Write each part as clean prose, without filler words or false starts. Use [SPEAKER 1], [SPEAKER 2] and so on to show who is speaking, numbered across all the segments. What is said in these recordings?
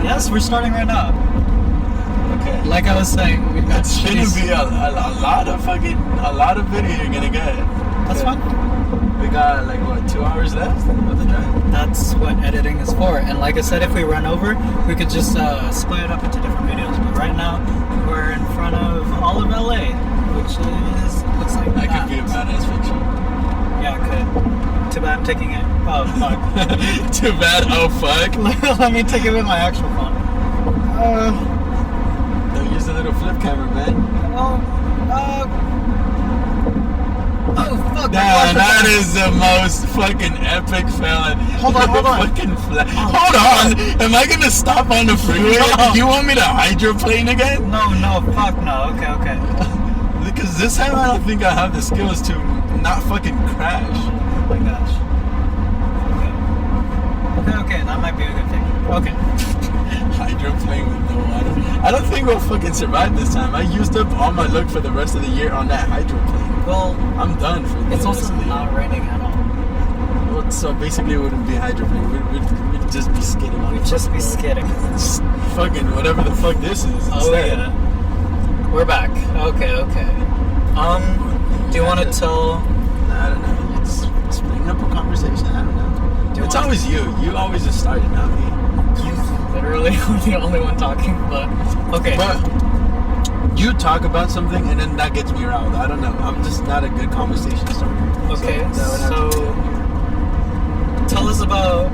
[SPEAKER 1] right now?
[SPEAKER 2] Yes, we're starting right now.
[SPEAKER 1] Okay.
[SPEAKER 2] Like I was saying, we've got...
[SPEAKER 1] It's gonna be a lot of video you're gonna get.
[SPEAKER 2] That's fine.
[SPEAKER 1] We got like what, 2 hours left of the drive?
[SPEAKER 2] That's what editing is for. And like I said, if we run over, we could just split it up into different videos. But right now, we're in front of all of LA, which looks like
[SPEAKER 1] that could be a badass picture.
[SPEAKER 2] Yeah, it could. Too bad I'm taking it. Oh, fuck.
[SPEAKER 1] Too bad, oh fuck.
[SPEAKER 2] Let me take it with my actual phone.
[SPEAKER 1] Don't use the little flip camera, man.
[SPEAKER 2] Oh, fuck.
[SPEAKER 1] Damn, that is the most fucking epic fail.
[SPEAKER 2] Hold on.
[SPEAKER 1] Hold on. Am I gonna stop on the freeway?
[SPEAKER 2] No.
[SPEAKER 1] You want me to hydroplane again?
[SPEAKER 2] No, fuck no. Okay.
[SPEAKER 1] Because this time I don't think I have the skills to not fucking crash.
[SPEAKER 2] Oh my gosh. Okay, that might be a good thing. Okay.
[SPEAKER 1] Hydroplane with no water. I don't think we'll fucking survive this time. I used up all my luck for the rest of the year on that hydroplane.
[SPEAKER 2] Well,
[SPEAKER 1] I'm done for this.
[SPEAKER 2] It's also not raining at all.
[SPEAKER 1] Well, so basically it wouldn't be hydroplane. We'd just be skidding on
[SPEAKER 2] We'd just be skidding.
[SPEAKER 1] Just fucking whatever the fuck this is.
[SPEAKER 2] Oh yeah. We're back. Okay. Do you want to tell...
[SPEAKER 1] I don't know. Let's bring up a conversation. I don't know. It's always you. You always just started, not me.
[SPEAKER 2] You literally were the only one talking, but... Okay.
[SPEAKER 1] But you talk about something and then that gets me around. I don't know. I'm just not a good conversation starter.
[SPEAKER 2] Okay, so tell us about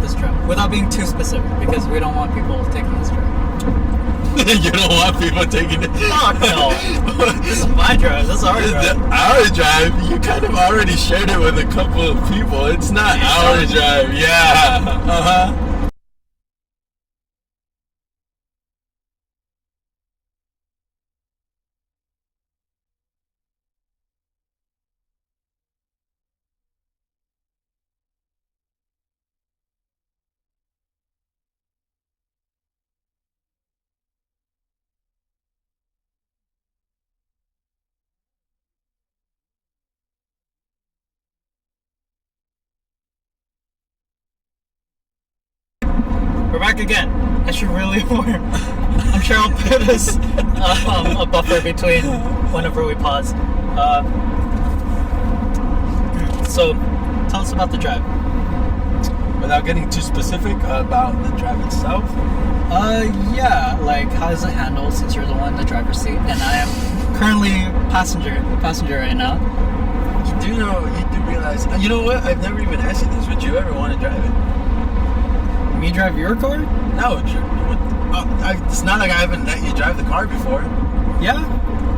[SPEAKER 2] this trip without being too specific, because we don't want people taking this trip.
[SPEAKER 1] You don't want people taking it?
[SPEAKER 2] Fuck no. This is my drive. This is our drive.
[SPEAKER 1] Our drive? You kind of already shared it with a couple of people. It's not our drive. Yeah. Uh-huh.
[SPEAKER 2] We're back again. I should really warn. I'm sure I'll put this a buffer between whenever we pause. So, tell us about the drive.
[SPEAKER 1] Without getting too specific about the drive itself.
[SPEAKER 2] Yeah. Like, how does it handle since you're the one in the driver's seat and I am currently passenger right now?
[SPEAKER 1] You do realize. You know what? I've never even asked you this. Would you ever want to drive it?
[SPEAKER 2] Me drive your car?
[SPEAKER 1] No, it's not like I haven't let you drive the car before.
[SPEAKER 2] Yeah,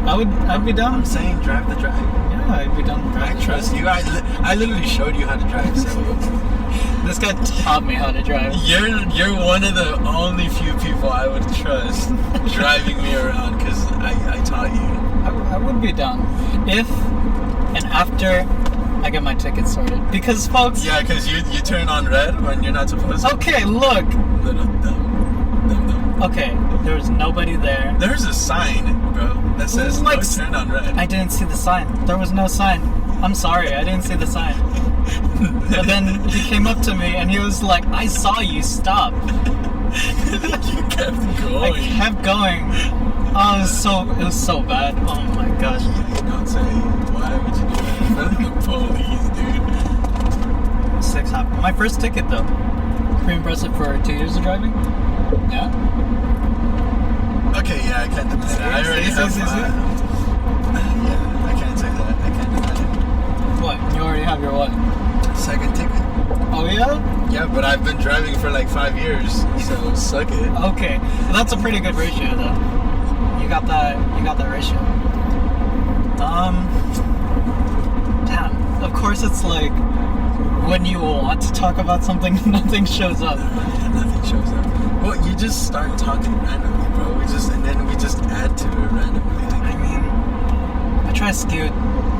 [SPEAKER 2] I'd be down.
[SPEAKER 1] I'm saying drive the drive.
[SPEAKER 2] Yeah, I'd be down to drive.
[SPEAKER 1] I trust you. I literally showed you how to drive. So
[SPEAKER 2] this guy taught me how to drive.
[SPEAKER 1] You're one of the only few people I would trust driving me around because I taught you.
[SPEAKER 2] I would be down if and after I get my ticket sorted. Because, folks...
[SPEAKER 1] Yeah, because you turn on red when you're not supposed to.
[SPEAKER 2] Okay, look.
[SPEAKER 1] Little dumb.
[SPEAKER 2] Okay, there's nobody there.
[SPEAKER 1] There's a sign, bro, that says
[SPEAKER 2] like,
[SPEAKER 1] no, turn on red.
[SPEAKER 2] I didn't see the sign. There was no sign. I'm sorry, I didn't see the sign. But then he came up to me and he was like, I saw you stop.
[SPEAKER 1] You kept going.
[SPEAKER 2] I kept going. Oh, it was so bad. Oh my gosh.
[SPEAKER 1] Don't say, why would you do that in front of the police, dude?
[SPEAKER 2] 6 happened. My first ticket though. Pretty impressive for 2 years of driving. Yeah.
[SPEAKER 1] Okay, yeah, I can't deny that. I already have yeah, I can't say that. I can't deny it.
[SPEAKER 2] What? You already have your what?
[SPEAKER 1] Second ticket.
[SPEAKER 2] Oh yeah?
[SPEAKER 1] Yeah, but I've been driving for like 5 years, so suck it.
[SPEAKER 2] Okay, well, that's a pretty good ratio though. You got that ratio. Damn. Of course, it's like when you want to talk about something, nothing shows up.
[SPEAKER 1] Nothing shows up. Well, you just start talking randomly, bro. And then we just add to it randomly.
[SPEAKER 2] I mean, I try to skew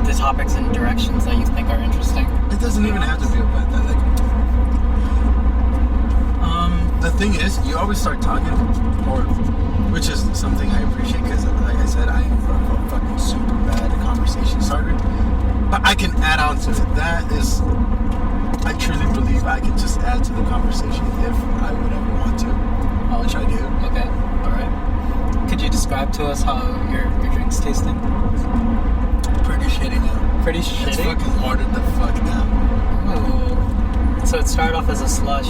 [SPEAKER 2] the topics in directions that you think are interesting.
[SPEAKER 1] It doesn't even have to be about that. Like, the thing is, you always start talking, which is something I appreciate because, like I said, I am a fucking super bad conversation starter. But I can add on to it. That is, I truly believe I can just add to the conversation if I would ever want to.
[SPEAKER 2] to us how your drink's tasting?
[SPEAKER 1] Pretty shitty now.
[SPEAKER 2] Pretty
[SPEAKER 1] It's
[SPEAKER 2] shitty.
[SPEAKER 1] fucking watered the fuck down.
[SPEAKER 2] Ooh. So it started off as a slush.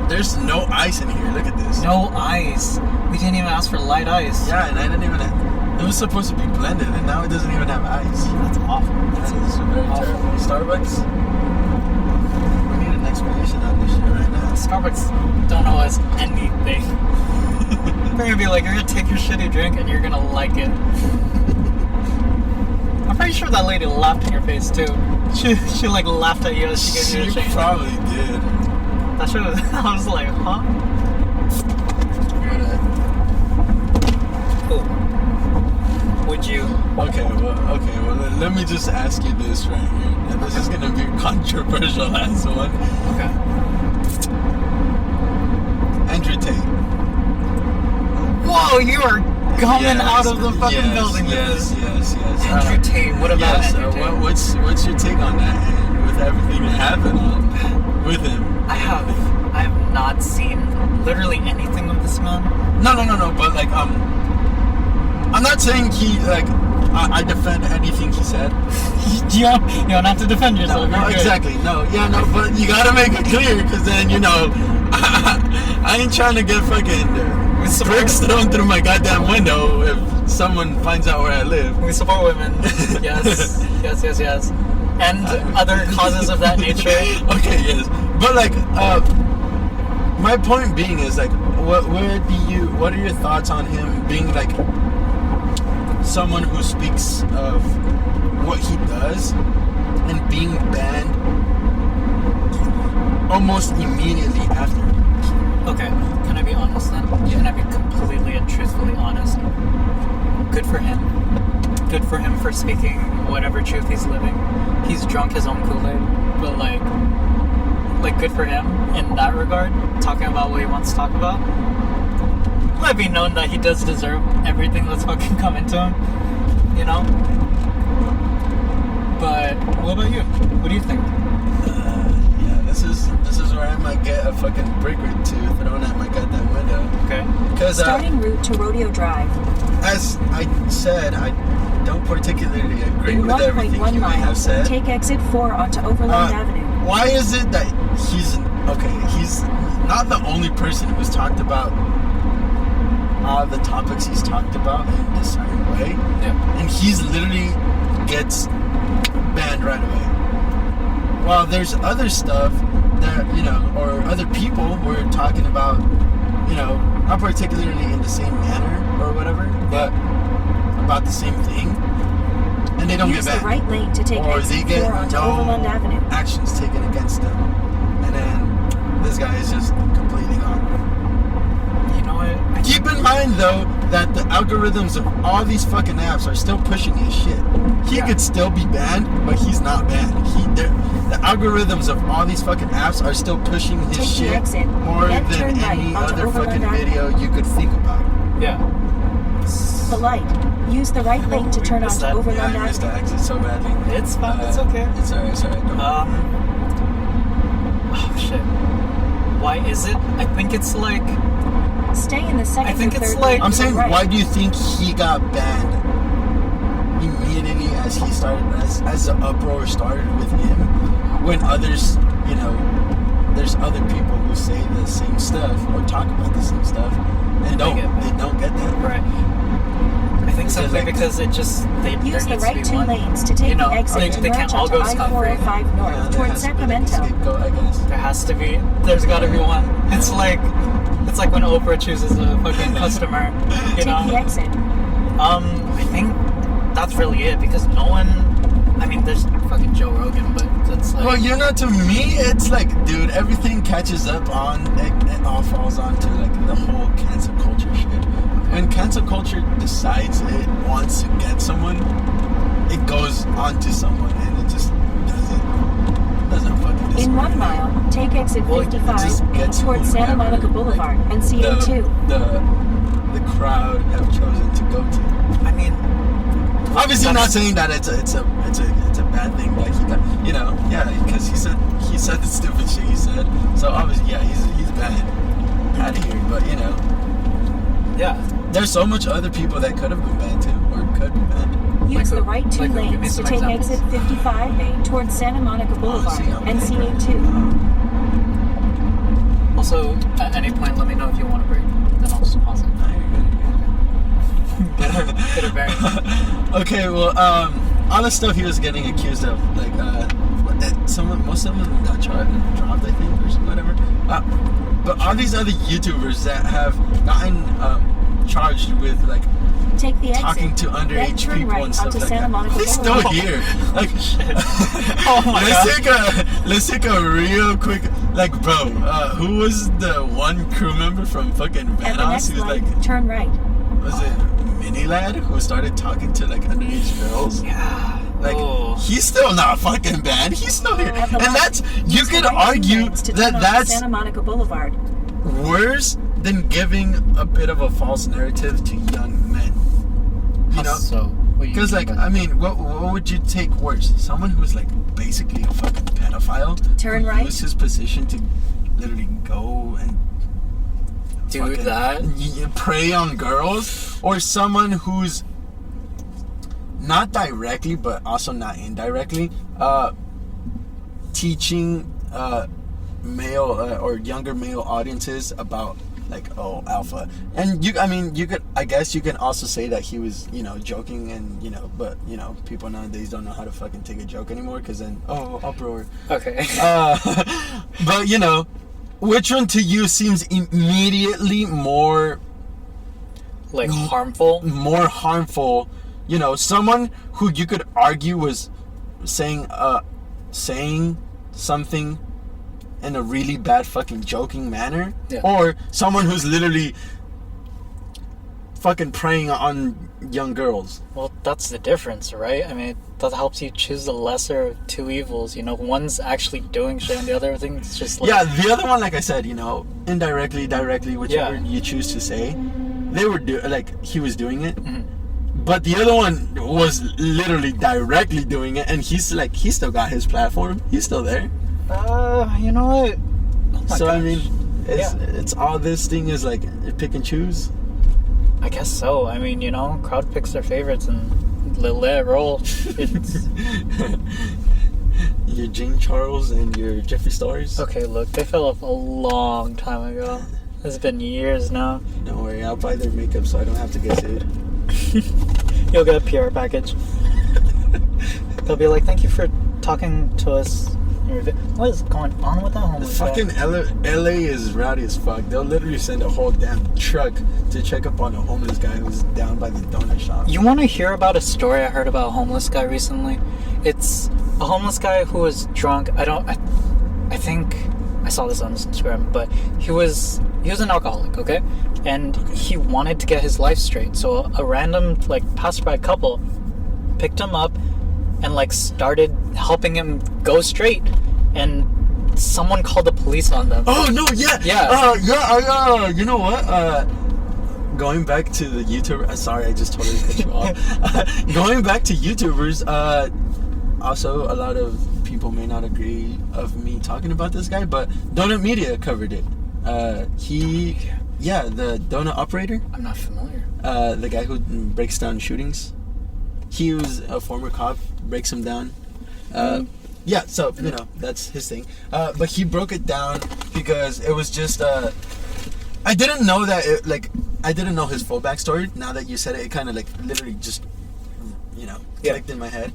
[SPEAKER 1] There's no ice in here. Look at this.
[SPEAKER 2] No ice. We didn't even ask for light ice.
[SPEAKER 1] Yeah, and I didn't even. It was supposed to be blended, and now it doesn't even have ice.
[SPEAKER 2] That's awful.
[SPEAKER 1] That is very
[SPEAKER 2] awful.
[SPEAKER 1] terrible. Starbucks. We need an explanation on this shit right now.
[SPEAKER 2] Starbucks don't owe us anything. They're gonna be like, you're gonna take your shitty drink and you're gonna like it. I'm pretty sure that lady laughed in your face too. She like laughed at you as she gave you a
[SPEAKER 1] She
[SPEAKER 2] change.
[SPEAKER 1] probably did.
[SPEAKER 2] That shit was, I was like, huh? Cool. Would you?
[SPEAKER 1] Okay, well, let me just ask you this right here. And this is gonna be a controversial ass one.
[SPEAKER 2] Okay.
[SPEAKER 1] Andrew Tate.
[SPEAKER 2] Whoa, you are coming
[SPEAKER 1] Yes,
[SPEAKER 2] out of the fucking building.
[SPEAKER 1] Yes.
[SPEAKER 2] Andrew Tate. What about
[SPEAKER 1] yes,
[SPEAKER 2] Andrew Tate?
[SPEAKER 1] what's your take on that? And with everything that happened with him.
[SPEAKER 2] I have not seen literally anything of this man.
[SPEAKER 1] No. But like, I'm not saying he like. I defend anything he said.
[SPEAKER 2] You don't have to defend yourself.
[SPEAKER 1] No,
[SPEAKER 2] You're good.
[SPEAKER 1] exactly. No, but you gotta make it clear, because then, I ain't trying to get fucking bricks thrown through my goddamn window if someone finds out where I live.
[SPEAKER 2] We support women. Yes. yes. And other causes of that nature.
[SPEAKER 1] Okay, yes. But like, my point being is like, what are your thoughts on him being like someone who speaks of what he does and being banned almost immediately after?
[SPEAKER 2] Okay, can I be honest then?
[SPEAKER 1] Yeah.
[SPEAKER 2] Can I be completely and truthfully honest? Good for him. Good for him for speaking whatever truth he's living. He's drunk his own Kool-Aid, but like good for him in that regard, talking about what he wants to talk about. Let it be known that he does deserve everything that's fucking coming to him, But what about you? What do you think?
[SPEAKER 1] This is where I might get a fucking brick or two thrown at my goddamn window.
[SPEAKER 2] Okay.
[SPEAKER 1] Because
[SPEAKER 3] Starting route to Rodeo Drive.
[SPEAKER 1] as I said, I don't particularly agree
[SPEAKER 3] In
[SPEAKER 1] with everything
[SPEAKER 3] 1.1
[SPEAKER 1] you may have
[SPEAKER 3] miles,
[SPEAKER 1] said.
[SPEAKER 3] take exit 4 onto Overland Avenue.
[SPEAKER 1] Why is it that he's not the only person who's talked about the topics he's talked about in this certain way,
[SPEAKER 2] Yeah.
[SPEAKER 1] and he's literally gets banned right away? While there's other stuff that, or other people who are talking about, not particularly in the same manner or whatever, but about the same thing, and they don't
[SPEAKER 3] Use
[SPEAKER 1] get
[SPEAKER 3] the
[SPEAKER 1] banned.
[SPEAKER 3] right lane to take
[SPEAKER 1] Or they
[SPEAKER 3] exit
[SPEAKER 1] get
[SPEAKER 3] 4 onto
[SPEAKER 1] no
[SPEAKER 3] Overland Avenue.
[SPEAKER 1] actions taken against them, and then this guy is just completely gone.
[SPEAKER 2] You know what?
[SPEAKER 1] Keep in mind though that the algorithms of all these fucking apps are still pushing his shit. He
[SPEAKER 2] Yeah.
[SPEAKER 1] could still be banned, but he's not banned. The algorithms of all these fucking apps are still pushing his
[SPEAKER 3] Take the
[SPEAKER 1] shit
[SPEAKER 3] exit,
[SPEAKER 1] more
[SPEAKER 3] then
[SPEAKER 1] than
[SPEAKER 3] turn right
[SPEAKER 1] any
[SPEAKER 3] onto
[SPEAKER 1] other
[SPEAKER 3] Overland
[SPEAKER 1] fucking
[SPEAKER 3] Avenue.
[SPEAKER 1] video you could think about.
[SPEAKER 2] Yeah.
[SPEAKER 3] The light. Use the right lane to
[SPEAKER 2] We
[SPEAKER 3] turn
[SPEAKER 2] missed
[SPEAKER 3] onto
[SPEAKER 2] that.
[SPEAKER 1] Yeah,
[SPEAKER 3] Overland
[SPEAKER 1] I missed the
[SPEAKER 3] Avenue.
[SPEAKER 1] exit so badly.
[SPEAKER 2] It's fine. It's okay.
[SPEAKER 1] It's alright. Don't
[SPEAKER 2] Oh shit. Why is it? I think it's like.
[SPEAKER 3] Stay in the second
[SPEAKER 2] I think
[SPEAKER 3] or
[SPEAKER 2] it's
[SPEAKER 3] third
[SPEAKER 2] like-
[SPEAKER 3] lane
[SPEAKER 1] I'm
[SPEAKER 3] to the
[SPEAKER 1] saying,
[SPEAKER 3] right.
[SPEAKER 1] why do you think he got banned immediately as he started, as the uproar started with him, when others, there's other people who say the same stuff or talk about the same stuff, and they don't get that.
[SPEAKER 2] Right. I think simply
[SPEAKER 1] like-
[SPEAKER 2] because it just there
[SPEAKER 3] Use the
[SPEAKER 2] needs to
[SPEAKER 3] right
[SPEAKER 2] be
[SPEAKER 3] 2
[SPEAKER 2] one.
[SPEAKER 3] lanes to take the exit
[SPEAKER 2] they
[SPEAKER 3] to
[SPEAKER 2] can't
[SPEAKER 3] merge
[SPEAKER 2] all
[SPEAKER 3] onto
[SPEAKER 2] go scot-free.
[SPEAKER 3] I-405 north
[SPEAKER 1] there
[SPEAKER 3] towards
[SPEAKER 1] has to be, like, a
[SPEAKER 3] Sacramento.
[SPEAKER 1] scapegoat, I guess.
[SPEAKER 2] There has to be. There's got to be one. It's like when Oprah chooses a fucking customer.
[SPEAKER 3] Take the exit.
[SPEAKER 2] I think that's really it because no one. I mean, there's fucking Joe Rogan, but that's like.
[SPEAKER 1] Well, to me, it's like, dude, everything catches up on, it all falls onto, like, the whole cancel culture shit. When cancel culture decides it wants to get someone, it goes onto someone, and it just doesn't fucking discriminate.
[SPEAKER 3] In 1 mile, take exit
[SPEAKER 1] Well, it just
[SPEAKER 3] 55
[SPEAKER 1] gets
[SPEAKER 3] towards Santa
[SPEAKER 1] whoever,
[SPEAKER 3] Monica Boulevard and CA2.
[SPEAKER 1] The crowd have chosen to go to.
[SPEAKER 2] I mean,
[SPEAKER 1] Obviously, not saying that it's a bad thing. Like he got, because he said the stupid shit he said. So obviously, yeah, he's bad out of here. But
[SPEAKER 2] yeah.
[SPEAKER 1] there's so much other people that could have been banned too, or could be banned.
[SPEAKER 3] Use
[SPEAKER 2] Like
[SPEAKER 3] the right two
[SPEAKER 2] give me
[SPEAKER 3] lanes to
[SPEAKER 2] some
[SPEAKER 3] take
[SPEAKER 2] examples.
[SPEAKER 3] exit 55A towards Santa Monica Boulevard
[SPEAKER 1] see, I'm
[SPEAKER 3] and
[SPEAKER 1] okay.
[SPEAKER 3] CA2.
[SPEAKER 2] Also, at any point, let me know if you want a break. Then I'll just pause it.
[SPEAKER 1] No, you're good,
[SPEAKER 2] Get a bearing.
[SPEAKER 1] Okay, well, all the stuff he was getting accused of, like, most of them got dropped, I think, or whatever. But all these other YouTubers that have gotten charged with, like,
[SPEAKER 3] Take the exit.
[SPEAKER 1] talking to
[SPEAKER 3] Then
[SPEAKER 1] underage
[SPEAKER 3] turn
[SPEAKER 1] people
[SPEAKER 3] right
[SPEAKER 1] and stuff
[SPEAKER 3] onto
[SPEAKER 1] like
[SPEAKER 3] Santa
[SPEAKER 1] that.
[SPEAKER 3] Monica
[SPEAKER 1] He's still
[SPEAKER 3] Boulevard.
[SPEAKER 1] here. Like,
[SPEAKER 2] Oh my god.
[SPEAKER 1] let's take a real quick, like, bro, who was the one crew member from fucking
[SPEAKER 3] At the
[SPEAKER 1] Vanoss
[SPEAKER 3] next
[SPEAKER 1] who's
[SPEAKER 3] light,
[SPEAKER 1] like,
[SPEAKER 3] turn right.
[SPEAKER 1] was it Mini Lad who started talking to like underage girls?
[SPEAKER 2] Yeah.
[SPEAKER 1] Like,
[SPEAKER 2] Oh.
[SPEAKER 1] he's still not fucking banned. He's still here.
[SPEAKER 3] At the
[SPEAKER 1] And
[SPEAKER 3] light,
[SPEAKER 1] that's, you
[SPEAKER 3] use the
[SPEAKER 1] could
[SPEAKER 3] right two
[SPEAKER 1] argue
[SPEAKER 3] lanes to
[SPEAKER 1] that
[SPEAKER 3] turn onto
[SPEAKER 1] that's
[SPEAKER 3] Santa Monica Boulevard.
[SPEAKER 1] worse than giving a bit of a false narrative to young men. You know?
[SPEAKER 2] So, what do you
[SPEAKER 1] Because,
[SPEAKER 2] mean
[SPEAKER 1] like,
[SPEAKER 2] by that?
[SPEAKER 1] I mean, what would you take worse? Someone who's, like, basically a fucking pedophile?
[SPEAKER 3] Turn
[SPEAKER 1] who
[SPEAKER 3] right.
[SPEAKER 1] Use his position to literally go and
[SPEAKER 2] Do
[SPEAKER 1] fucking
[SPEAKER 2] that?
[SPEAKER 1] prey on girls? Or someone who's not directly, but also not indirectly, teaching male or younger male audiences about, like, alpha. And I guess you can also say that he was, joking, and but people nowadays don't know how to fucking take a joke anymore, because then uproar.
[SPEAKER 2] Okay.
[SPEAKER 1] But which one to you seems immediately more
[SPEAKER 2] Like harmful?
[SPEAKER 1] harmful? Someone who you could argue was saying something in a really bad fucking joking manner,
[SPEAKER 2] Yeah.
[SPEAKER 1] or someone who's literally fucking preying on young girls.
[SPEAKER 2] Well, that's the difference, right? I mean, that helps you choose the lesser of two evils. One's actually doing shit, and the other thing's just like...
[SPEAKER 1] Yeah, the other one, like I said, indirectly, directly, whichever you choose to say, he was doing it.
[SPEAKER 2] Mhm.
[SPEAKER 1] But the other one was literally directly doing it, and he still got his platform. He's still there.
[SPEAKER 2] You know what? Oh my
[SPEAKER 1] So
[SPEAKER 2] gosh.
[SPEAKER 1] I mean,
[SPEAKER 2] Yeah.
[SPEAKER 1] it's all this thing is like pick and choose.
[SPEAKER 2] I guess so. I mean, crowd picks their favorites and let it roll. It's...
[SPEAKER 1] Your Jane Charles and your Jeffree Stars.
[SPEAKER 2] Okay, look, they fell off a long time ago. It's been years now.
[SPEAKER 1] Don't worry, I'll buy their makeup so I don't have to get sued.
[SPEAKER 2] You'll get a PR package. They'll be like, thank you for talking to us. What is going on with that homeless guy?
[SPEAKER 1] Fucking LA is rowdy as fuck. They'll literally send a whole damn truck to check up on a homeless guy who's down by the donut shop.
[SPEAKER 2] You want to hear about a story I heard about a homeless guy recently? It's a homeless guy who was drunk. I think I saw this on Instagram, but he was an alcoholic, okay? And he wanted to get his life straight. So a random passerby couple picked him up and started helping him go straight, and someone called the police on them.
[SPEAKER 1] Oh no, yeah. You know what? Going back to the YouTuber. Sorry, I just totally cut you off. Going back to YouTubers. Also, a lot of people may not agree of me talking about this guy, but Donut Media covered it. The donut operator.
[SPEAKER 2] I'm not familiar.
[SPEAKER 1] The guy who breaks down shootings. He was a former cop, breaks him down. Yeah, so, that's his thing. But he broke it down because it was just, I didn't know that, I didn't know his full backstory. Now that you said it, it kind of, literally just, clicked in my head.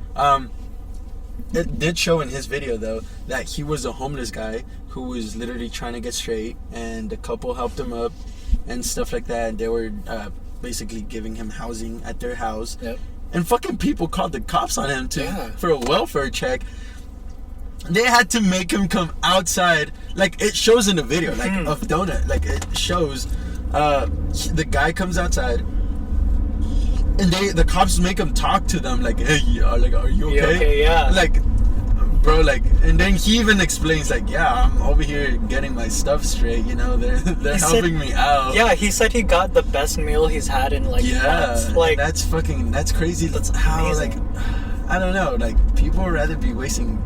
[SPEAKER 1] It did show in his video, though, that he was a homeless guy who was literally trying to get straight, and a couple helped him up and stuff like that. And they were basically giving him housing at their house.
[SPEAKER 2] Yep.
[SPEAKER 1] And fucking people called the cops on him for a welfare check. They had to make him come outside. It shows in the video, of Donut. It shows the guy comes outside, and the cops make him talk to them, hey, are you okay?
[SPEAKER 2] You okay? Yeah.
[SPEAKER 1] Bro, and then he even explains, I'm over here getting my stuff straight, they're helping me out.
[SPEAKER 2] Yeah, he said he got the best meal he's had in months.
[SPEAKER 1] That's crazy. That's how,
[SPEAKER 2] amazing.
[SPEAKER 1] I don't know, people would rather be wasting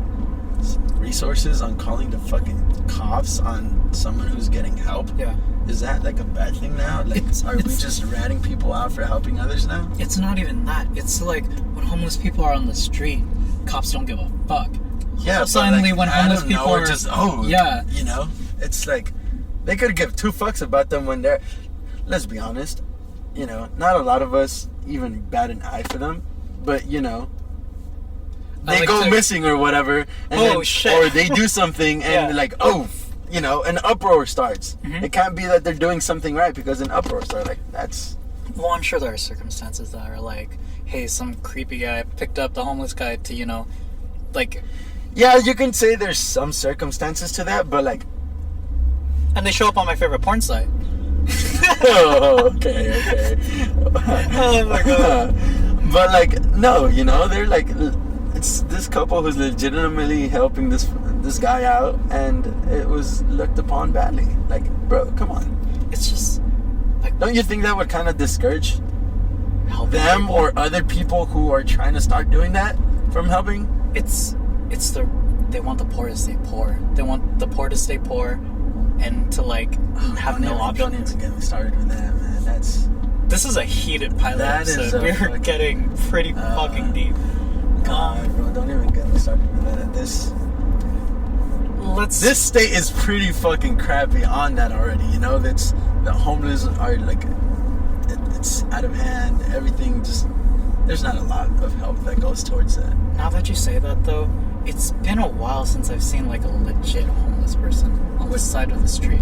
[SPEAKER 1] resources on calling the fucking cops on someone who's getting help?
[SPEAKER 2] Yeah.
[SPEAKER 1] Is that like a bad thing now? Like, are we just ratting people out for helping others now?
[SPEAKER 2] It's not even that. It's like when homeless people are on the street, cops don't give a fuck.
[SPEAKER 1] Yeah, but
[SPEAKER 2] suddenly
[SPEAKER 1] like,
[SPEAKER 2] when homeless people
[SPEAKER 1] are
[SPEAKER 2] are
[SPEAKER 1] just
[SPEAKER 2] yeah,
[SPEAKER 1] you know, it's like they could give two fucks about them when they're. Let's be honest, you know, not a lot of us even bat an eye for them, but you know, they
[SPEAKER 2] like
[SPEAKER 1] go missing or whatever, and then,
[SPEAKER 2] shit,
[SPEAKER 1] or they do something and
[SPEAKER 2] Yeah.
[SPEAKER 1] like you know, an uproar starts.
[SPEAKER 2] Mhm.
[SPEAKER 1] It can't be that they're doing something right because an uproar starts. Like that's.
[SPEAKER 2] Well, I'm sure there are circumstances that are like, hey, some creepy guy picked up the homeless guy to, you know, like,
[SPEAKER 1] Yeah, you can say there's some circumstances to that, but like.
[SPEAKER 2] and they show up on my favorite porn site.
[SPEAKER 1] Oh, okay.
[SPEAKER 2] Oh my god.
[SPEAKER 1] But like, no, you know, they're like, it's this couple who's legitimately helping this guy out, and it was looked upon badly. Like, bro, come on.
[SPEAKER 2] It's just like,
[SPEAKER 1] Don't you think that would kind of discourage
[SPEAKER 2] helping
[SPEAKER 1] them
[SPEAKER 2] people.
[SPEAKER 1] or other people who are trying to start doing that from helping?
[SPEAKER 2] They want the poor to stay poor. They want the poor to stay poor, and to like have no
[SPEAKER 1] Don't
[SPEAKER 2] options.
[SPEAKER 1] even get me started with that, man. That's.
[SPEAKER 2] This is a heated pilot
[SPEAKER 1] That is
[SPEAKER 2] episode.
[SPEAKER 1] a
[SPEAKER 2] We're
[SPEAKER 1] fucking-
[SPEAKER 2] getting pretty fucking deep.
[SPEAKER 1] God, bro, don't even get me started with that. This state is pretty fucking crappy on that already. You know, that's the homeless are like, it's out of hand. Everything just, there's not a lot of help that goes towards that.
[SPEAKER 2] Now that you say that, though, it's been a while since I've seen like a legit homeless person on the side of the street.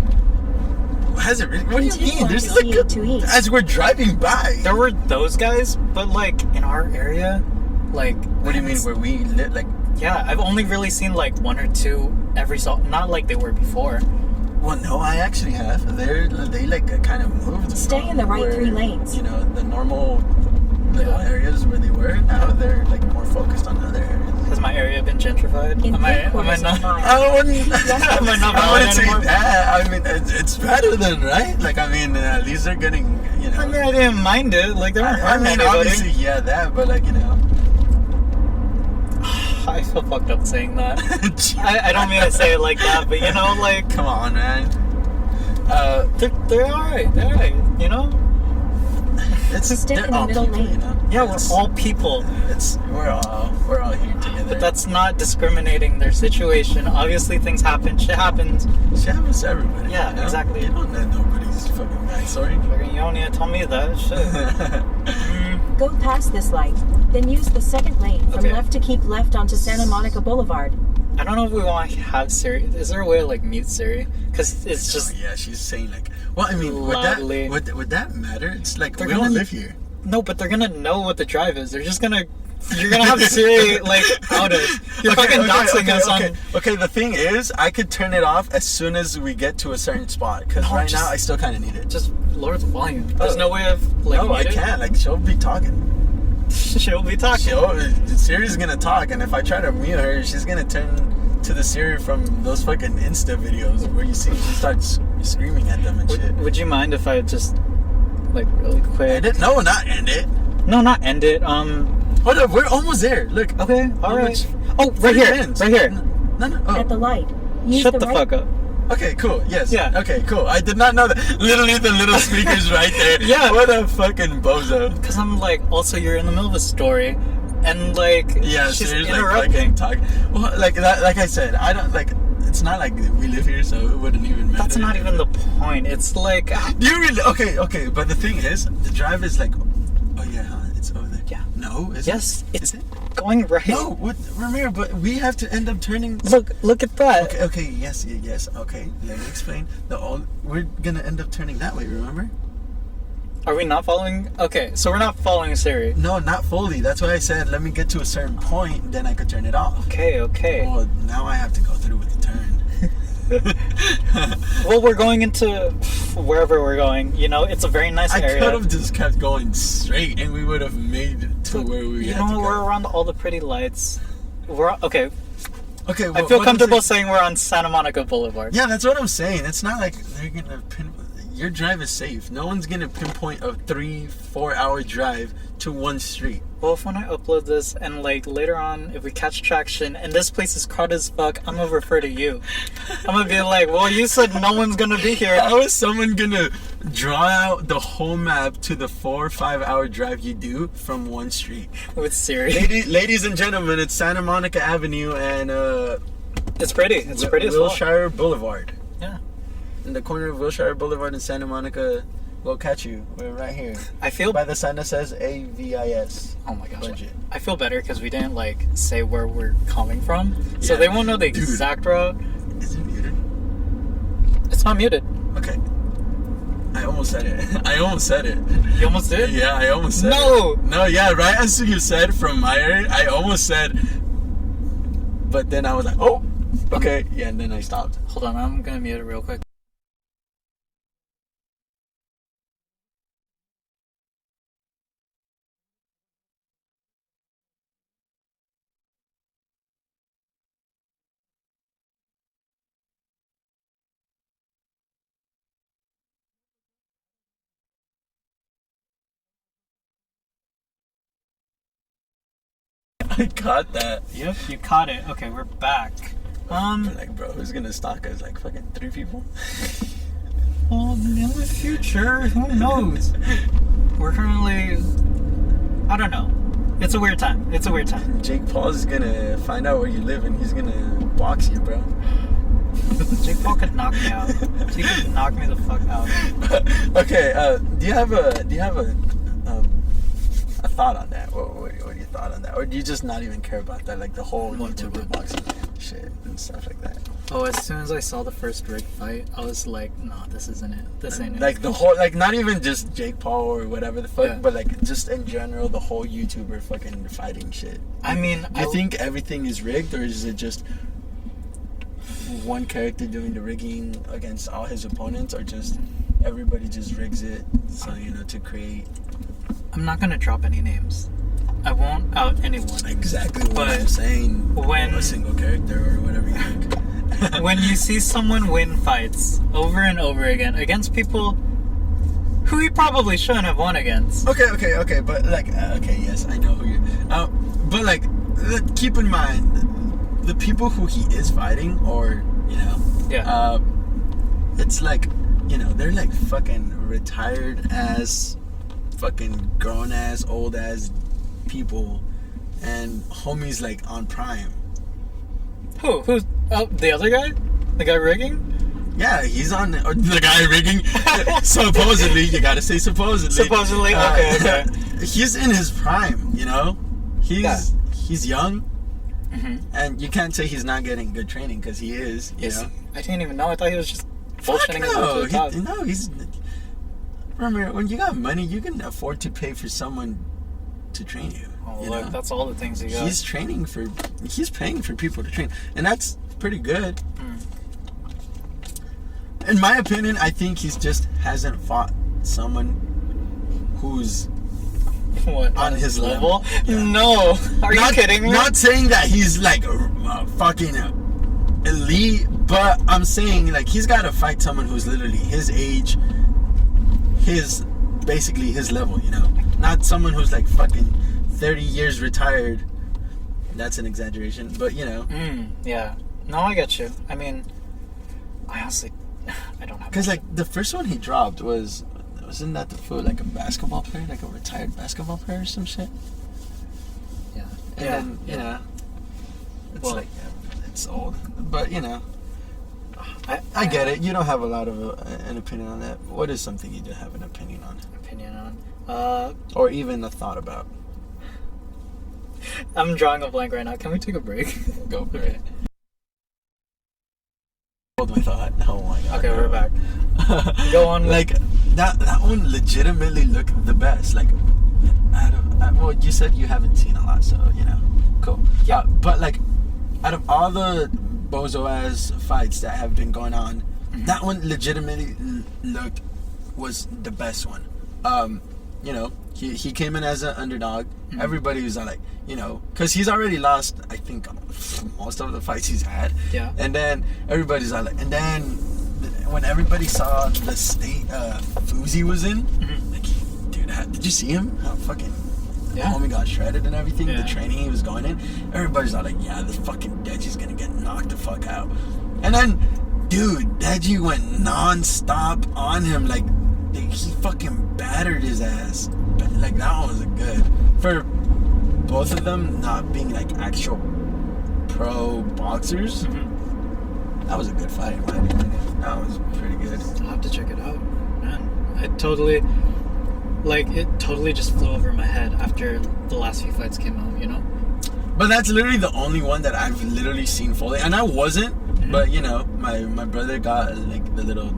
[SPEAKER 1] Has it really? What do you
[SPEAKER 3] Continue
[SPEAKER 1] mean?
[SPEAKER 3] on
[SPEAKER 1] There's
[SPEAKER 3] to
[SPEAKER 1] like
[SPEAKER 3] C828.
[SPEAKER 1] as we're driving by.
[SPEAKER 2] There were those guys, but like in our area, like
[SPEAKER 1] What do you mean where we live? Like,
[SPEAKER 2] yeah, I've only really seen like one or two every so. Not like they were before.
[SPEAKER 1] well, no, I actually have. They like kind of moved.
[SPEAKER 3] Stay
[SPEAKER 1] from
[SPEAKER 3] in the right
[SPEAKER 1] where,
[SPEAKER 3] 3 lanes.
[SPEAKER 1] You know, the normal little areas where they were. Now they're like more focused on other areas.
[SPEAKER 2] Has my area been gentrified?
[SPEAKER 3] In
[SPEAKER 2] Am I
[SPEAKER 3] 3/4
[SPEAKER 2] not?
[SPEAKER 3] of a mile.
[SPEAKER 1] I wouldn't.
[SPEAKER 2] Am I not
[SPEAKER 1] I
[SPEAKER 2] valid
[SPEAKER 1] wouldn't say
[SPEAKER 2] anymore?
[SPEAKER 1] that. I mean, it's better than right. Like, I mean, at least they're getting, you know.
[SPEAKER 2] I mean, I didn't mind it. Like, they weren't
[SPEAKER 1] I
[SPEAKER 2] hurting
[SPEAKER 1] mean,
[SPEAKER 2] anybody.
[SPEAKER 1] obviously, yeah, that, but like, you know.
[SPEAKER 2] I feel fucked up saying that. I don't mean to say it like that, but you know, like,
[SPEAKER 1] Come on, man.
[SPEAKER 2] they're alright. They're alright, you know?
[SPEAKER 3] Stay
[SPEAKER 1] they're
[SPEAKER 3] in the
[SPEAKER 1] all
[SPEAKER 3] middle
[SPEAKER 1] people,
[SPEAKER 3] lane.
[SPEAKER 1] you know.
[SPEAKER 2] Yeah, we're all people.
[SPEAKER 1] We're all here together.
[SPEAKER 2] But that's not discriminating their situation. Obviously, things happen. Shit happens.
[SPEAKER 1] shit happens to everybody.
[SPEAKER 2] Yeah,
[SPEAKER 1] you know?
[SPEAKER 2] exactly.
[SPEAKER 1] You don't know nobody's fucking backstory.
[SPEAKER 2] Fucking, you don't need to tell me that. Shit.
[SPEAKER 3] Go past this light, then use the second lane from
[SPEAKER 2] Okay.
[SPEAKER 3] left to keep left onto Santa Monica Boulevard.
[SPEAKER 2] I don't know if we want to have Siri. Is there a way to, like, mute Siri? Because it's just...
[SPEAKER 1] Yeah, she's saying like, well, I mean,
[SPEAKER 2] Loudly.
[SPEAKER 1] would that matter? It's like
[SPEAKER 2] They're
[SPEAKER 1] we don't
[SPEAKER 2] gonna-
[SPEAKER 1] live here.
[SPEAKER 2] No, but they're gonna know what the drive is. They're just gonna... You're gonna have Siri, like, out of... You're fucking doxing us on...
[SPEAKER 1] Okay, the thing is, I could turn it off as soon as we get to a certain spot. Because
[SPEAKER 2] No,
[SPEAKER 1] right
[SPEAKER 2] just-
[SPEAKER 1] now, I still kind of need it.
[SPEAKER 2] Just lower the volume. There's no way of, like,
[SPEAKER 1] No, I
[SPEAKER 2] mute it?
[SPEAKER 1] can't. Like, she'll be talking.
[SPEAKER 2] She'll be talking.
[SPEAKER 1] Siri's gonna talk, and if I try to mute her, she's gonna turn to the Siri from those fucking Insta videos where you see she starts screaming at them and shit.
[SPEAKER 2] Would you mind if I just, like, really quick...
[SPEAKER 1] End it? No, not end it.
[SPEAKER 2] No, not end it.
[SPEAKER 1] Hold up, we're almost there. Look.
[SPEAKER 2] Okay,
[SPEAKER 1] How
[SPEAKER 2] alright.
[SPEAKER 1] much-
[SPEAKER 2] Oh, right here.
[SPEAKER 1] minutes.
[SPEAKER 2] Right here.
[SPEAKER 1] No. Oh.
[SPEAKER 3] At the light, use
[SPEAKER 2] Shut
[SPEAKER 3] the
[SPEAKER 2] the
[SPEAKER 3] right.
[SPEAKER 2] fuck up.
[SPEAKER 1] Okay, cool. Yes.
[SPEAKER 2] Yeah.
[SPEAKER 1] Okay, cool. I did not know that. Literally, the little speaker's right there.
[SPEAKER 2] Yeah.
[SPEAKER 1] What a fucking bozo.
[SPEAKER 2] Because I'm like, also, you're in the middle of a story, and like,
[SPEAKER 1] Yeah,
[SPEAKER 2] she's
[SPEAKER 1] Siri's like
[SPEAKER 2] interrupting.
[SPEAKER 1] fucking talking. Well, like that. Like I said, I don't like. It's not like we live here, so it wouldn't even matter.
[SPEAKER 2] That's not even the point. It's like,
[SPEAKER 1] Do you really? Okay. But the thing is, the drive is like, oh yeah, huh? It's over there.
[SPEAKER 2] Yeah.
[SPEAKER 1] No. Is
[SPEAKER 2] yes,
[SPEAKER 1] it?
[SPEAKER 2] it's
[SPEAKER 1] Is it?
[SPEAKER 2] going right.
[SPEAKER 1] No. What, Ramiro? But we have to end up turning.
[SPEAKER 2] Look at that.
[SPEAKER 1] Okay. Yes. Okay. Let me explain. We're gonna end up turning that way. Remember?
[SPEAKER 2] Are we not following? Okay, so we're not following Siri.
[SPEAKER 1] No, not fully. That's why I said let me get to a certain point, then I could turn it off.
[SPEAKER 2] Okay.
[SPEAKER 1] Well, now I have to go through with the turn.
[SPEAKER 2] Well, we're going into wherever we're going. You know, it's a very nice
[SPEAKER 1] I
[SPEAKER 2] area.
[SPEAKER 1] could have just kept going straight, and we would have made it to where we
[SPEAKER 2] You
[SPEAKER 1] had to
[SPEAKER 2] know,
[SPEAKER 1] go.
[SPEAKER 2] we're around all the pretty lights. We're okay.
[SPEAKER 1] Okay,
[SPEAKER 2] I feel comfortable saying we're on Santa Monica Boulevard.
[SPEAKER 1] Yeah, that's what I'm saying. It's not like they're gonna your drive is safe. No one's gonna pinpoint a 3-4 hour drive to one street.
[SPEAKER 2] well, if when I upload this and like later on, if we catch traction and this place is crowded as fuck, I'm gonna refer to you. I'm gonna be like, well, you said no one's gonna be here.
[SPEAKER 1] How is someone gonna draw out the whole map to the 4 or 5 hour drive you do from one street?
[SPEAKER 2] With Siri.
[SPEAKER 1] Ladies and gentlemen, it's Santa Monica Avenue and
[SPEAKER 2] It's pretty. It's pretty as well.
[SPEAKER 1] Wilshire Boulevard.
[SPEAKER 2] Yeah.
[SPEAKER 1] In the corner of Wilshire Boulevard and Santa Monica, we'll catch you. We're right here.
[SPEAKER 2] I feel
[SPEAKER 1] by the sign that says AVIS.
[SPEAKER 2] Oh my gosh.
[SPEAKER 1] Budget.
[SPEAKER 2] I feel better because we didn't like say where we're coming from, so
[SPEAKER 1] Yeah.
[SPEAKER 2] they won't know the
[SPEAKER 1] Dude.
[SPEAKER 2] exact route.
[SPEAKER 1] Is it muted?
[SPEAKER 2] It's not muted.
[SPEAKER 1] Okay. I almost said it. I almost said it.
[SPEAKER 2] You almost did?
[SPEAKER 1] Yeah, I almost said
[SPEAKER 2] No!
[SPEAKER 1] it. No, yeah, right as you said from my area, I almost said, but then I was like, oh, okay. Yeah, and then I stopped.
[SPEAKER 2] Hold on, I'm gonna mute it real quick.
[SPEAKER 1] I caught that.
[SPEAKER 2] Yep, you caught it. Okay, we're back.
[SPEAKER 1] But like, bro, who's gonna stalk us? Like fucking 3 people?
[SPEAKER 2] Well, in the future, who knows? We're currently, I don't know. It's a weird time. It's a weird time.
[SPEAKER 1] Jake Paul's gonna find out where you live and he's gonna box you, bro.
[SPEAKER 2] Jake Paul could knock me out. He could knock me the fuck out.
[SPEAKER 1] Okay, do you have a thought on that? What are your thought on that? Or do you just not even care about that, like the whole YouTuber boxing shit and stuff like that?
[SPEAKER 2] Oh, as soon as I saw the first rig fight, I was like, no, this isn't it. This ain't it.
[SPEAKER 1] Like the whole, like not even just Jake Paul or whatever the fuck,
[SPEAKER 2] Yeah.
[SPEAKER 1] but like just in general, the whole YouTuber fucking fighting shit.
[SPEAKER 2] I mean,
[SPEAKER 1] Do you think everything is rigged, or is it just one character doing the rigging against all his opponents, or just everybody just rigs it so, you know, to create
[SPEAKER 2] I'm not gonna drop any names. I won't out anyone.
[SPEAKER 1] exactly what
[SPEAKER 2] But
[SPEAKER 1] I'm saying,
[SPEAKER 2] when-
[SPEAKER 1] a single character or whatever you think.
[SPEAKER 2] When you see someone win fights over and over again against people who he probably shouldn't have won against.
[SPEAKER 1] Okay, but like, okay, yes, I know who you. But like, keep in mind, the people who he is fighting, or you know,
[SPEAKER 2] Yeah.
[SPEAKER 1] it's like, you know, they're like fucking retired ass, fucking grown ass, old ass people, and homies like on prime.
[SPEAKER 2] Who? Who's? Oh, the other guy? The guy rigging?
[SPEAKER 1] Yeah, he's on the guy rigging. Supposedly, you gotta say supposedly.
[SPEAKER 2] Supposedly, okay.
[SPEAKER 1] He's in his prime, you know. He's young, and you can't say he's not getting good training because he is. You know.
[SPEAKER 2] I didn't even know. I thought he was just
[SPEAKER 1] Fuck
[SPEAKER 2] bullshitting his way to the top.
[SPEAKER 1] no, he's. Remember, when you got money, you can afford to pay for someone to train you.
[SPEAKER 2] Oh,
[SPEAKER 1] you
[SPEAKER 2] look,
[SPEAKER 1] know?
[SPEAKER 2] that's all the things he got.
[SPEAKER 1] He's paying for people to train, and that's pretty good. In my opinion, I think he's just hasn't fought someone who's
[SPEAKER 2] What,
[SPEAKER 1] on his level. Yeah.
[SPEAKER 2] No. Are you kidding me?
[SPEAKER 1] Not saying that he's like fucking elite, but I'm saying like he's got to fight someone who's literally his age, basically his level, you know, not someone who's like fucking 30 years retired. That's an exaggeration, but you know.
[SPEAKER 2] Yeah. No, I get you. I mean, I honestly, I don't have.
[SPEAKER 1] Because like the first one he dropped wasn't that the foot like a basketball player, like a retired basketball player or some shit?
[SPEAKER 2] Yeah.
[SPEAKER 1] And then, you know, it's
[SPEAKER 2] Well-
[SPEAKER 1] like, it's old. But, you know,
[SPEAKER 2] I
[SPEAKER 1] get it. You don't have a lot of an opinion on that. What is something you do have an opinion on? Or even a thought about?
[SPEAKER 2] I'm drawing a blank right now. Can we take a break?
[SPEAKER 1] Go for it. Hold my thought. Oh my god.
[SPEAKER 2] Okay, we're back. Go on.
[SPEAKER 1] Like, that one legitimately looked the best. Like, well, you said you haven't seen a lot, so, you know, cool.
[SPEAKER 2] Yeah.
[SPEAKER 1] But, like, out of all the bozo-ass fights that have been going on, that one legitimately was the best one. You know, he came in as an underdog. Everybody was like, you know, because he's already lost, I think, most of the fights he's had.
[SPEAKER 2] Yeah.
[SPEAKER 1] And then everybody's like, and then when everybody saw the state Fuzi was in, like, dude, did you see him? How fucking
[SPEAKER 2] Yeah.
[SPEAKER 1] Homie got shredded and everything.
[SPEAKER 2] Yeah.
[SPEAKER 1] The training he was going in, everybody's all like, yeah, this fucking Deji's gonna get knocked the fuck out. And then, dude, Deji went non-stop on him. Like, he fucking battered his ass. But, like, that one was good. For both of them not being, like, actual pro boxers, that was a good fight, in my opinion. That was pretty good.
[SPEAKER 2] I'll have to check it out, man. It totally just flew over my head after the last few fights came out, you know?
[SPEAKER 1] But that's literally the only one that I've literally seen fully. And I wasn't, but, you know, my brother got, like, the little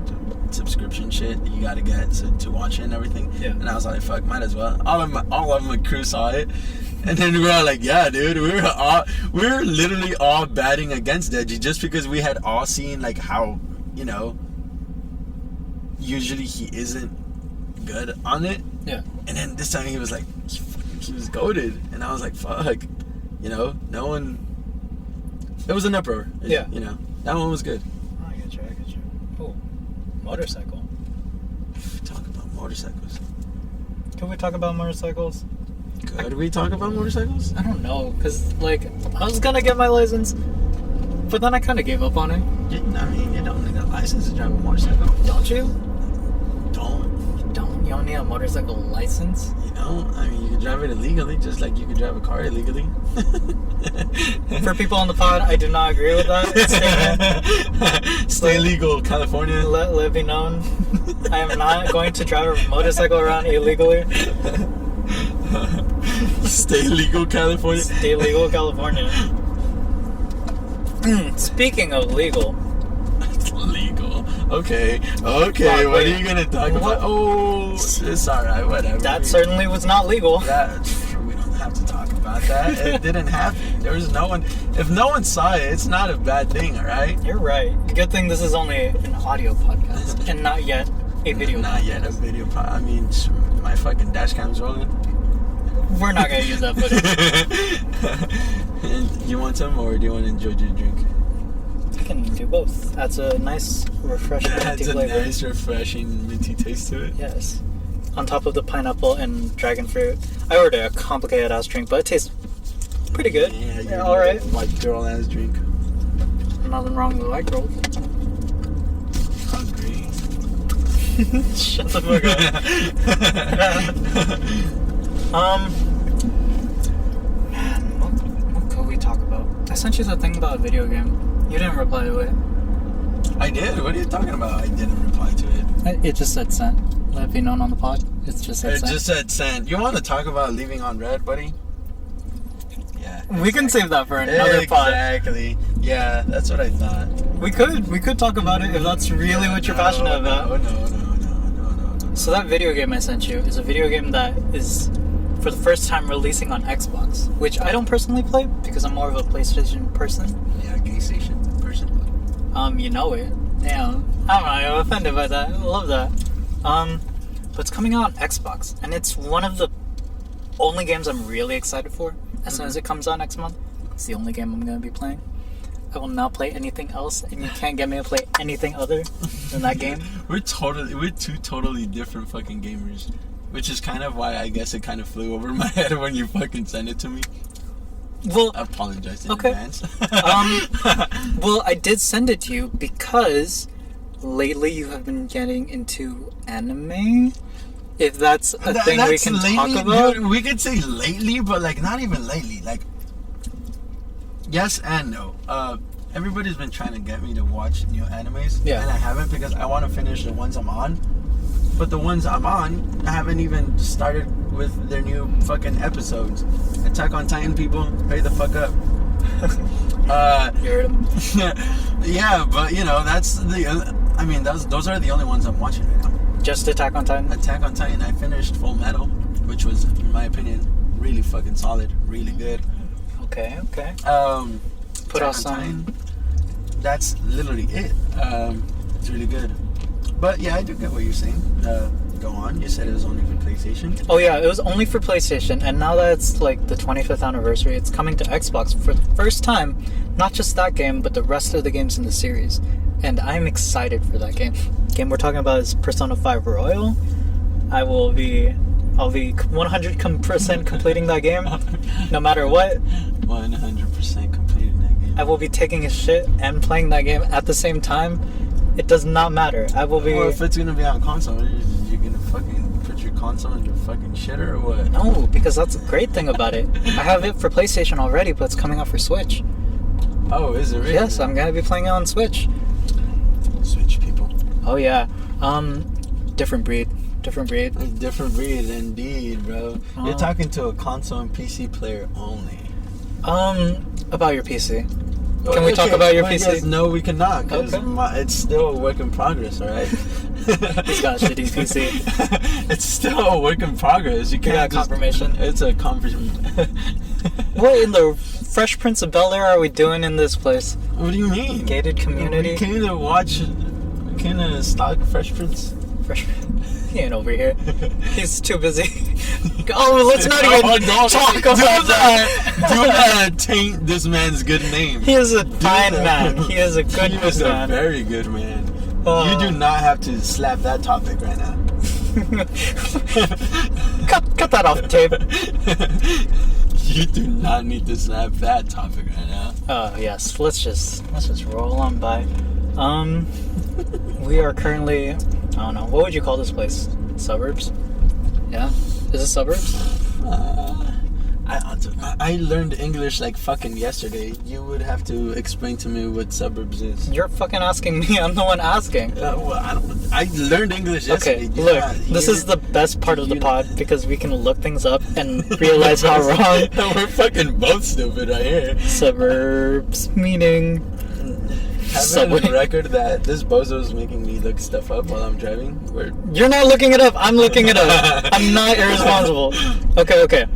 [SPEAKER 1] subscription shit that you gotta get to watch it and everything.
[SPEAKER 2] Yeah. And
[SPEAKER 1] I was like, fuck, might as well. All of my crew saw it. And then we were all like, yeah, dude, we were literally all batting against Deji just because we had all seen, like, how, you know, usually he isn't good on it.
[SPEAKER 2] Yeah.
[SPEAKER 1] And then this time he was like, he was goated. And I was like, fuck, you know, no one, it was an uproar.
[SPEAKER 2] Yeah.
[SPEAKER 1] You know, that one was good.
[SPEAKER 2] Oh, I get you. Oh, motorcycle.
[SPEAKER 1] Talk about motorcycles.
[SPEAKER 2] Can we talk about motorcycles?
[SPEAKER 1] Could we talk about motorcycles?
[SPEAKER 2] I don't know, because, like, I was gonna get my license, but then I kind of gave up on it.
[SPEAKER 1] I mean, you don't need a license to drive a motorcycle.
[SPEAKER 2] Don't you?
[SPEAKER 1] Don't.
[SPEAKER 2] You don't need a motorcycle license?
[SPEAKER 1] You know, I mean, you can drive it illegally, just like you could drive a car illegally.
[SPEAKER 2] For people on the pod, I do not agree with that statement.
[SPEAKER 1] Stay legal, California.
[SPEAKER 2] Let it be known, I am not going to drive a motorcycle around illegally.
[SPEAKER 1] Stay legal, California.
[SPEAKER 2] Stay legal, California. Speaking of legal.
[SPEAKER 1] Legal. Okay. What are you gonna talk about? Oh, it's alright, whatever.
[SPEAKER 2] That certainly was not legal.
[SPEAKER 1] We don't have to talk about that. It didn't happen. There was no one. If no one saw it, it's not a bad thing, alright?
[SPEAKER 2] You're right. Good thing this is only an audio podcast and not yet a video podcast.
[SPEAKER 1] Not yet a video podcast. I mean, my fucking dash cam's rolling.
[SPEAKER 2] We're not gonna use that footage.
[SPEAKER 1] You want some, or do you want to enjoy your drink?
[SPEAKER 2] I can do both. That's a nice, refreshing minty
[SPEAKER 1] That's a
[SPEAKER 2] flavor.
[SPEAKER 1] nice, refreshing minty taste to it.
[SPEAKER 2] Yes. On top of the pineapple and dragon fruit. I ordered a complicated ass drink, but it tastes pretty good.
[SPEAKER 1] Yeah,
[SPEAKER 2] alright.
[SPEAKER 1] White girl ass drink.
[SPEAKER 2] Nothing wrong with white girls.
[SPEAKER 1] Hungry.
[SPEAKER 2] Shut the fuck up. Man, what could we talk about? I sent you the thing about a video game. You didn't reply to it.
[SPEAKER 1] I did. What are you talking about? I didn't reply to it.
[SPEAKER 2] It just said sent. Let it be known on the pod. It just said sent.
[SPEAKER 1] It just said sent. You want to talk about leaving on red, buddy? Yeah. Exactly.
[SPEAKER 2] We can save that for another pod.
[SPEAKER 1] Exactly. Yeah, that's what I thought.
[SPEAKER 2] We could talk about it if that's really what you're passionate about.
[SPEAKER 1] No.
[SPEAKER 2] So that video game I sent you is a video game that is for the first time releasing on Xbox, which I don't personally play because I'm more of a PlayStation person.
[SPEAKER 1] Yeah, gay station person.
[SPEAKER 2] You know it. Damn. I don't know, I'm offended by that. I love that. But it's coming out on Xbox, and it's one of the only games I'm really excited for. As soon as it comes out next month, it's the only game I'm going to be playing. I will not play anything else, and you can't get me to play anything other than that game.
[SPEAKER 1] We're two totally different fucking gamers, which is kind of why I guess it kind of flew over my head when you fucking sent it to me.
[SPEAKER 2] Well,
[SPEAKER 1] I apologize in
[SPEAKER 2] okay.
[SPEAKER 1] advance.
[SPEAKER 2] Well, I did send it to you because lately you have been getting into anime. If that's a thing we can talk about.
[SPEAKER 1] Dude, we could say lately, but like not even lately. Like, yes and no. Everybody's been trying to get me to watch new animes,
[SPEAKER 2] yeah,
[SPEAKER 1] and I haven't because I want to finish the ones I'm on. But the ones I'm on, I haven't even started with their new fucking episodes. Attack on Titan, people, hurry the fuck up.
[SPEAKER 2] You heard him.
[SPEAKER 1] Yeah, but you know that's the. I mean, those are the only ones I'm watching right now.
[SPEAKER 2] Just Attack on Titan.
[SPEAKER 1] Attack on Titan. I finished Full Metal, which was, in my opinion, really fucking solid, really good.
[SPEAKER 2] Okay.
[SPEAKER 1] Put out some. That's literally it. It's really good. But yeah, I do get what you're saying. Go on. You said it was only for PlayStation.
[SPEAKER 2] Oh yeah, it was only for PlayStation, and now that it's like the 25th anniversary, it's coming to Xbox for the first time. Not just that game, but the rest of the games in the series. And I'm excited for that game. The game we're talking about is Persona 5 Royal. I will be I'll be 100% completing that game, no matter what.
[SPEAKER 1] 100% completing that game.
[SPEAKER 2] I will be taking a shit and playing that game at the same time. It does not matter. I will be.
[SPEAKER 1] Or if it's gonna be on console, you're gonna fucking put your console in your fucking shitter or what?
[SPEAKER 2] No, because that's the great thing about it. I have it for PlayStation already, but it's coming out for Switch.
[SPEAKER 1] Oh, is it really?
[SPEAKER 2] Yes, I'm gonna be playing it on Switch.
[SPEAKER 1] Switch people.
[SPEAKER 2] Oh yeah. Different breed. Different breed.
[SPEAKER 1] A different breed indeed, bro. You're
[SPEAKER 2] Oh.
[SPEAKER 1] talking to a console and PC player only.
[SPEAKER 2] About your PC. Can we talk about your PC?
[SPEAKER 1] Yes, no, we cannot, because
[SPEAKER 2] Okay.
[SPEAKER 1] it's still a work in progress, alright?
[SPEAKER 2] He's got a shitty PC.
[SPEAKER 1] It's still a work in progress. You
[SPEAKER 2] got
[SPEAKER 1] can't just,
[SPEAKER 2] confirmation?
[SPEAKER 1] It's a confirmation.
[SPEAKER 2] What in the Fresh Prince of Bel-Air are we doing in this place?
[SPEAKER 1] What do you mean?
[SPEAKER 2] Gated community?
[SPEAKER 1] We came to watch, we came to stalk Fresh Prince.
[SPEAKER 2] Fresh He ain't over here. He's too busy. Oh, let's not even talk about that.
[SPEAKER 1] Do not taint this man's good name.
[SPEAKER 2] He is a fine man. He is a good
[SPEAKER 1] He is a
[SPEAKER 2] man.
[SPEAKER 1] very good man. You do not have to slap that topic right now.
[SPEAKER 2] cut that off the tape.
[SPEAKER 1] You do not need to slap that topic right now.
[SPEAKER 2] Oh yes, let's just roll on by. We are currently, I don't know, what would you call this place? Suburbs? Yeah, is it suburbs?
[SPEAKER 1] I learned English like fucking yesterday. You would have to explain to me what suburbs is.
[SPEAKER 2] You're fucking asking me. I'm the one asking.
[SPEAKER 1] Well, I learned English yesterday.
[SPEAKER 2] Okay, look, this is the best part of the pod because we can look things up and realize how wrong.
[SPEAKER 1] We're fucking both stupid right here.
[SPEAKER 2] Suburbs meaning
[SPEAKER 1] Having a record that this bozo is making me look stuff up while I'm driving.
[SPEAKER 2] You're not looking it up. I'm looking it up. I'm not irresponsible. Okay.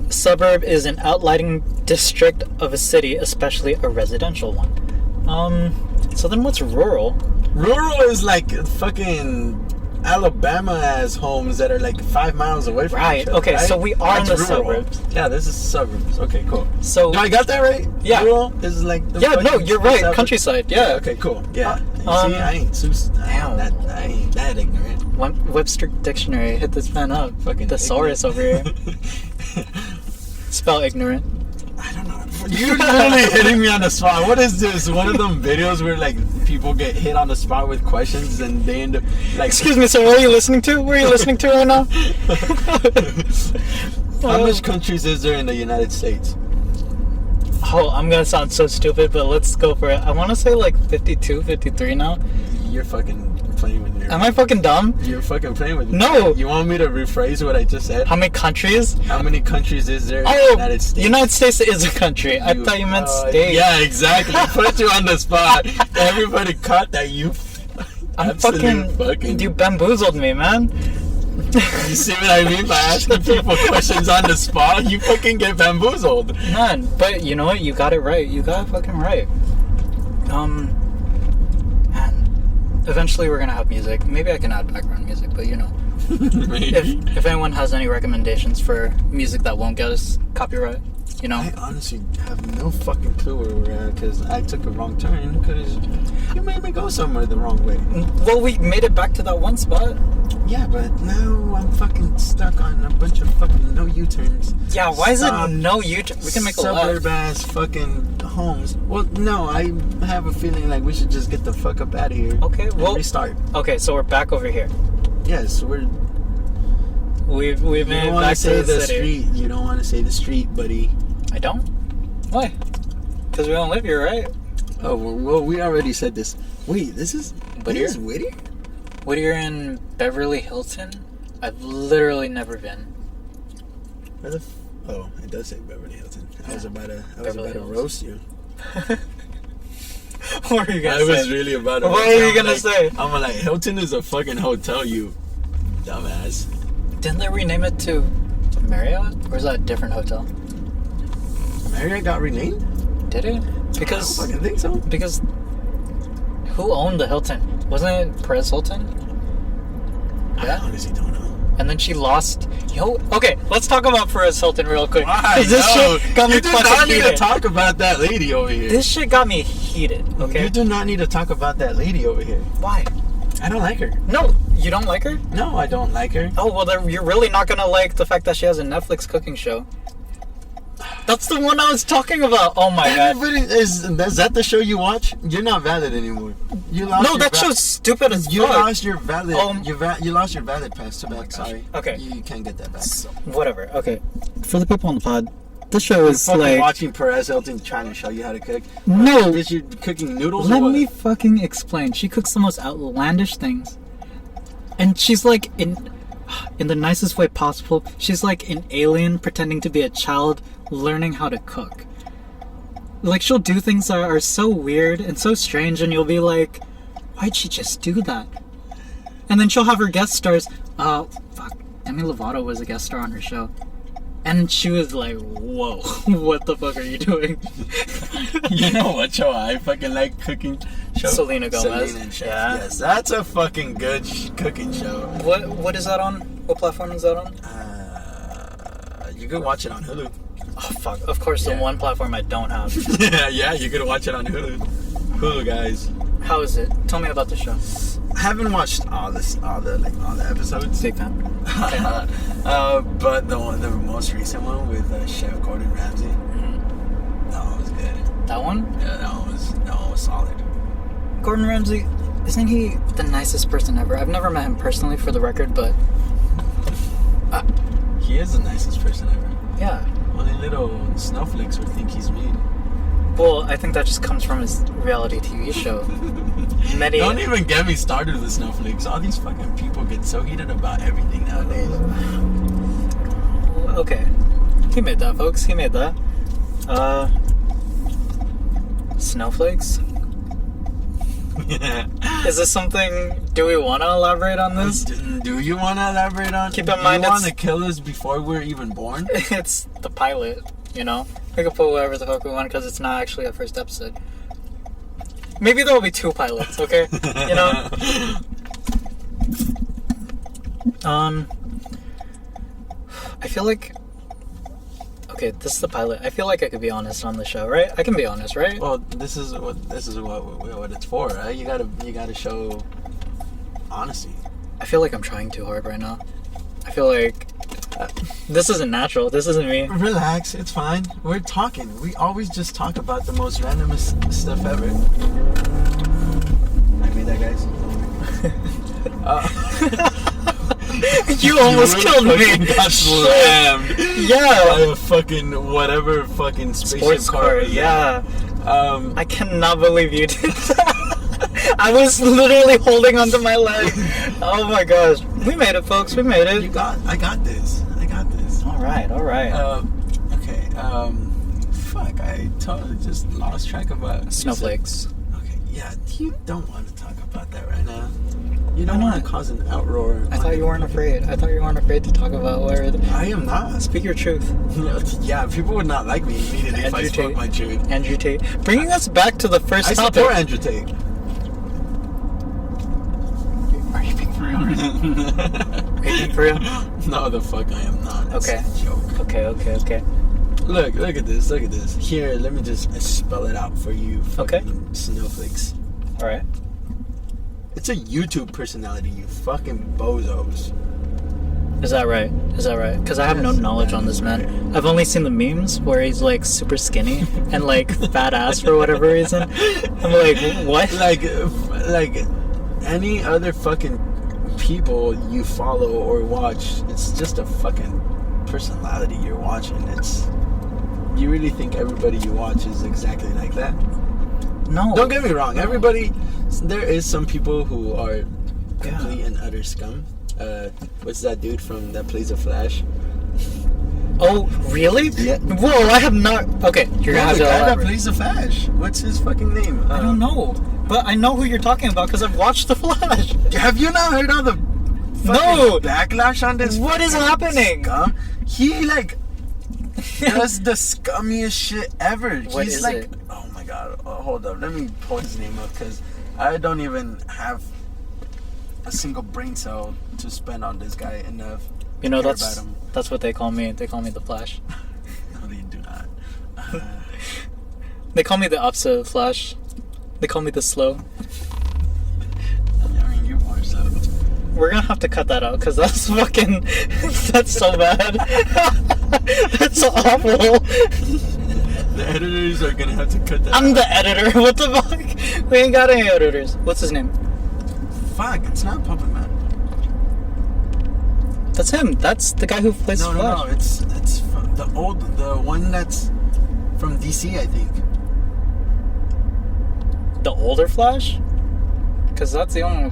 [SPEAKER 2] Suburb is an outlying district of a city, especially a residential one. So then what's rural?
[SPEAKER 1] Rural is like fucking Alabama has homes that are like 5 miles away from each other.
[SPEAKER 2] Okay,
[SPEAKER 1] right?
[SPEAKER 2] so we are in the
[SPEAKER 1] rural.
[SPEAKER 2] suburbs.
[SPEAKER 1] Yeah, this is suburbs. Okay, cool.
[SPEAKER 2] So
[SPEAKER 1] do I got that right?
[SPEAKER 2] Yeah.
[SPEAKER 1] Rural is like the
[SPEAKER 2] yeah, no,
[SPEAKER 1] fucking
[SPEAKER 2] you're right.
[SPEAKER 1] suburbs.
[SPEAKER 2] Countryside. Yeah.
[SPEAKER 1] Okay, cool. Yeah. See,
[SPEAKER 2] Damn.
[SPEAKER 1] I ain't that ignorant.
[SPEAKER 2] Webster Dictionary, hit this man up.
[SPEAKER 1] Fucking
[SPEAKER 2] thesaurus over here. Spell ignorant.
[SPEAKER 1] I don't know. You're literally hitting me on the spot. What is this? One of them videos where like people get hit on the spot with questions and they end up like.
[SPEAKER 2] Excuse me, sir. What are you listening to? What are you listening to right now?
[SPEAKER 1] How much countries is there in the United States?
[SPEAKER 2] Oh, I'm gonna sound so stupid, but let's go for it. I want to say like 52, 53 now.
[SPEAKER 1] You're fucking playing with me.
[SPEAKER 2] Am I fucking dumb?
[SPEAKER 1] You're fucking playing with me.
[SPEAKER 2] No.
[SPEAKER 1] You want me to rephrase what I just said?
[SPEAKER 2] How many countries?
[SPEAKER 1] How many countries is there in the
[SPEAKER 2] Oh,
[SPEAKER 1] United States?
[SPEAKER 2] United States is a country. I thought you meant state.
[SPEAKER 1] Yeah, exactly. Put you on the spot. Everybody caught that.
[SPEAKER 2] I'm fucking. You bamboozled me, man.
[SPEAKER 1] You see what I mean by asking people questions on the spot? You fucking get bamboozled.
[SPEAKER 2] Man, but you know what? You got it right. You got it fucking right. Man. Eventually we're gonna have music. Maybe I can add background music, but you know.
[SPEAKER 1] Maybe.
[SPEAKER 2] If anyone has any recommendations for music that won't get us copyright, you know.
[SPEAKER 1] I honestly have no fucking clue where we're at because I took a wrong turn because you made me go somewhere the wrong way.
[SPEAKER 2] Well, we made it back to that one spot.
[SPEAKER 1] Yeah, but now I'm fucking stuck on a bunch of fucking no U-turns.
[SPEAKER 2] Yeah, why is it no U-turn? We can make a
[SPEAKER 1] suburb
[SPEAKER 2] left.
[SPEAKER 1] ass fucking homes. Well, no, I have a feeling like we should just get the fuck up out of here.
[SPEAKER 2] Okay,
[SPEAKER 1] and
[SPEAKER 2] well,
[SPEAKER 1] restart.
[SPEAKER 2] Okay, so we're back over here.
[SPEAKER 1] Yes,
[SPEAKER 2] We've
[SPEAKER 1] You
[SPEAKER 2] made
[SPEAKER 1] don't
[SPEAKER 2] it
[SPEAKER 1] want
[SPEAKER 2] back
[SPEAKER 1] to say
[SPEAKER 2] to the
[SPEAKER 1] the
[SPEAKER 2] city.
[SPEAKER 1] street. You don't want to say the street, buddy.
[SPEAKER 2] I don't? Why? Because we don't live here, right?
[SPEAKER 1] Oh well, we already said this. Wait, this is
[SPEAKER 2] Whittier?
[SPEAKER 1] This is Whittier?
[SPEAKER 2] Whittier in Beverly Hilton? I've literally never been.
[SPEAKER 1] Where the oh, it does say Beverly Hilton. I was about to
[SPEAKER 2] Hills.
[SPEAKER 1] roast you.
[SPEAKER 2] What are you gonna
[SPEAKER 1] I
[SPEAKER 2] say?
[SPEAKER 1] was really about to.
[SPEAKER 2] What are you gonna say?
[SPEAKER 1] I'm like, Hilton is a fucking hotel, you dumbass.
[SPEAKER 2] Didn't they rename it to Marriott? Or is that a different hotel?
[SPEAKER 1] Marriott got renamed?
[SPEAKER 2] Did it? Because
[SPEAKER 1] I don't fucking think so.
[SPEAKER 2] Because who owned the Hilton? Wasn't it Perez Hilton?
[SPEAKER 1] I
[SPEAKER 2] Yeah.
[SPEAKER 1] honestly don't know.
[SPEAKER 2] And then she lost. Okay, let's talk about Perez Hilton real quick.
[SPEAKER 1] Why?
[SPEAKER 2] 'Cause this
[SPEAKER 1] No,
[SPEAKER 2] shit got me
[SPEAKER 1] you do
[SPEAKER 2] fucking
[SPEAKER 1] not need to
[SPEAKER 2] heated.
[SPEAKER 1] talk about that lady over here.
[SPEAKER 2] This shit got me heated. Okay.
[SPEAKER 1] You do not need to talk about that lady over here.
[SPEAKER 2] Why?
[SPEAKER 1] I don't like her.
[SPEAKER 2] No, you don't like her?
[SPEAKER 1] No, I don't like her.
[SPEAKER 2] Oh, well, then you're really not gonna like the fact that she has a Netflix cooking show. That's the one I was talking about. Oh my god.
[SPEAKER 1] Is that the show you watch? You're not valid anymore. You lost.
[SPEAKER 2] No, that show's stupid as
[SPEAKER 1] You
[SPEAKER 2] fuck.
[SPEAKER 1] lost your valid. You lost your valid pass to back. Sorry.
[SPEAKER 2] Okay.
[SPEAKER 1] You can't get that back.
[SPEAKER 2] Whatever. Okay. For the people on the pod, this show is
[SPEAKER 1] Fucking
[SPEAKER 2] like
[SPEAKER 1] watching Perez Hilton trying to show you how to cook.
[SPEAKER 2] no.
[SPEAKER 1] Is you cooking noodles?
[SPEAKER 2] Let
[SPEAKER 1] or what?
[SPEAKER 2] me fucking explain. She cooks the most outlandish things, and she's like in the nicest way possible. She's like an alien pretending to be a child learning how to cook. Like, she'll do things that are so weird and so strange, and you'll be like, why'd she just do that? And then she'll have her guest stars. Fuck, Demi Lovato was a guest star on her show, and she was like, whoa, what the fuck are you doing?
[SPEAKER 1] You know what show I fucking like cooking? Show?
[SPEAKER 2] Selena Gomez.
[SPEAKER 1] Selena and Chef.
[SPEAKER 2] Yeah.
[SPEAKER 1] Yes, that's a fucking good cooking show.
[SPEAKER 2] What is that on? What platform is that on?
[SPEAKER 1] You could watch it on Hulu.
[SPEAKER 2] Oh fuck! Of course, the one platform I don't have.
[SPEAKER 1] yeah, you could watch it on Hulu. Hulu, guys.
[SPEAKER 2] How is it? Tell me about the show.
[SPEAKER 1] I haven't watched all the episodes.
[SPEAKER 2] Big fan.
[SPEAKER 1] But the most recent one with Chef Gordon Ramsay. That one was good.
[SPEAKER 2] That one?
[SPEAKER 1] Yeah, that one was solid.
[SPEAKER 2] Gordon Ramsay, isn't he the nicest person ever? I've never met him personally, for the record, but
[SPEAKER 1] He is the nicest person ever.
[SPEAKER 2] yeah.
[SPEAKER 1] Only little snowflakes would think he's mean.
[SPEAKER 2] Well, I think that just comes from his reality TV show.
[SPEAKER 1] Don't even get me started with snowflakes. All these fucking people get so heated about everything nowadays.
[SPEAKER 2] Okay. He made that, folks. He made that. Snowflakes? Is this something... Do we want to elaborate on this?
[SPEAKER 1] Do you want to elaborate on?
[SPEAKER 2] Keep in mind,
[SPEAKER 1] you want
[SPEAKER 2] it's-
[SPEAKER 1] to kill us before we're even born?
[SPEAKER 2] It's the pilot, you know? We can put whatever the fuck we want because it's not actually a first episode. Maybe there will be 2 pilots, okay? You know? I feel like... Okay, this is the pilot. I feel like I could be honest on the show, right? I can be honest, right?
[SPEAKER 1] Well, this is what it's for, right? You gotta show honesty.
[SPEAKER 2] I feel like I'm trying too hard right now. I feel like... this isn't natural. This isn't me.
[SPEAKER 1] Relax, it's fine. We're talking. We always just talk about the most randomest stuff ever. I made that, guys.
[SPEAKER 2] You almost killed me.
[SPEAKER 1] Got slammed.
[SPEAKER 2] Yeah.
[SPEAKER 1] By a fucking whatever fucking spaceship
[SPEAKER 2] Sports car, yeah. I cannot believe you did that. I was literally holding onto my leg. Oh my gosh. We made it, folks. We made it.
[SPEAKER 1] I got this.
[SPEAKER 2] Alright.
[SPEAKER 1] Okay. Fuck, I totally just lost track of what
[SPEAKER 2] Snowflakes.
[SPEAKER 1] Okay, yeah, you don't want to talk about that right now. You don't
[SPEAKER 2] Why
[SPEAKER 1] want
[SPEAKER 2] not?
[SPEAKER 1] to cause an outroar.
[SPEAKER 2] I thought you weren't afraid. I thought you weren't afraid to talk about where...
[SPEAKER 1] I am not.
[SPEAKER 2] Speak your truth.
[SPEAKER 1] Yeah, people would not like me immediately if I
[SPEAKER 2] Andrew
[SPEAKER 1] spoke
[SPEAKER 2] Tate.
[SPEAKER 1] my truth.
[SPEAKER 2] Andrew Tate. Bringing us back to the first
[SPEAKER 1] I
[SPEAKER 2] topic.
[SPEAKER 1] support Andrew Tate.
[SPEAKER 2] Are you being for real? Are you being for real?
[SPEAKER 1] No, the fuck I am not. That's
[SPEAKER 2] Okay.
[SPEAKER 1] a joke.
[SPEAKER 2] Okay.
[SPEAKER 1] Look at this. Here, let me just spell it out for you fucking snowflakes.
[SPEAKER 2] Alright.
[SPEAKER 1] It's a YouTube personality, you fucking bozos.
[SPEAKER 2] Is that right? Because I have no
[SPEAKER 1] Yes,
[SPEAKER 2] knowledge
[SPEAKER 1] that
[SPEAKER 2] on this
[SPEAKER 1] is
[SPEAKER 2] man.
[SPEAKER 1] right.
[SPEAKER 2] I've only seen the memes where he's like super skinny and like fat ass for whatever reason. I'm like, what?
[SPEAKER 1] Like any other fucking people you follow or watch, it's just a fucking personality you're watching. You really think everybody you watch is exactly like that?
[SPEAKER 2] No.
[SPEAKER 1] Don't get me wrong. There is some people who are complete and utter scum. What's that dude that plays the Flash?
[SPEAKER 2] Oh, really?
[SPEAKER 1] Yeah.
[SPEAKER 2] Whoa, I have not... Okay, you're gonna have
[SPEAKER 1] the
[SPEAKER 2] to
[SPEAKER 1] guy that
[SPEAKER 2] elaborate.
[SPEAKER 1] plays the Flash. What's his fucking name?
[SPEAKER 2] I don't know. But I know who you're talking about because I've watched The Flash.
[SPEAKER 1] Have you not heard all the
[SPEAKER 2] No!
[SPEAKER 1] backlash on this?
[SPEAKER 2] What is
[SPEAKER 1] fucking
[SPEAKER 2] happening?
[SPEAKER 1] Scum? He does the scummiest shit ever.
[SPEAKER 2] What
[SPEAKER 1] He's
[SPEAKER 2] is
[SPEAKER 1] like,
[SPEAKER 2] it?
[SPEAKER 1] oh my god, hold up, let me pull his name up because I don't even have a single brain cell to spend on this guy enough.
[SPEAKER 2] You know,
[SPEAKER 1] to care about him.
[SPEAKER 2] that's what they call me. They call me The Flash.
[SPEAKER 1] No, they do not.
[SPEAKER 2] They call me the opposite of Flash. They call me the slow.
[SPEAKER 1] I mean, you are
[SPEAKER 2] We're gonna have to cut that out because that's fucking. That's so bad. That's awful.
[SPEAKER 1] The editors are gonna have to cut that.
[SPEAKER 2] I'm the editor. What the fuck? We ain't got any editors. What's his name?
[SPEAKER 1] Fuck, it's not Puppet Man.
[SPEAKER 2] That's him. That's the guy who plays
[SPEAKER 1] No,
[SPEAKER 2] Flash.
[SPEAKER 1] it's from the one that's from DC, I think.
[SPEAKER 2] The older Flash? Because that's the only.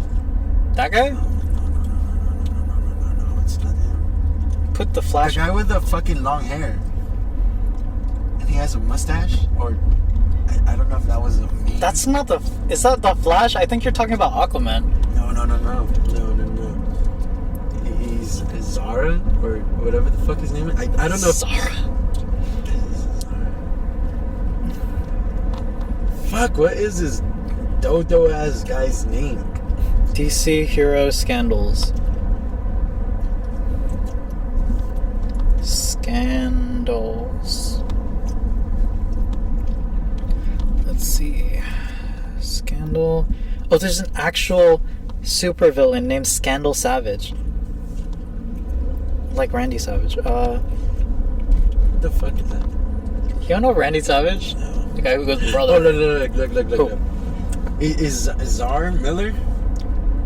[SPEAKER 2] That guy?
[SPEAKER 1] No, it's not him.
[SPEAKER 2] Put the
[SPEAKER 1] The
[SPEAKER 2] Flash.
[SPEAKER 1] guy with the fucking long hair. And he has a mustache, or I don't know if that was a meme.
[SPEAKER 2] That's not the. Is that the Flash? I think you're talking about Aquaman.
[SPEAKER 1] No. He's Zara or whatever the fuck his name is. I don't know.
[SPEAKER 2] Zara.
[SPEAKER 1] Fuck, what is this dodo ass guy's name?
[SPEAKER 2] DC hero scandals. Scandals. Let's see. Scandal. Oh, there's an actual supervillain named Scandal Savage. Like Randy Savage.
[SPEAKER 1] What the fuck is that?
[SPEAKER 2] You don't know Randy Savage?
[SPEAKER 1] No.
[SPEAKER 2] The guy who goes, brother.
[SPEAKER 1] Oh, look.
[SPEAKER 2] Who?
[SPEAKER 1] Is Zar Miller?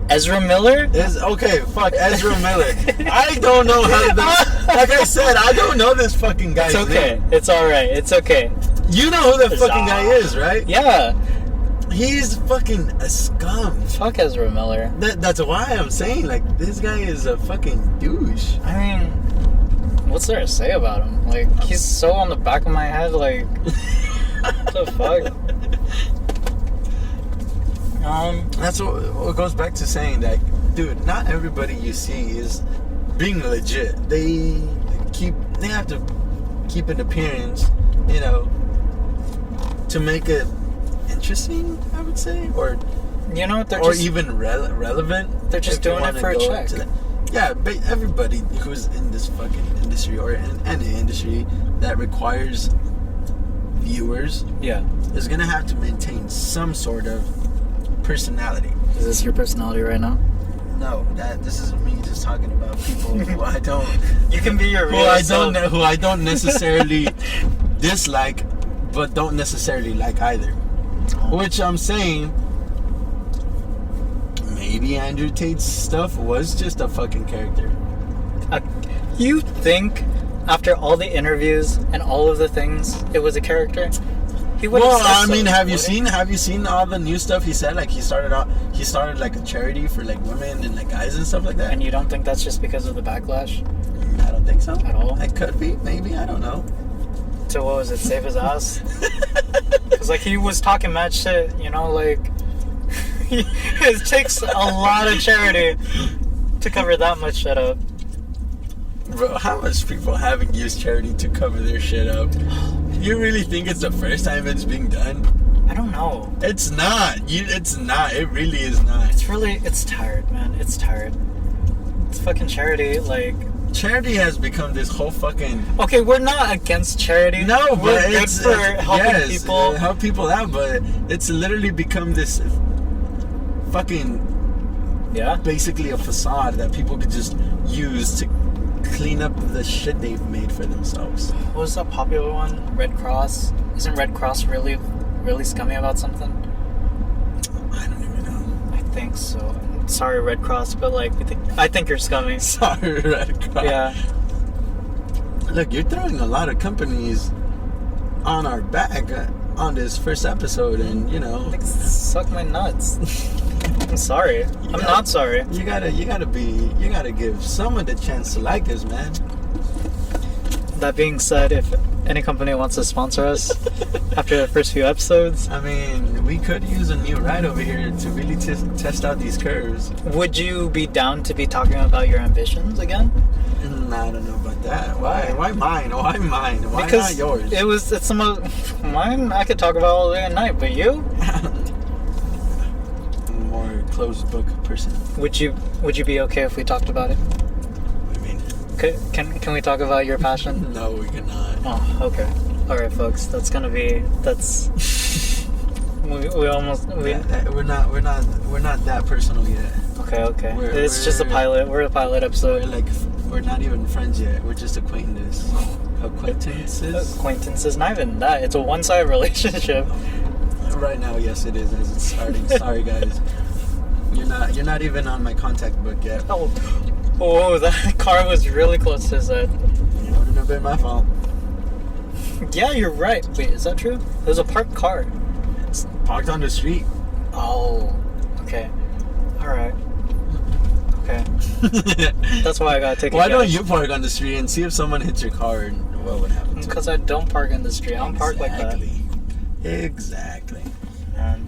[SPEAKER 2] Ezra Miller?
[SPEAKER 1] Okay, fuck, Ezra Miller. I don't know how to... Like I said, I don't know this fucking guy's
[SPEAKER 2] It's okay.
[SPEAKER 1] name.
[SPEAKER 2] It's alright. It's okay.
[SPEAKER 1] You know who the fucking guy is, right?
[SPEAKER 2] Yeah.
[SPEAKER 1] He's fucking a scum.
[SPEAKER 2] Fuck Ezra Miller.
[SPEAKER 1] That's why I'm saying, like, this guy is a fucking douche.
[SPEAKER 2] I mean, what's there to say about him? Like, he's so on the back of my head, like, what the fuck?
[SPEAKER 1] That's what goes back to saying that, dude, not everybody you see is being legit. They have to keep an appearance, you know, to make it interesting, I would say, or
[SPEAKER 2] You know what? They're
[SPEAKER 1] or
[SPEAKER 2] just
[SPEAKER 1] even relevant.
[SPEAKER 2] They're just
[SPEAKER 1] if you
[SPEAKER 2] doing it
[SPEAKER 1] wanna
[SPEAKER 2] for a
[SPEAKER 1] go
[SPEAKER 2] check.
[SPEAKER 1] into that. Yeah, but everybody who's in this fucking industry or in any industry that requires viewers
[SPEAKER 2] yeah.
[SPEAKER 1] is gonna have to maintain some sort of personality.
[SPEAKER 2] Is this your personality right now?
[SPEAKER 1] No, this is me just talking about people who I don't
[SPEAKER 2] You can be your
[SPEAKER 1] who
[SPEAKER 2] real
[SPEAKER 1] I
[SPEAKER 2] self.
[SPEAKER 1] don't who I don't necessarily dislike, but don't necessarily like either. Which I'm saying, maybe Andrew Tate's stuff was just a fucking character.
[SPEAKER 2] You think after all the interviews and all of the things, it was a character? He would.
[SPEAKER 1] Well,
[SPEAKER 2] have
[SPEAKER 1] I
[SPEAKER 2] said
[SPEAKER 1] mean,
[SPEAKER 2] so,
[SPEAKER 1] have you
[SPEAKER 2] wouldn't
[SPEAKER 1] seen all the new stuff he said? Like he started like a charity for like women and like guys and stuff like that.
[SPEAKER 2] And you don't think that's just because of the backlash
[SPEAKER 1] I don't think so
[SPEAKER 2] at all?
[SPEAKER 1] It could be, maybe, I don't know.
[SPEAKER 2] So what was it? Save his ass? Because like he was talking mad shit, you know, like it takes a lot of charity to cover that much shit up.
[SPEAKER 1] Bro, how much people haven't used charity to cover their shit up? You really think it's the first time it's being done?
[SPEAKER 2] I don't know.
[SPEAKER 1] It's not. It's not. It really is not.
[SPEAKER 2] It's tired, man. It's tired. It's fucking charity, like.
[SPEAKER 1] Charity has become this whole fucking...
[SPEAKER 2] Okay, we're not against charity.
[SPEAKER 1] No,
[SPEAKER 2] we're
[SPEAKER 1] but
[SPEAKER 2] good
[SPEAKER 1] it's...
[SPEAKER 2] for helping people.
[SPEAKER 1] help people out, but it's literally become this fucking...
[SPEAKER 2] Yeah.
[SPEAKER 1] Basically a facade that people could just use to clean up the shit they've made for themselves.
[SPEAKER 2] What was that popular one? Red Cross? Isn't Red Cross really scummy about something?
[SPEAKER 1] I don't even know.
[SPEAKER 2] I think so. Sorry, Red Cross, but like, I think you're scummy.
[SPEAKER 1] Sorry, Red Cross.
[SPEAKER 2] Yeah.
[SPEAKER 1] Look, you're throwing a lot of companies on our back on this first episode, and you know,
[SPEAKER 2] Like, suck my nuts. I'm sorry. I'm not sorry.
[SPEAKER 1] You gotta give someone the chance to like us, man.
[SPEAKER 2] That being said, if any company wants to sponsor us after the first few episodes,
[SPEAKER 1] I mean, we could use a new ride over here to really test out these curves.
[SPEAKER 2] would you be down to be talking about your ambitions again?
[SPEAKER 1] I don't know about that. Why mine? Why mine? Why
[SPEAKER 2] Because
[SPEAKER 1] not yours?
[SPEAKER 2] it's some of mine. I could talk about all day and night, but you?
[SPEAKER 1] More closed book person.
[SPEAKER 2] Would you be okay if we talked about it?
[SPEAKER 1] What do you mean?
[SPEAKER 2] Can we talk about your passion?
[SPEAKER 1] No, we cannot.
[SPEAKER 2] Oh, okay. All right, folks. That's We almost.
[SPEAKER 1] We're not that personal yet.
[SPEAKER 2] Okay. It's just a pilot. We're a pilot episode.
[SPEAKER 1] We're not even friends yet. We're just acquaintances.
[SPEAKER 2] Acquaintances, not even that. It's a one-sided relationship.
[SPEAKER 1] Right now, yes, it is. As it's starting. Sorry, guys. You're not even on my contact book yet.
[SPEAKER 2] Oh, that car was really close to his head.
[SPEAKER 1] It wouldn't have been my fault.
[SPEAKER 2] Yeah, you're right. Wait, is that true? It was a parked car.
[SPEAKER 1] It's parked on the street.
[SPEAKER 2] Oh, okay. All right. Okay. That's why I gotta take.
[SPEAKER 1] Why don't you park on the street and see if someone hits your car and what would happen?
[SPEAKER 2] Because I don't park in the street. I don't park like that.
[SPEAKER 1] Exactly. Man.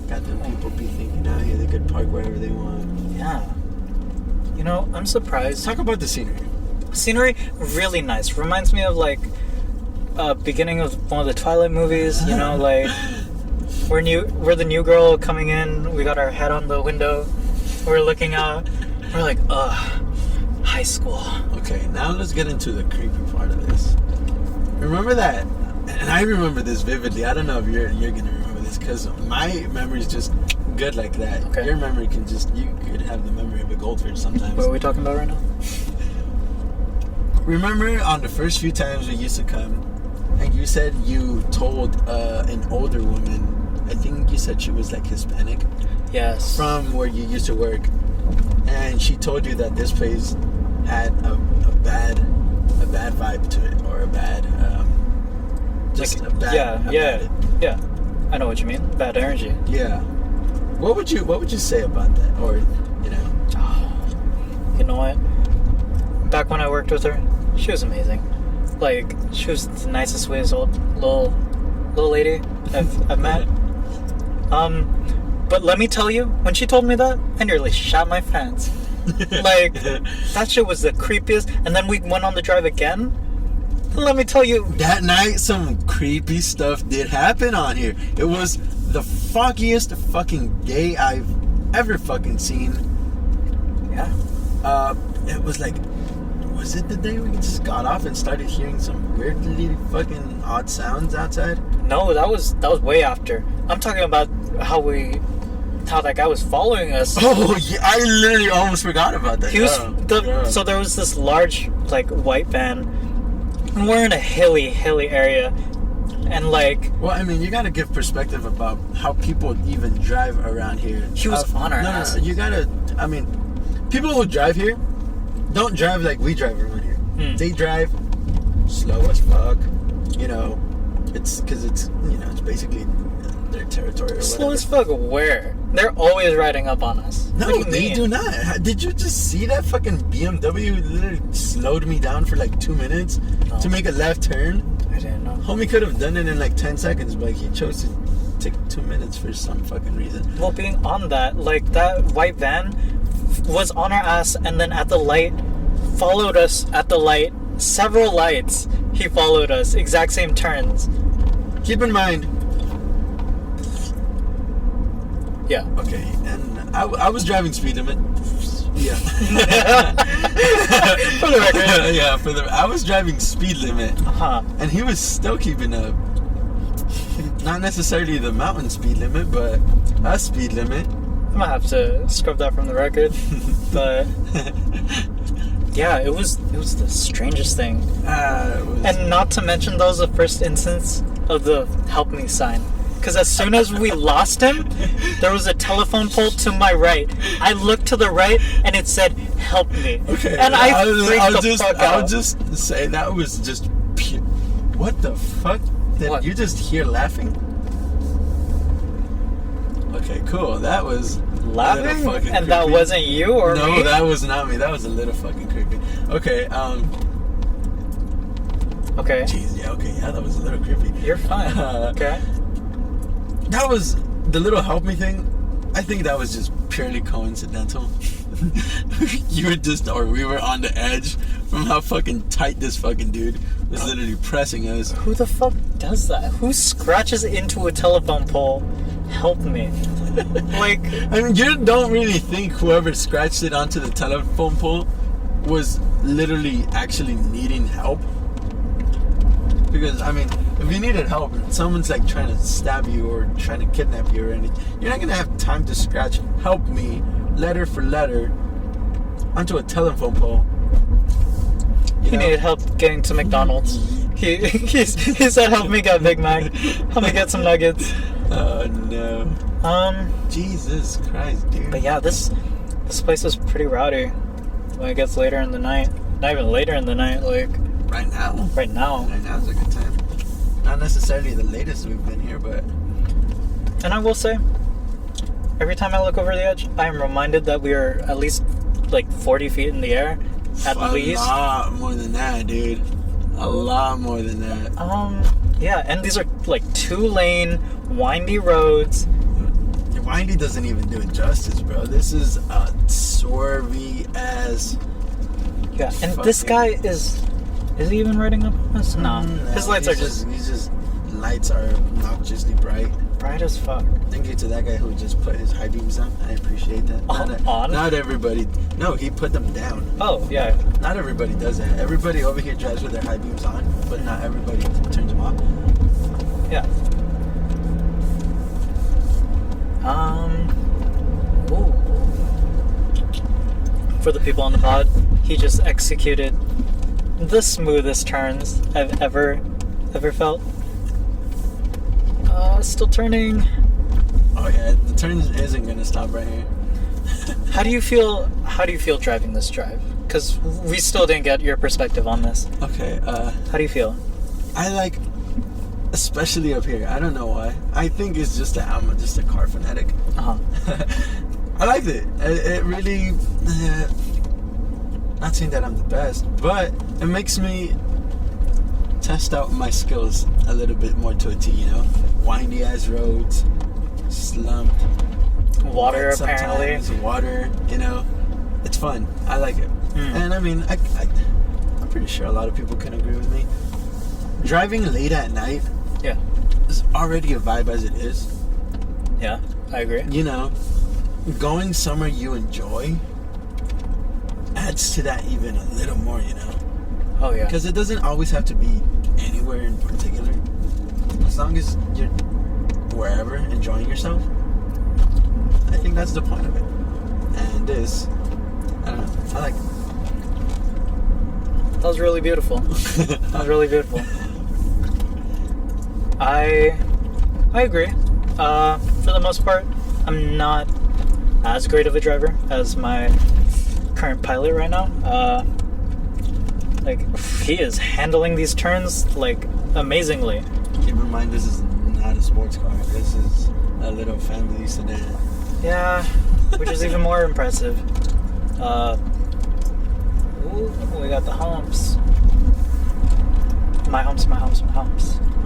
[SPEAKER 1] Got them people be thinking out here they could park wherever they want.
[SPEAKER 2] Yeah. You know, I'm surprised.
[SPEAKER 1] Talk about the scenery.
[SPEAKER 2] Scenery, really nice. Reminds me of like beginning of one of the Twilight movies. You know, like we're the new girl coming in. We got our head on the window. We're looking out. We're like, high school. Okay, now let's get into the creepy part of this. Remember that, and I remember this vividly. I don't know if you're gonna remember this because my memory's just good like that. Okay.
[SPEAKER 1] Your memory you could have the memory of a goldfish sometimes.
[SPEAKER 2] What are we talking about right now?
[SPEAKER 1] Remember on the first few times we used to come, and you said you told an older woman, I think you said she was like Hispanic.
[SPEAKER 2] Yes.
[SPEAKER 1] From where you used to work, and she told you that this place had a bad vibe to it, or a bad
[SPEAKER 2] yeah. I know what you mean. Bad energy.
[SPEAKER 1] Yeah. What would you say about that, or you know?
[SPEAKER 2] You know what? Back when I worked with her, she was amazing. Like she was the nicest, sweetest old little lady I've met. But let me tell you, when she told me that, I nearly shot my pants. Like, that shit was the creepiest. And then we went on the drive again. Let me tell you.
[SPEAKER 1] That night, some creepy stuff did happen on here. It was the foggiest fucking day I've ever fucking seen.
[SPEAKER 2] Yeah.
[SPEAKER 1] It was like, was it the day we just got off and started hearing some weirdly fucking odd sounds outside?
[SPEAKER 2] No, that was way after. I'm talking about how that guy was following us.
[SPEAKER 1] Oh yeah, I literally almost forgot about that.
[SPEAKER 2] He was so there was this large like white van, and we're in a hilly area, and like.
[SPEAKER 1] Well, I mean, you gotta give perspective about how people even drive around here.
[SPEAKER 2] He was on our ass.
[SPEAKER 1] No, you gotta. I mean, people who drive here don't drive like we drive around here. They drive slow as fuck. You know, it's because it's basically their territory or whatever.
[SPEAKER 2] Slow as fuck where? They're always riding up on us.
[SPEAKER 1] No, they do not. Did you just see that fucking BMW literally slowed me down for like 2 minutes to make a left turn?
[SPEAKER 2] I didn't know.
[SPEAKER 1] Homie could have done it in like 10 seconds, but he chose to take 2 minutes for some fucking reason.
[SPEAKER 2] Well, being on that, like that white van was on our ass, and then at the light, followed us at the light, several lights. He followed us, exact same turns.
[SPEAKER 1] Keep in mind.
[SPEAKER 2] Yeah.
[SPEAKER 1] Okay, and I was driving speed limit. Yeah.
[SPEAKER 2] For the record.
[SPEAKER 1] Yeah, I was driving speed limit. And he was still keeping up. Not necessarily the mountain speed limit, but a speed limit.
[SPEAKER 2] I'm gonna have to scrub that from the record. But yeah, it was the strangest thing. And not to mention that was the first instance of the help me sign. Because as soon as we lost him, there was a telephone pole to my right. I looked to the right, and it said, help me. Okay, and
[SPEAKER 1] I'll just say that was just pure. What the fuck? Did you just hear laughing? Okay, cool. That was
[SPEAKER 2] laughing? And
[SPEAKER 1] creepy.
[SPEAKER 2] That wasn't you or me?
[SPEAKER 1] No, that was not me. That was a little fucking creepy. Okay,
[SPEAKER 2] Okay.
[SPEAKER 1] Jeez, yeah, that was a little creepy.
[SPEAKER 2] You're fine. Okay.
[SPEAKER 1] That was the little help me thing. I think that was just purely coincidental. We were on the edge from how fucking tight this fucking dude was literally pressing us.
[SPEAKER 2] Who the fuck does that? Who scratches into a telephone pole? Help me. Like,
[SPEAKER 1] I mean, you don't really think whoever scratched it onto the telephone pole was literally actually needing help? Because, I mean, if you needed help and someone's like trying to stab you or trying to kidnap you or anything, you're not gonna have time to scratch "help me" letter for letter onto a telephone pole.
[SPEAKER 2] He needed help getting to McDonald's. He said, "Help me get Big Mac. Help me get some nuggets."
[SPEAKER 1] Oh no. Jesus Christ, dude.
[SPEAKER 2] But yeah, this place is pretty rowdy when it gets later in the night. Not even later in the night, like
[SPEAKER 1] Right now.
[SPEAKER 2] right now.
[SPEAKER 1] Right now is a good time. Not necessarily the latest we've been here, but
[SPEAKER 2] And I will say, every time I look over the edge, I am reminded that we are at least like 40 feet in the air. At least.
[SPEAKER 1] A lot more than that, dude. A lot more than that.
[SPEAKER 2] Yeah, and these are like 2-lane, windy roads.
[SPEAKER 1] Windy doesn't even do it justice, bro. This is a swervy ass.
[SPEAKER 2] Yeah, and this guy is he even riding up on us? No. His lights are just
[SPEAKER 1] lights are obnoxiously bright.
[SPEAKER 2] bright as fuck.
[SPEAKER 1] Thank you to that guy who just put his high beams on. I appreciate that. Not everybody. No, he put them down.
[SPEAKER 2] Oh, yeah.
[SPEAKER 1] Not everybody does that. Everybody over here drives with their high beams on, but not everybody turns them off.
[SPEAKER 2] Yeah. Ooh. For the people on the pod, he just executed the smoothest turns I've ever felt. Still turning.
[SPEAKER 1] Oh yeah, the turn isn't gonna stop right here.
[SPEAKER 2] How do you feel driving this drive? Because we still didn't get your perspective on this.
[SPEAKER 1] Okay,
[SPEAKER 2] How do you feel?
[SPEAKER 1] I like, especially up here. I don't know why. I think it's just that I'm just a car fanatic. I liked it. It really, not saying that I'm the best, but it makes me test out my skills a little bit more to a T, you know? Windy ass roads, slumped.
[SPEAKER 2] Water, apparently.
[SPEAKER 1] Water, you know? It's fun. I like it. And I mean, I'm pretty sure a lot of people can agree with me. Driving late at night is already a vibe as it is.
[SPEAKER 2] Yeah, I agree.
[SPEAKER 1] You know, going somewhere you enjoy adds to that even a little more, you know?
[SPEAKER 2] Oh, yeah.
[SPEAKER 1] Because it doesn't always have to be anywhere in particular. As long as you're wherever enjoying yourself, I think that's the point of it. And this, I don't know, I like it.
[SPEAKER 2] That was really beautiful. That was really beautiful. I agree. For the most part, I'm not as great of a driver as my current pilot right now. Like, he is handling these turns like amazingly.
[SPEAKER 1] Keep in mind, this is not a sports car. This is a little family sedan.
[SPEAKER 2] Yeah, which is even more impressive. Ooh, we got the humps. My humps.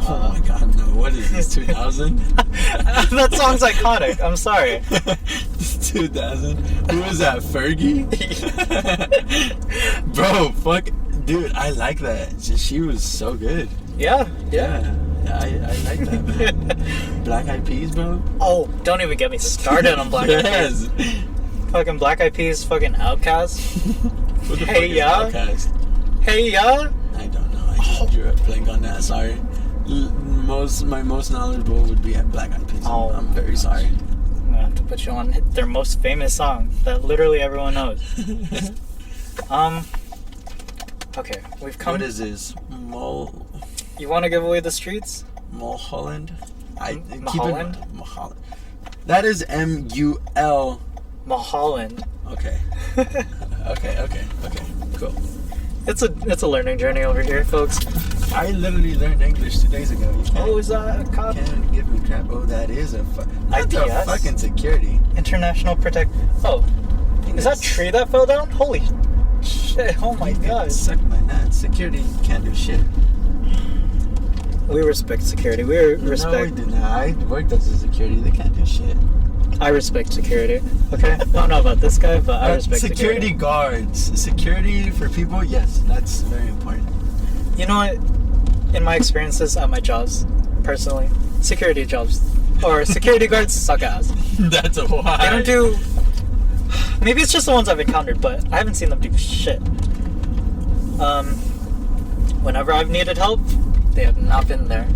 [SPEAKER 1] Oh my god, no. What is this, 2000?
[SPEAKER 2] That song's iconic. I'm sorry.
[SPEAKER 1] 2000? Who was that, Fergie? Bro, fuck. Dude, I like that. She was so good.
[SPEAKER 2] Yeah.
[SPEAKER 1] I like that, man. Black Eyed Peas, bro?
[SPEAKER 2] Oh, don't even get me started on Black Eyed Peas. Fucking Black Eyed Peas, fucking Outkast.
[SPEAKER 1] What the
[SPEAKER 2] Hey,
[SPEAKER 1] fuck is
[SPEAKER 2] yeah.
[SPEAKER 1] Outkast?
[SPEAKER 2] Hey, yeah.
[SPEAKER 1] I don't know. I just drew a blank on that. Sorry. My most knowledgeable would be at Black Eyed Peas.
[SPEAKER 2] Oh,
[SPEAKER 1] I'm very sorry.
[SPEAKER 2] I'm gonna have to put you on their most famous song that literally everyone knows. Okay, we've come.
[SPEAKER 1] What is this?
[SPEAKER 2] You want to give away the streets?
[SPEAKER 1] Mulholland?
[SPEAKER 2] Mulholland?
[SPEAKER 1] Mulholland. That is M-U-L.
[SPEAKER 2] Mulholland.
[SPEAKER 1] Okay. Okay. Cool.
[SPEAKER 2] It's a learning journey over here, folks.
[SPEAKER 1] I literally learned English 2 days ago.
[SPEAKER 2] Oh, is that a cop?
[SPEAKER 1] Can't give me crap. Oh, that is a not the
[SPEAKER 2] IPS?
[SPEAKER 1] fucking security.
[SPEAKER 2] International Protect. Oh, is that tree that fell down? Holy shit! Oh my god.
[SPEAKER 1] Suck my nuts. Security can't do shit.
[SPEAKER 2] We respect security. We respect.
[SPEAKER 1] No, we do not. I worked as a security. They can't do shit.
[SPEAKER 2] I respect security. Okay, I don't know about this guy, but I respect security.
[SPEAKER 1] Guards, security for people. Yes, that's very important.
[SPEAKER 2] You know what? In my experiences at my jobs, personally, security jobs or security guards suck ass.
[SPEAKER 1] That's a why.
[SPEAKER 2] They don't do. Maybe it's just the ones I've encountered, but I haven't seen them do shit. Whenever I've needed help, They have not been there.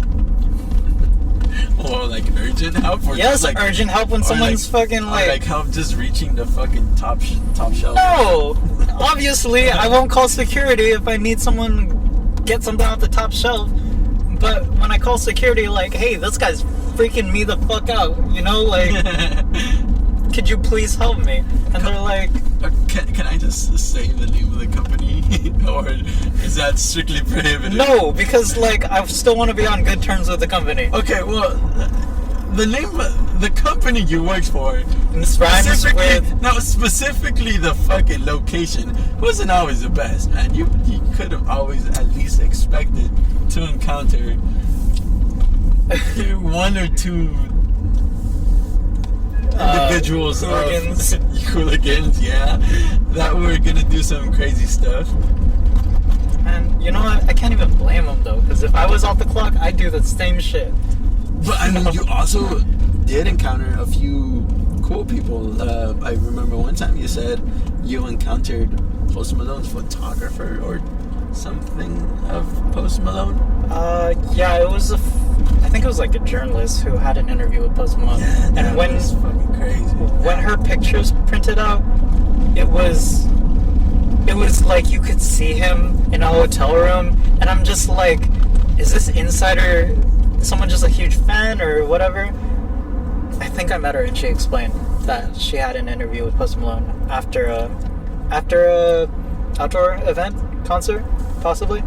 [SPEAKER 1] Or like urgent help, or
[SPEAKER 2] Yes,
[SPEAKER 1] just like
[SPEAKER 2] urgent help when
[SPEAKER 1] or
[SPEAKER 2] someone's fucking
[SPEAKER 1] or
[SPEAKER 2] like.
[SPEAKER 1] like help just reaching the fucking top shelf.
[SPEAKER 2] No, obviously I won't call security if I need someone to get something off the top shelf. But when I call security, like, hey, this guy's freaking me the fuck out, you know, like, could you please help me? And they're like,
[SPEAKER 1] Can I just say the name of the company, or is that strictly prohibited?
[SPEAKER 2] no, because like I still want to be on good terms with the company.
[SPEAKER 1] Okay, well, the name of the company you work for,
[SPEAKER 2] This rhymes with.
[SPEAKER 1] no, specifically the fucking location wasn't always the best, man. You could have always at least expected to encounter one or two individuals hooligans, yeah, that were gonna do some crazy stuff.
[SPEAKER 2] And you know what? I can't even blame them though, because if I was off the clock, I'd do the same shit.
[SPEAKER 1] But I mean, you also did encounter a few cool people. I remember one time you said you encountered Post Malone's photographer or something of Post Malone.
[SPEAKER 2] Yeah, it was I think it was like a journalist who had an interview with Post Malone.
[SPEAKER 1] Yeah, that
[SPEAKER 2] and when
[SPEAKER 1] was fucking crazy.
[SPEAKER 2] When her pictures printed out, it was like you could see him in a hotel room, and I'm just like, is this insider someone just a huge fan or whatever? I think I met her and she explained that she had an interview with Post Malone after a outdoor event, concert, possibly,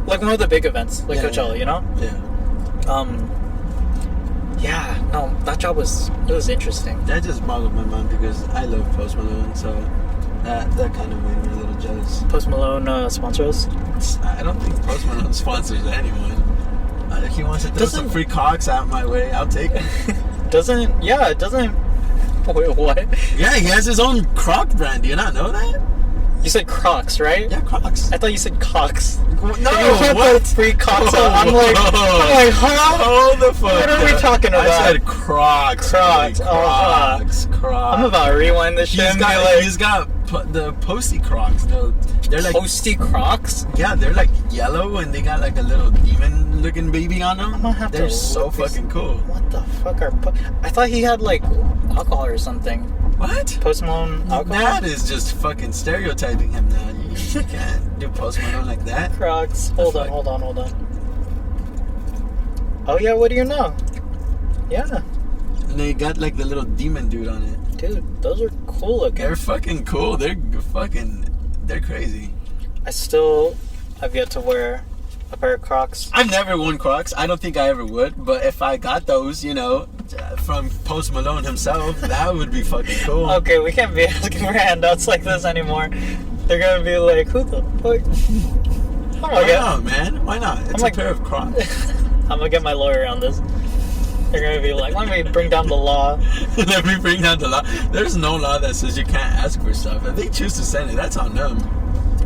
[SPEAKER 2] like one of the big events, like Coachella, you know?
[SPEAKER 1] Yeah.
[SPEAKER 2] Yeah, no, that job was interesting.
[SPEAKER 1] That just boggled my mind because I love Post Malone, so that kind of made me a little jealous.
[SPEAKER 2] Post Malone sponsor us?
[SPEAKER 1] I don't think Post Malone sponsors anyone. He wants to throw some free cocks out my way, I'll take it.
[SPEAKER 2] It doesn't. Wait, what?
[SPEAKER 1] Yeah, he has his own Croc brand. Do you not know that?
[SPEAKER 2] You said Crocs, right?
[SPEAKER 1] Yeah, Crocs.
[SPEAKER 2] I thought you said cocks.
[SPEAKER 1] No,
[SPEAKER 2] what? Free cocks. I'm like, huh?
[SPEAKER 1] Hold the fuck.
[SPEAKER 2] What are we talking about?
[SPEAKER 1] I said Crocs.
[SPEAKER 2] Crocs.
[SPEAKER 1] Crocs.
[SPEAKER 2] I'm about to rewind this shit.
[SPEAKER 1] He's got the Posty Crocs. They're like
[SPEAKER 2] Posty Crocs.
[SPEAKER 1] Yeah, they're like yellow and they got like a little demon-looking baby on them.
[SPEAKER 2] I'm gonna have
[SPEAKER 1] they're
[SPEAKER 2] to
[SPEAKER 1] so fucking cool.
[SPEAKER 2] What the fuck I thought he had like alcohol or something.
[SPEAKER 1] What?
[SPEAKER 2] Post Malone alcohol?
[SPEAKER 1] That is just fucking stereotyping him now. You can't do Post Malone like that.
[SPEAKER 2] Crocs. Hold on. Oh yeah, what do you know? Yeah.
[SPEAKER 1] And they got like the little demon dude on it.
[SPEAKER 2] Dude, those are cool looking.
[SPEAKER 1] They're fucking cool. They're crazy.
[SPEAKER 2] I've yet to wear a pair of Crocs.
[SPEAKER 1] I've never worn Crocs. I don't think I ever would. But if I got those, from Post Malone himself, that would be fucking cool.
[SPEAKER 2] Okay, we can't be asking for handouts like this anymore. They're gonna be like, who the fuck?
[SPEAKER 1] Why not, man? Why not? It's a pair of Crocs.
[SPEAKER 2] I'm gonna get my lawyer on this. They're gonna be like, let me bring down the law.
[SPEAKER 1] Let me bring down the law. There's no law that says you can't ask for stuff. If they choose to send it, that's on them.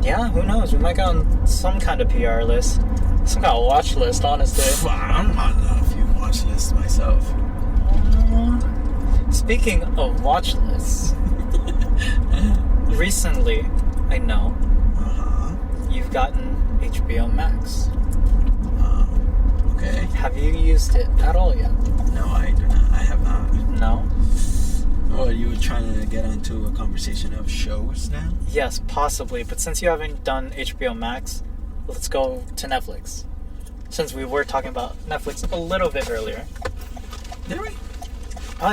[SPEAKER 2] Yeah, who knows? We might get on some kind of PR list. Some kind of watch list, honestly.
[SPEAKER 1] I'm on a few watch lists myself.
[SPEAKER 2] Speaking of watch lists, recently, I know, you've gotten HBO Max.
[SPEAKER 1] Okay.
[SPEAKER 2] Have you used it at all yet?
[SPEAKER 1] No, I do not. I have not.
[SPEAKER 2] No?
[SPEAKER 1] Oh, you were trying to get onto a conversation of shows now?
[SPEAKER 2] Yes, possibly. But since you haven't done HBO Max, let's go to Netflix. Since we were talking about Netflix a little bit earlier.
[SPEAKER 1] Did we?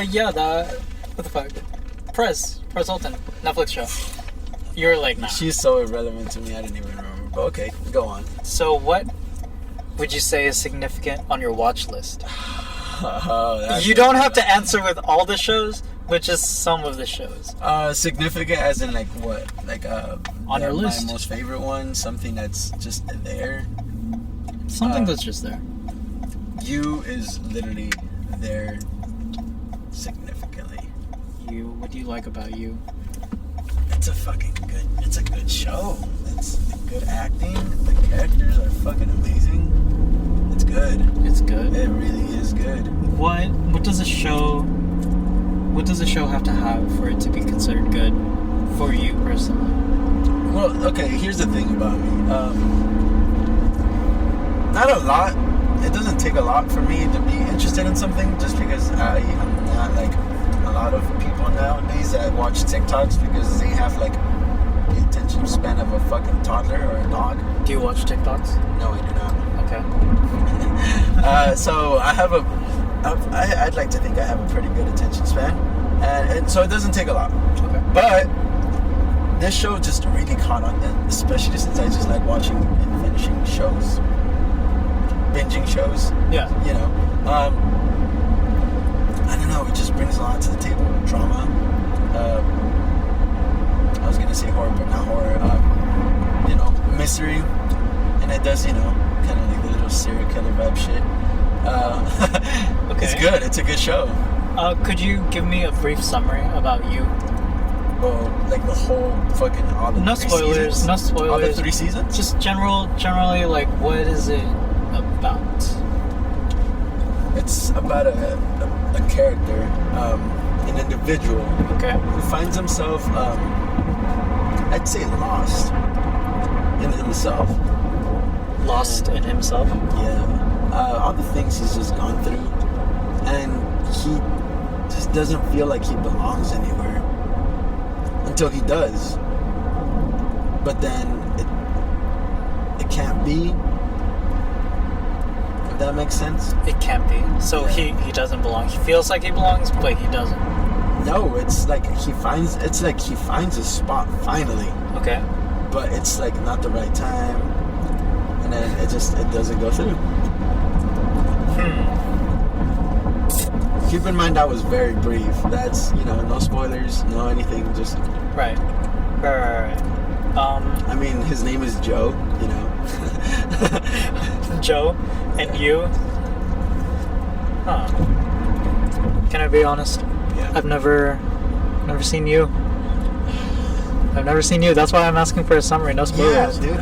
[SPEAKER 2] Yeah, what the fuck? Perez Hilton, Netflix show. You're like, nah.
[SPEAKER 1] She's so irrelevant to me, I didn't even remember. But okay, go on.
[SPEAKER 2] So what would you say is significant on your watch list? You don't have to answer with all the shows, but just some of the shows.
[SPEAKER 1] Significant as in like what? Like
[SPEAKER 2] on your list?
[SPEAKER 1] My most favorite one, something that's just there.
[SPEAKER 2] Something that's just there.
[SPEAKER 1] You is literally there significantly.
[SPEAKER 2] What do you like about You?
[SPEAKER 1] It's a good show. It's good acting. The characters are fucking amazing. It's good.
[SPEAKER 2] It's good.
[SPEAKER 1] It really is good.
[SPEAKER 2] What does a show have to have for it to be considered good for you personally?
[SPEAKER 1] Well, okay, here's the thing about me. Not a lot. It doesn't take a lot for me to be interested in something, just because I'm not like a lot of people nowadays that watch TikToks because they have like the attention span of a fucking toddler or a dog.
[SPEAKER 2] Do you watch TikToks?
[SPEAKER 1] No, I do not.
[SPEAKER 2] Okay.
[SPEAKER 1] So I'd like to think I have a pretty good attention span, and so it doesn't take a lot.
[SPEAKER 2] Okay.
[SPEAKER 1] But this show just really caught on, and especially since I just like watching and finishing shows, binging shows.
[SPEAKER 2] Yeah.
[SPEAKER 1] You know, I don't know. It just brings a lot to the table. Drama. I was gonna say horror, but not horror. You know, mystery, and it does, you know, kind of like the little serial killer vibe shit.
[SPEAKER 2] Okay.
[SPEAKER 1] It's good. It's a good show.
[SPEAKER 2] Could you give me a brief summary about you?
[SPEAKER 1] Well, like the whole fucking all the
[SPEAKER 2] No
[SPEAKER 1] three
[SPEAKER 2] spoilers.
[SPEAKER 1] seasons?
[SPEAKER 2] No spoilers.
[SPEAKER 1] All the 3 seasons.
[SPEAKER 2] Just generally, like, what is it about?
[SPEAKER 1] It's about a character, an individual
[SPEAKER 2] Okay.
[SPEAKER 1] who finds himself, I'd say, lost in himself.
[SPEAKER 2] Lost in himself.
[SPEAKER 1] Yeah. All the things he's just gone through, and he just doesn't feel like he belongs anywhere until he does. But then it can't be. If that makes sense.
[SPEAKER 2] It can't be. So
[SPEAKER 1] Yeah.
[SPEAKER 2] he doesn't belong. He feels like he belongs, but he doesn't.
[SPEAKER 1] No, it's like he finds his spot finally,
[SPEAKER 2] Okay.
[SPEAKER 1] but it's like not the right time, and then it doesn't go through. Keep in mind that was very brief. That's, you know, no spoilers, no anything. Just
[SPEAKER 2] Right.
[SPEAKER 1] I mean, his name is Joe. You know.
[SPEAKER 2] Joe and you. Huh. Can I be honest?
[SPEAKER 1] Yeah.
[SPEAKER 2] I've never seen you. I've never seen you. That's why I'm asking for a summary. No
[SPEAKER 1] Yeah,
[SPEAKER 2] spoilers.
[SPEAKER 1] dude.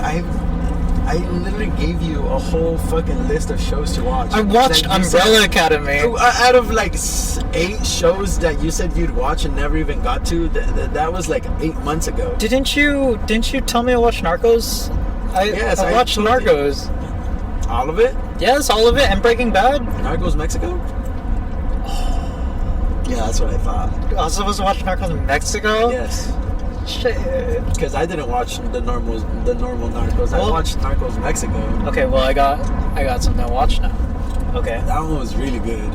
[SPEAKER 1] I literally gave you a whole fucking list of shows to watch.
[SPEAKER 2] I watched
[SPEAKER 1] That you said-
[SPEAKER 2] Umbrella Academy.
[SPEAKER 1] Out of like 8 shows that you said you'd watch and never even got to, that was like 8 months ago.
[SPEAKER 2] Didn't you tell me I watched Narcos?
[SPEAKER 1] Yes,
[SPEAKER 2] I
[SPEAKER 1] I
[SPEAKER 2] watched
[SPEAKER 1] told you.
[SPEAKER 2] Narcos.
[SPEAKER 1] All of it?
[SPEAKER 2] Yes, all of it, and Breaking Bad.
[SPEAKER 1] Narcos Mexico? Yeah, that's what I thought.
[SPEAKER 2] I was supposed to watch Narcos in Mexico.
[SPEAKER 1] Yes.
[SPEAKER 2] Shit.
[SPEAKER 1] Because I didn't watch the normal Narcos. I
[SPEAKER 2] Well-
[SPEAKER 1] watched Narcos Mexico.
[SPEAKER 2] Okay, well I got something to watch now. Okay.
[SPEAKER 1] That one was really good.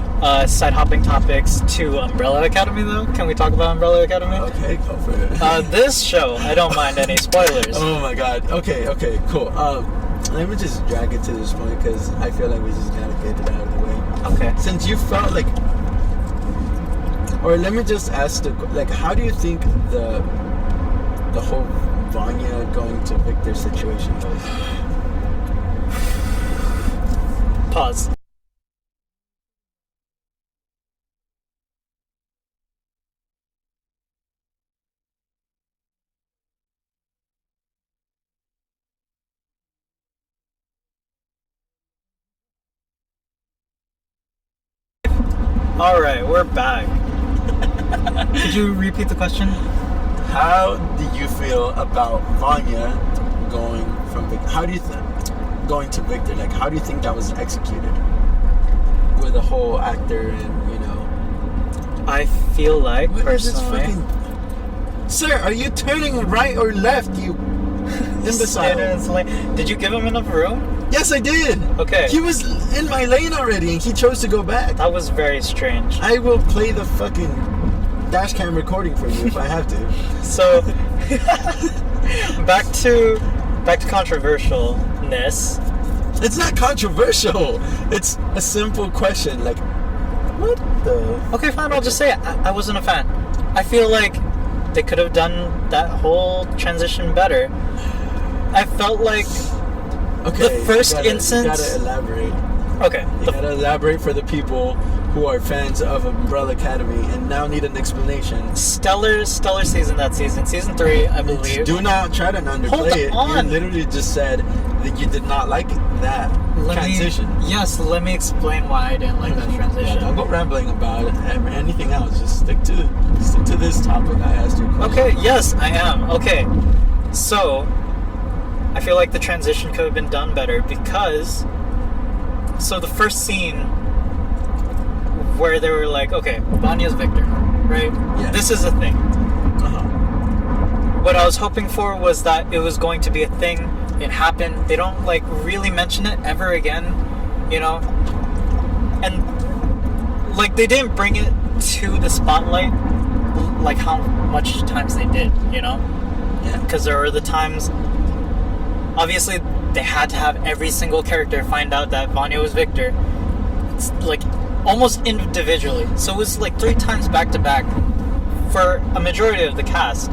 [SPEAKER 2] Side hopping topics to Umbrella Academy though. Can we talk about Umbrella Academy?
[SPEAKER 1] Okay, go for it.
[SPEAKER 2] This show, I don't mind any spoilers.
[SPEAKER 1] Oh my god. Okay, cool. Let me just drag it to this point because I feel like we just gotta get it out of the way.
[SPEAKER 2] Okay.
[SPEAKER 1] Since you felt like, or let me just ask how do you think the whole Vanya going to Victor situation was?
[SPEAKER 2] Pause. All right, we're back. Could you repeat the question?
[SPEAKER 1] How do you feel about Vanya going from Victor? How do you going to Victor? Like, how do you think that was executed with the whole actor and, you know?
[SPEAKER 2] I feel like,
[SPEAKER 1] What is this
[SPEAKER 2] personally...
[SPEAKER 1] fucking... Sir, are you turning right or left, you imbecile?
[SPEAKER 2] Did you give him enough room?
[SPEAKER 1] Yes, I did.
[SPEAKER 2] Okay.
[SPEAKER 1] He was in my lane already, and he chose to go back.
[SPEAKER 2] That was very strange.
[SPEAKER 1] I will play the fucking dash cam recording for you if I have to.
[SPEAKER 2] So, back to controversialness.
[SPEAKER 1] It's not controversial. It's a simple question. Like, what the?
[SPEAKER 2] Okay, fine. I'll just say it. I wasn't a fan. I feel like they could have done that whole transition better. I felt like
[SPEAKER 1] Okay.
[SPEAKER 2] the first
[SPEAKER 1] you
[SPEAKER 2] instance.
[SPEAKER 1] gotta elaborate.
[SPEAKER 2] Okay.
[SPEAKER 1] You gotta elaborate for the people who are fans of Umbrella Academy and now need an explanation.
[SPEAKER 2] Stellar season that season. Season 3, I believe.
[SPEAKER 1] Do not try to underplay
[SPEAKER 2] Hold
[SPEAKER 1] it.
[SPEAKER 2] on.
[SPEAKER 1] You literally just said that you did not like that transition.
[SPEAKER 2] Let me explain why I didn't like that transition.
[SPEAKER 1] Yeah, don't go rambling about it. Anything else. Just stick to this topic I asked you.
[SPEAKER 2] Okay, yes, I am. Okay, so I feel like the transition could have been done better because So the first scene where they were like, okay, Vanya's Victor, right?
[SPEAKER 1] Yeah.
[SPEAKER 2] This is a thing.
[SPEAKER 1] Uh-huh.
[SPEAKER 2] What I was hoping for was that it was going to be a thing. It happened. They don't like really mention it ever again, you know? And like they didn't bring it to the spotlight like how much times they did, you know?
[SPEAKER 1] Yeah.
[SPEAKER 2] Because there were the times, obviously they had to have every single character find out that Vanya was Victor. It's like almost individually. So it was like 3 times back to back for a majority of the cast.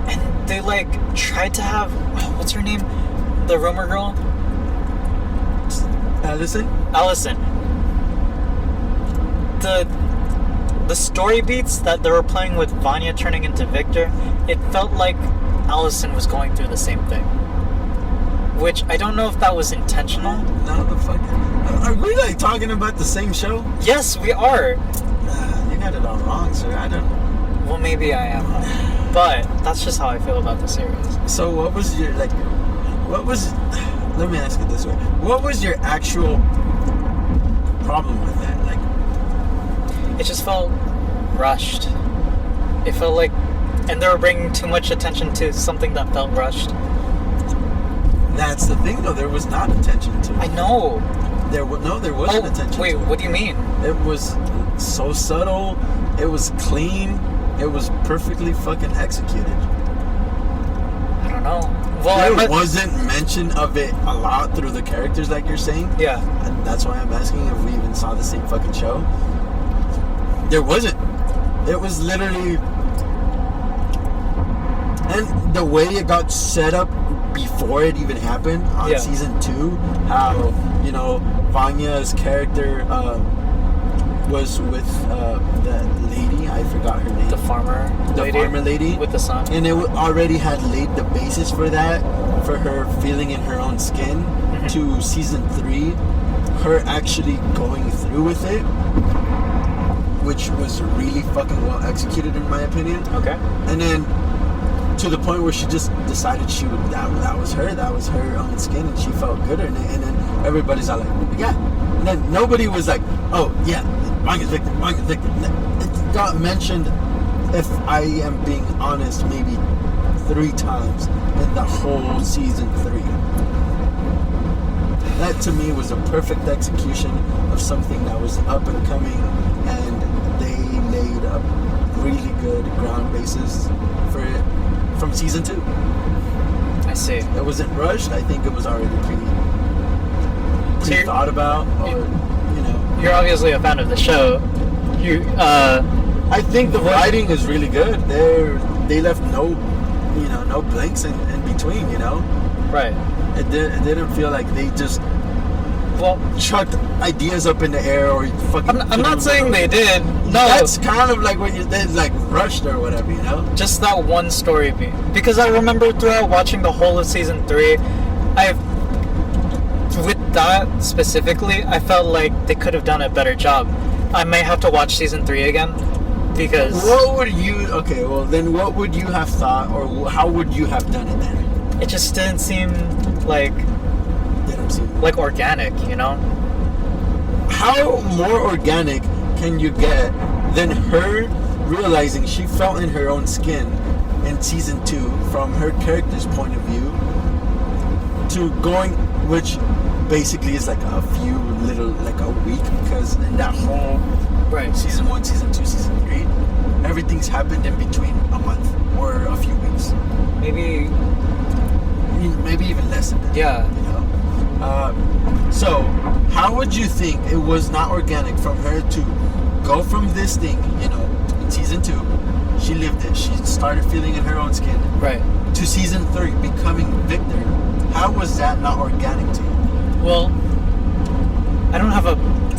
[SPEAKER 2] And they like tried to have, what's her name? The rumor girl?
[SPEAKER 1] Allison?
[SPEAKER 2] The story beats that they were playing with Vanya turning into Victor, it felt like Allison was going through the same thing. Which I don't know if that was intentional.
[SPEAKER 1] No, the fuck. Are we like talking about the same show?
[SPEAKER 2] Yes, we are.
[SPEAKER 1] You got it all wrong, sir. I don't know.
[SPEAKER 2] Well, maybe I am. But that's just how I feel about the series.
[SPEAKER 1] So what was your, like, let me ask it this way. What was your actual problem with that? Like,
[SPEAKER 2] It just felt rushed. It felt like, and they were bringing too much attention to something that felt rushed.
[SPEAKER 1] that's the thing, though. There was not attention to it.
[SPEAKER 2] I know.
[SPEAKER 1] There wasn't attention
[SPEAKER 2] wait,
[SPEAKER 1] to it.
[SPEAKER 2] what do you mean?
[SPEAKER 1] It was so subtle. It was clean. It was perfectly fucking executed.
[SPEAKER 2] I don't know. Well,
[SPEAKER 1] There wasn't mention of it a lot through the characters, like you're saying.
[SPEAKER 2] Yeah.
[SPEAKER 1] And that's why I'm asking if we even saw the same fucking show. There wasn't. It was literally... And the way it got set up before it even happened on season 2, how, you know, Vanya's character was with that lady, I forgot her name.
[SPEAKER 2] The farmer
[SPEAKER 1] lady
[SPEAKER 2] with the son.
[SPEAKER 1] And it already had laid the basis for that, for her feeling in her own skin, to season 3, her actually going through with it, which was really fucking well executed in my opinion.
[SPEAKER 2] Okay.
[SPEAKER 1] And then to the point where she just decided that was her own skin, and she felt good in it. And then everybody's all like, yeah. And then nobody was like, oh yeah, Vanya's Victor. It got mentioned, if I am being honest, maybe 3 times in the whole season 3. That to me was a perfect execution of something that was up and coming, and they laid a really good ground basis for it from season 2.
[SPEAKER 2] I see.
[SPEAKER 1] It wasn't rushed. I think it was already pretty thought about, or you know.
[SPEAKER 2] You're obviously a fan of the show.
[SPEAKER 1] I think the writing is really good. They left no blanks in between. You know.
[SPEAKER 2] Right.
[SPEAKER 1] It didn't feel like they just chucked ideas up in the air or fucking.
[SPEAKER 2] I'm not saying they did. No,
[SPEAKER 1] that's kind of like what you did, like rushed or whatever, you know.
[SPEAKER 2] Just that one story beat. Because I remember throughout watching the whole of season 3, with that specifically, I felt like they could have done a better job. I may have to watch season 3 again because.
[SPEAKER 1] What would you? Okay, well then, what would you have thought, or how would you have done it then?
[SPEAKER 2] It just didn't seem like organic, you know?
[SPEAKER 1] How more organic can you get than her realizing she felt in her own skin in season 2 from her character's point of view, to going, which basically is like a few little, like a week, because in that whole season 1, season 2, season 3, everything's happened in between a month or a few weeks.
[SPEAKER 2] Maybe
[SPEAKER 1] even less than that.
[SPEAKER 2] Yeah.
[SPEAKER 1] You know? So, how would you think it was not organic from her to go from this thing, you know, in season 2, she lived it, she started feeling in her own skin,
[SPEAKER 2] right,
[SPEAKER 1] to season 3, becoming Victor? How was that not organic to you?
[SPEAKER 2] Well, I don't have a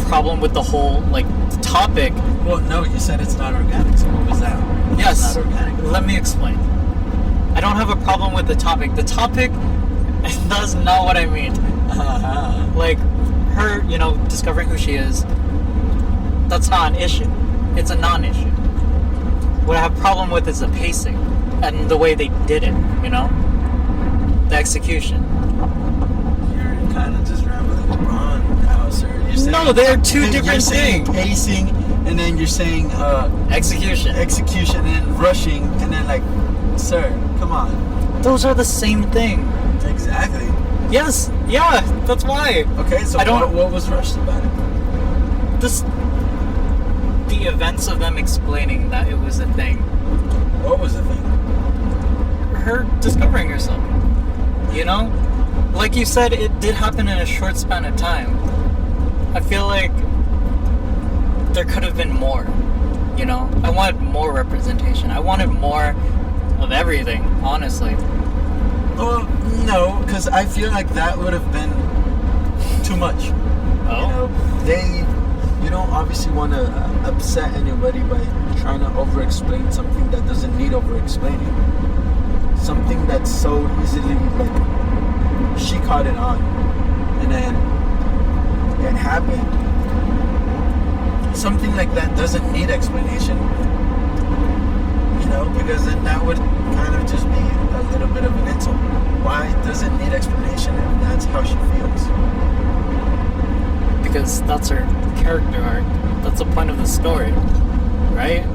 [SPEAKER 2] problem with the whole, like, topic.
[SPEAKER 1] Well, no, you said it's not organic, so what was that?
[SPEAKER 2] Yes,
[SPEAKER 1] not organic.
[SPEAKER 2] Let me explain. I don't have a problem with the topic. The topic does not what I mean. Like, her, you know, discovering who she is, that's not an issue. It's a non-issue. What I have a problem with is the pacing and the way they did it, you know? The execution.
[SPEAKER 1] You're kind of just rambling you're saying
[SPEAKER 2] No, they are two
[SPEAKER 1] you're
[SPEAKER 2] different
[SPEAKER 1] saying
[SPEAKER 2] things.
[SPEAKER 1] pacing, and then you're saying
[SPEAKER 2] Execution.
[SPEAKER 1] execution, and rushing, and then like, sir, come on.
[SPEAKER 2] Those are the same thing.
[SPEAKER 1] Exactly.
[SPEAKER 2] Yes. Yeah. That's why.
[SPEAKER 1] Okay, so
[SPEAKER 2] I don't-
[SPEAKER 1] what was rushed about it?
[SPEAKER 2] The events of them explaining that it was a thing.
[SPEAKER 1] What was the thing?
[SPEAKER 2] Her discovering herself. You know? Like you said, it did happen in a short span of time. I feel like there could have been more. You know? I wanted more representation. I wanted more of everything, honestly.
[SPEAKER 1] Well, no, because I feel like that would have been too much.
[SPEAKER 2] Oh?
[SPEAKER 1] You know, you don't obviously want to upset anybody by trying to over-explain something that doesn't need over-explaining. Something that's so easily, like, she caught it on, and then it happened. Something like that doesn't need explanation, you know, because then that would kind of just be a little bit of an insult. Why does it need explanation if that's how she feels?
[SPEAKER 2] Because that's her character arc. That's the point of the story, right?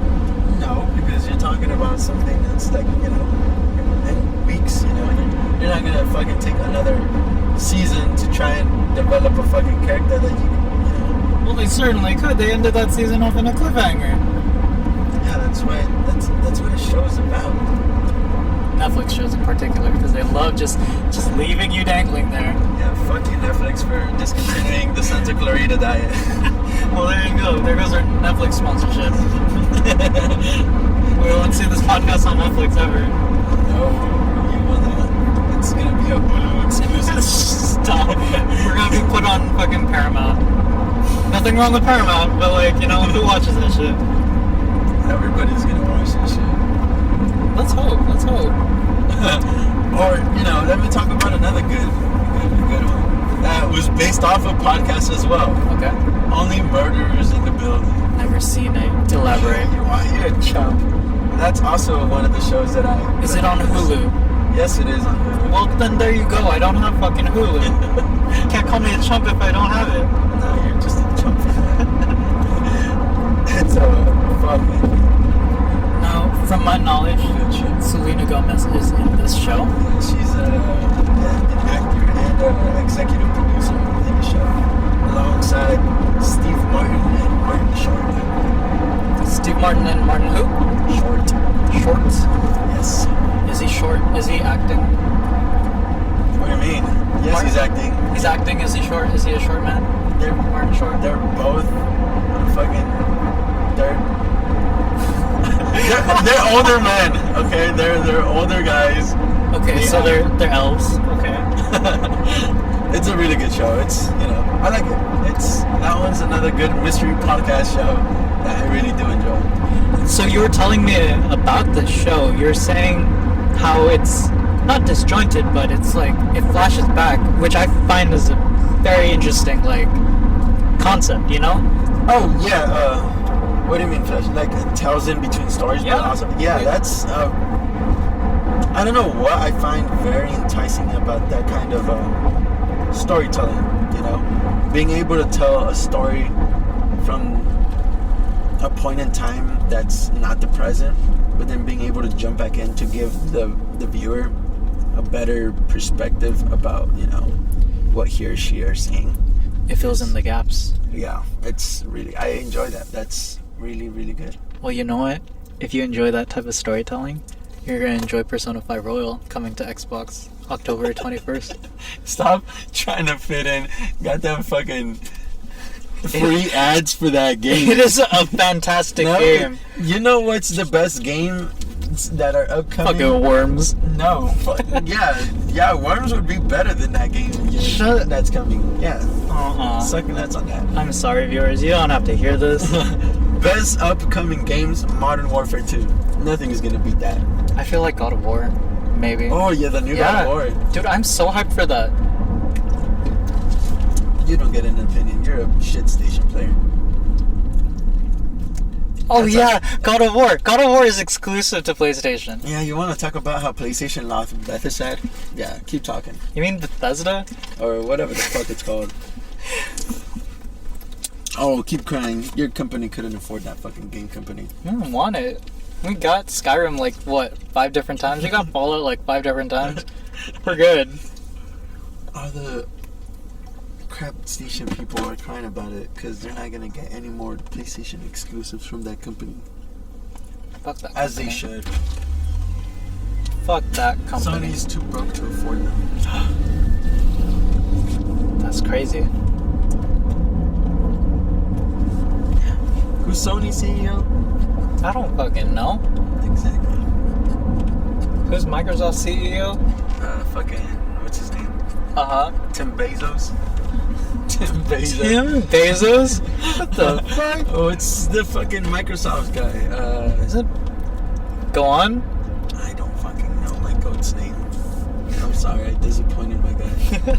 [SPEAKER 1] No, because you're talking about something that's like, you know, in weeks, you know, you're not gonna fucking take another season to try and develop a fucking character that you know.
[SPEAKER 2] Well, they certainly could. They ended that season off in a cliffhanger.
[SPEAKER 1] Yeah, that's what a show's about.
[SPEAKER 2] Netflix shows in particular, because they love just leaving you dangling there.
[SPEAKER 1] Yeah, fuck you Netflix for discontinuing the Santa Clarita diet.
[SPEAKER 2] Well, there you go. There goes our Netflix sponsorship. We won't see this podcast on Netflix ever.
[SPEAKER 1] No, you will not. It's gonna be a Hulu exclusive.
[SPEAKER 2] Stop. We're gonna be put on fucking Paramount. Nothing wrong with Paramount, but like, you know, who watches that shit?
[SPEAKER 1] Everybody's gonna watch this shit.
[SPEAKER 2] Let's hope. Let's hope.
[SPEAKER 1] Or, you know, let me talk about another good one. That was based off a podcast as well.
[SPEAKER 2] Okay.
[SPEAKER 1] Only Murderers in the Building.
[SPEAKER 2] Never seen it. Elaborate.
[SPEAKER 1] You're a chump. That's also one of the shows that I...
[SPEAKER 2] Is it on Hulu?
[SPEAKER 1] Yes, it is on Hulu.
[SPEAKER 2] Well, then there you go. I don't have fucking Hulu. Can't call me a chump if I don't have it.
[SPEAKER 1] No, you're just a chump for that. It's fucking...
[SPEAKER 2] Now, from my knowledge,
[SPEAKER 1] good shit.
[SPEAKER 2] Selena Gomez is in this show.
[SPEAKER 1] She's an actor and executive producer in the show, alongside Steve Martin and Martin Short.
[SPEAKER 2] Steve Martin and Martin who?
[SPEAKER 1] Short.
[SPEAKER 2] Shorts?
[SPEAKER 1] Yes.
[SPEAKER 2] Is he short? Is he acting?
[SPEAKER 1] What do you mean? Yes,
[SPEAKER 2] Martin?
[SPEAKER 1] he's acting.
[SPEAKER 2] He's acting. Is he short? Is he a short man?
[SPEAKER 1] They're
[SPEAKER 2] Martin Short?
[SPEAKER 1] They're both fucking. They're older men. Okay, they're older guys.
[SPEAKER 2] Okay, so they're elves. Okay.
[SPEAKER 1] It's a really good show. It's, you know, I like it. That one's another good mystery podcast show that I really do enjoy.
[SPEAKER 2] So you were telling me about this show. You're saying how it's not disjointed, but it's like it flashes back, which I find is a very interesting like concept. You know?
[SPEAKER 1] Oh yeah. What do you mean flash? Like it tells in between stories?
[SPEAKER 2] Yeah.
[SPEAKER 1] But also, yeah, that's. I don't know what I find very enticing about that kind of storytelling. You know, being able to tell a story from a point in time that's not the present, but then being able to jump back in to give the viewer a better perspective about, you know, what he or she are saying.
[SPEAKER 2] It fills in the gaps.
[SPEAKER 1] Yeah, it's really, I enjoy that. That's really, really good.
[SPEAKER 2] Well, you know what? If you enjoy that type of storytelling, you're gonna enjoy Persona 5 Royal coming to Xbox October 21st.
[SPEAKER 1] Stop trying to fit in goddamn fucking free ads for that game.
[SPEAKER 2] It is a fantastic game.
[SPEAKER 1] You know what's the best game that are upcoming?
[SPEAKER 2] Fucking Worms.
[SPEAKER 1] No. Yeah, Worms would be better than that game.
[SPEAKER 2] Shut-
[SPEAKER 1] That's coming. Yeah.
[SPEAKER 2] Sucking
[SPEAKER 1] nuts on that.
[SPEAKER 2] I'm sorry, viewers. You don't have to hear this.
[SPEAKER 1] Best upcoming games, Modern Warfare 2. Nothing is gonna beat that.
[SPEAKER 2] I feel like God of War. Maybe.
[SPEAKER 1] Oh yeah, the new God of War.
[SPEAKER 2] Dude, I'm so hyped for that.
[SPEAKER 1] You don't get an opinion. You're a shit station player.
[SPEAKER 2] Oh yeah, God of War. God of War is exclusive to PlayStation.
[SPEAKER 1] Yeah, you want to talk about how PlayStation lost Bethesda? Yeah, keep talking.
[SPEAKER 2] You mean Bethesda?
[SPEAKER 1] Or whatever the fuck it's called. Oh, keep crying. Your company couldn't afford that fucking game company.
[SPEAKER 2] I don't want it. We got Skyrim like, what, 5 different times? We got Fallout like 5 different times. We're good.
[SPEAKER 1] All the crap station people are crying about it because they're not going to get any more PlayStation exclusives from that company.
[SPEAKER 2] Fuck that
[SPEAKER 1] As
[SPEAKER 2] company.
[SPEAKER 1] they should.
[SPEAKER 2] Fuck that company.
[SPEAKER 1] Sony's too broke to afford them.
[SPEAKER 2] That's crazy.
[SPEAKER 1] Who's Sony's CEO?
[SPEAKER 2] I don't fucking know.
[SPEAKER 1] Exactly.
[SPEAKER 2] Who's Microsoft's CEO?
[SPEAKER 1] Fucking, what's his name?
[SPEAKER 2] Uh-huh.
[SPEAKER 1] Tim Bezos. Tim Bezos.
[SPEAKER 2] Tim Bezos? What the fuck?
[SPEAKER 1] Oh, it's the fucking Microsoft guy.
[SPEAKER 2] Is it? Go on.
[SPEAKER 1] I don't fucking know my goat's name. I'm sorry, I disappointed my guy.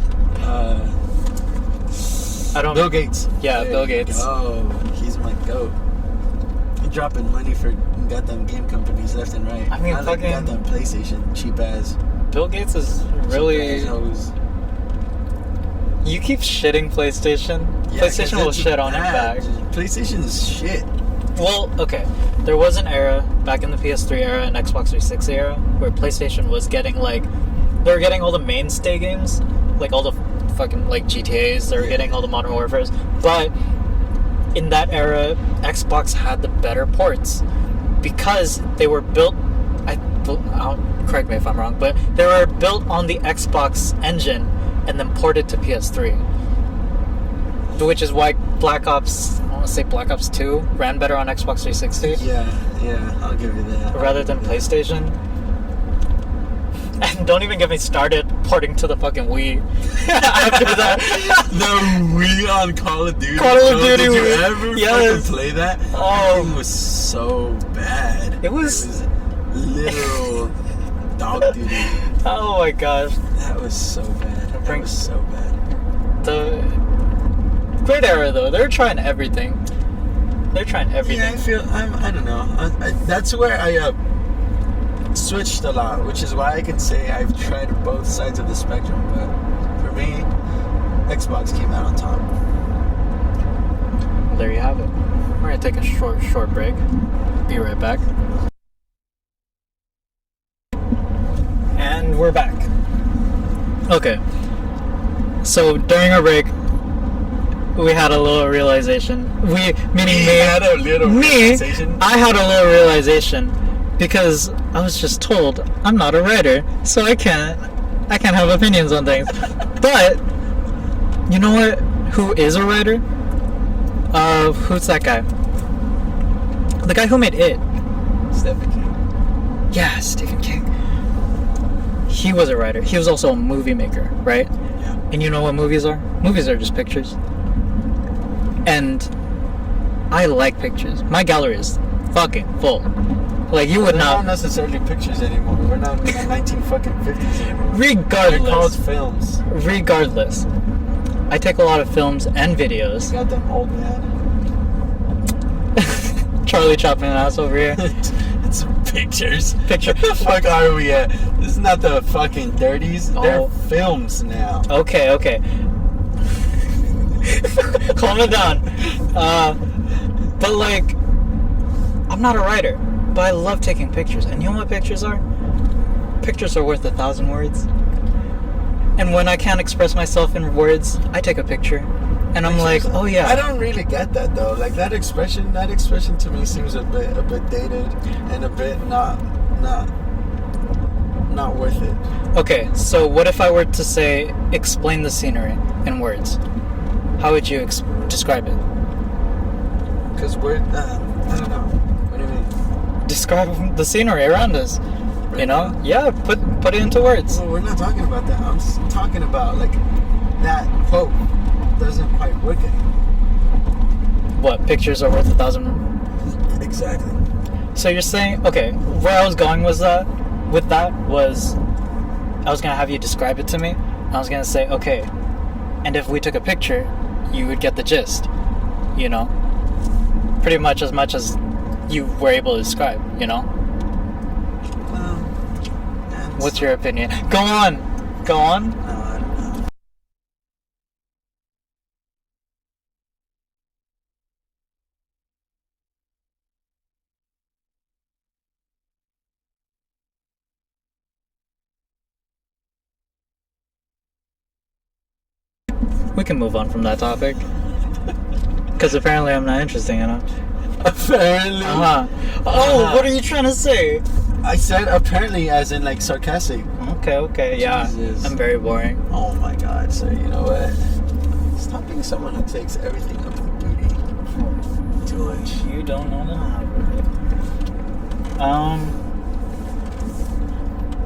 [SPEAKER 2] I don't.
[SPEAKER 1] Bill Gates.
[SPEAKER 2] Yeah,
[SPEAKER 1] There
[SPEAKER 2] Bill
[SPEAKER 1] you
[SPEAKER 2] Gates.
[SPEAKER 1] go. He's my goat. He dropping money for goddamn game companies left and right.
[SPEAKER 2] I mean,
[SPEAKER 1] Not like
[SPEAKER 2] fucking-
[SPEAKER 1] goddamn PlayStation, cheap ass.
[SPEAKER 2] Bill Gates is really.
[SPEAKER 1] cheap ass hoes.
[SPEAKER 2] You keep shitting PlayStation.
[SPEAKER 1] Yeah,
[SPEAKER 2] PlayStation
[SPEAKER 1] 'cause
[SPEAKER 2] will
[SPEAKER 1] it's
[SPEAKER 2] shit on your
[SPEAKER 1] bad.
[SPEAKER 2] back.
[SPEAKER 1] PlayStation is shit.
[SPEAKER 2] Well, okay. There was an era back in the PS3 era and Xbox 360 era where PlayStation was getting like, they were getting all the mainstay games, like all the fucking like GTAs. They were getting all the Modern Warfares. But in that era, Xbox had the better ports because they were built. Correct me if I'm wrong, but they were built on the Xbox engine and then ported to PS3. Which is why Black Ops, I want to say Black Ops 2 ran better on Xbox 360
[SPEAKER 1] Yeah, I'll give you that.
[SPEAKER 2] rather than PlayStation. And don't even get me started porting to the fucking Wii. After that,
[SPEAKER 1] The Wii on Call of Duty.
[SPEAKER 2] Call of
[SPEAKER 1] So
[SPEAKER 2] Duty
[SPEAKER 1] Did you
[SPEAKER 2] Wii.
[SPEAKER 1] ever
[SPEAKER 2] Yes.
[SPEAKER 1] fucking play that?
[SPEAKER 2] Oh.
[SPEAKER 1] That thing was so bad.
[SPEAKER 2] It was-
[SPEAKER 1] literal dog duty.
[SPEAKER 2] oh my gosh,
[SPEAKER 1] That was so bad. That
[SPEAKER 2] Bring-
[SPEAKER 1] was so bad.
[SPEAKER 2] the great era though. They're trying everything. They're trying
[SPEAKER 1] Yeah, I
[SPEAKER 2] everything.
[SPEAKER 1] feel I don't know. That's where I switched a lot, which is why I can say I've tried both sides of the spectrum. But for me, Xbox came out on top.
[SPEAKER 2] Well, there you have it. We're gonna take a short break. Be right back. And we're back. Okay. So during our break, we had a little realization. Meaning me.
[SPEAKER 1] had a little realization.
[SPEAKER 2] I had a little realization because I was just told I'm not a writer, so I can't have opinions on things. But you know what? Who is a writer? Who's that guy? The guy who made It.
[SPEAKER 1] Stephen King.
[SPEAKER 2] Yeah, Stephen King. He was a writer. He was also a movie maker, right?
[SPEAKER 1] Yeah.
[SPEAKER 2] And you know what movies are? Movies are just pictures. And I like pictures. My gallery is fucking full. Like you would
[SPEAKER 1] They're not
[SPEAKER 2] not.
[SPEAKER 1] necessarily pictures anymore. We're not in the 1950s anymore. They're called
[SPEAKER 2] Regardless,
[SPEAKER 1] films.
[SPEAKER 2] I take a lot of films and videos.
[SPEAKER 1] Got them old man.
[SPEAKER 2] Charlie Chaplin ass over here.
[SPEAKER 1] It's pictures.
[SPEAKER 2] Picture.
[SPEAKER 1] What the fuck are we at? This is not the fucking 30s. They're
[SPEAKER 2] Oh.
[SPEAKER 1] films now.
[SPEAKER 2] Okay. Calm it down. But like, I'm not a writer, but I love taking pictures. And you know what pictures are? Pictures are worth 1,000 words. And when I can't express myself in words, I take a picture. And I'm like, oh yeah.
[SPEAKER 1] I don't really get that though. Like that expression to me seems a bit dated and a bit not worth it.
[SPEAKER 2] Okay, so what if I were to say, explain the scenery in words? How would you describe it?
[SPEAKER 1] Because we're I don't know. What do you mean?
[SPEAKER 2] Describe the scenery around us. You know? Yeah, put it into words.
[SPEAKER 1] Well, we're not talking about that. I'm talking about like that quote doesn't quite work anymore.
[SPEAKER 2] What, pictures are worth 1,000?
[SPEAKER 1] Exactly.
[SPEAKER 2] So you're saying, okay, where I was going was I was gonna have you describe it to me. I was gonna say, okay, and if we took a picture, you would get the gist. You know? Pretty much as you were able to describe, you know? What's your opinion? Go on!
[SPEAKER 1] I don't know.
[SPEAKER 2] We can move on from that topic. Because apparently I'm not interesting enough.
[SPEAKER 1] Apparently.
[SPEAKER 2] What are you trying to say?
[SPEAKER 1] I said apparently as in like sarcastic.
[SPEAKER 2] Okay, yeah.
[SPEAKER 1] Jesus.
[SPEAKER 2] I'm very boring.
[SPEAKER 1] Oh my god, sir, you know what? Stop being someone who takes everything up with duty. Do it.
[SPEAKER 2] You don't know the half of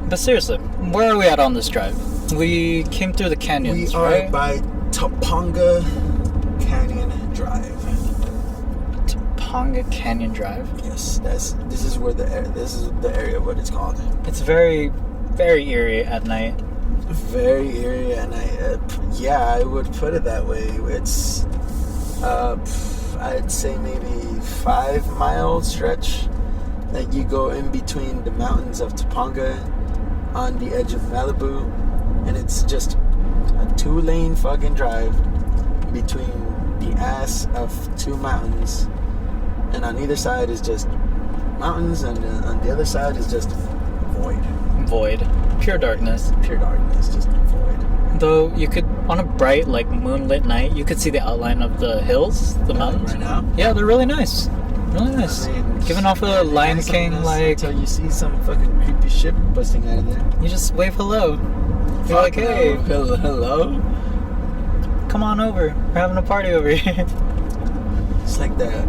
[SPEAKER 2] it. But seriously, where are we at on this drive? We came through the canyons,
[SPEAKER 1] We are
[SPEAKER 2] right?
[SPEAKER 1] by Topanga Canyon Drive.
[SPEAKER 2] Topanga Canyon Drive.
[SPEAKER 1] Yes, this is where this is the area what it's called.
[SPEAKER 2] It's very, very eerie at night.
[SPEAKER 1] Very eerie, and I would put it that way. It's I'd say maybe 5 mile stretch that you go in between the mountains of Topanga on the edge of Malibu, and it's just a 2-lane fucking drive between the ass of 2 mountains, and on either side is just mountains, and on the other side is just void.
[SPEAKER 2] Pure darkness.
[SPEAKER 1] Just void.
[SPEAKER 2] Though you could, on a bright, like moonlit night, you could see the outline of the hills, the mountains.
[SPEAKER 1] Right now?
[SPEAKER 2] Yeah, they're really nice. Really nice.
[SPEAKER 1] I mean,
[SPEAKER 2] Giving off a Lion King, like,
[SPEAKER 1] until you see some fucking creepy shit busting out of there.
[SPEAKER 2] you just wave hello. You're like, hey,
[SPEAKER 1] hello.
[SPEAKER 2] come on over. We're having a party over here.
[SPEAKER 1] It's like that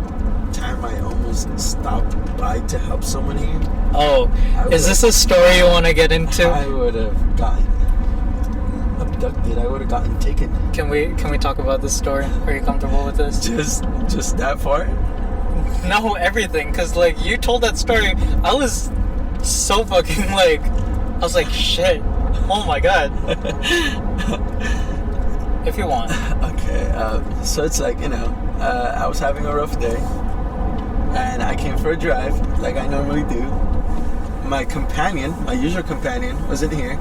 [SPEAKER 1] time I almost stopped by to help someone here.
[SPEAKER 2] Oh, is this a story you want to get into?
[SPEAKER 1] I would have gotten abducted. I would have gotten taken.
[SPEAKER 2] Can we talk about this story? Are you comfortable with this?
[SPEAKER 1] Just that part?
[SPEAKER 2] No, everything. Because, like, you told that story. I was so fucking, like, I was like, shit. Oh my god. If you want.
[SPEAKER 1] Okay, so it's like, I was having a rough day, and I came for a drive, like I normally do. My usual companion, wasn't here.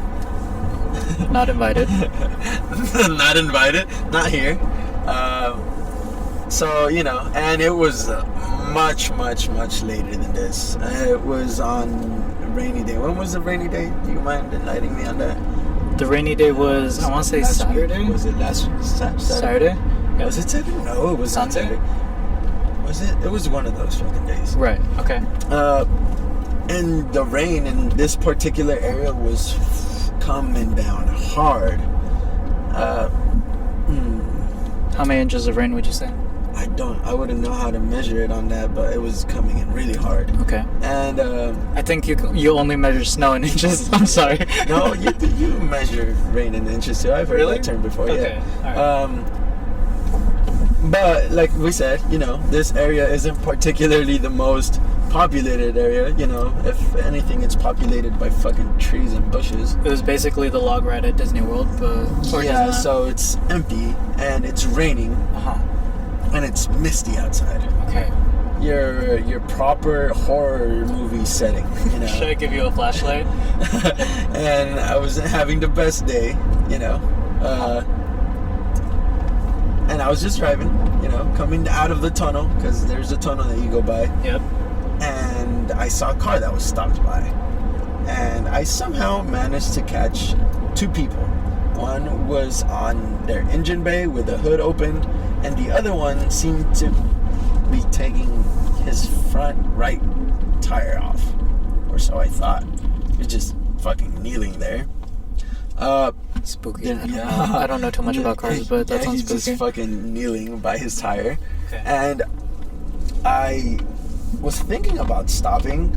[SPEAKER 2] Not invited.
[SPEAKER 1] Not invited, not here. So, and it was much, much, much later than this. It was on a rainy day. When was the rainy day? Do you mind enlightening me on that?
[SPEAKER 2] The rainy day was, I want to say
[SPEAKER 1] Last
[SPEAKER 2] Saturday?
[SPEAKER 1] week. Was it last Saturday?
[SPEAKER 2] Saturday? Yeah.
[SPEAKER 1] Was it Saturday? No, it was not
[SPEAKER 2] Sunday?
[SPEAKER 1] Saturday. Was it? It was one of those fucking days.
[SPEAKER 2] Right, okay.
[SPEAKER 1] And the rain in this particular area was coming down hard.
[SPEAKER 2] How many inches of rain would you say?
[SPEAKER 1] I wouldn't know how to measure it on that, but it was coming in really hard.
[SPEAKER 2] Okay.
[SPEAKER 1] And
[SPEAKER 2] I think you only measure snow in inches. I'm sorry.
[SPEAKER 1] no, you measure rain in inches too. I've heard
[SPEAKER 2] Really?
[SPEAKER 1] that term before.
[SPEAKER 2] Okay.
[SPEAKER 1] Yeah.
[SPEAKER 2] All right.
[SPEAKER 1] But like we said, this area isn't particularly the most populated area. If anything, it's populated by fucking trees and bushes.
[SPEAKER 2] It was basically the log ride at Disney World, but
[SPEAKER 1] Yeah, so it's empty and it's raining and it's misty outside.
[SPEAKER 2] Okay.
[SPEAKER 1] Your proper horror movie setting.
[SPEAKER 2] Should I give you a flashlight?
[SPEAKER 1] And I was having the best day. And I was just driving, coming out of the tunnel, because there's a tunnel that you go by.
[SPEAKER 2] Yep.
[SPEAKER 1] And I saw a car that was stopped by. And I somehow managed to catch 2 people. One was on their engine bay with the hood open, and the other one seemed to be taking his front right tire off. Or so I thought. He was just fucking kneeling there.
[SPEAKER 2] Spooky. I don't know too much about cars, but that sounds
[SPEAKER 1] he's
[SPEAKER 2] spooky.
[SPEAKER 1] just fucking kneeling by his tire.
[SPEAKER 2] Okay.
[SPEAKER 1] And I was thinking about stopping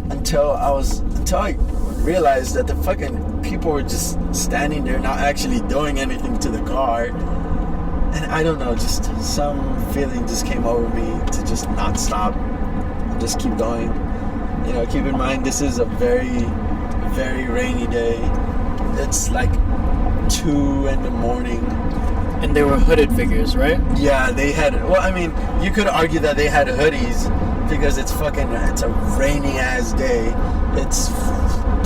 [SPEAKER 1] until I realized that the fucking people were just standing there, not actually doing anything to the car. And I don't know, just some feeling just came over me to just not stop, just keep going. Keep in mind, this is a very, very rainy day. It's like 2 in the morning.
[SPEAKER 2] And they were hooded figures, right?
[SPEAKER 1] Yeah, they had. Well, I mean, you could argue that they had hoodies because it's a rainy ass day. It's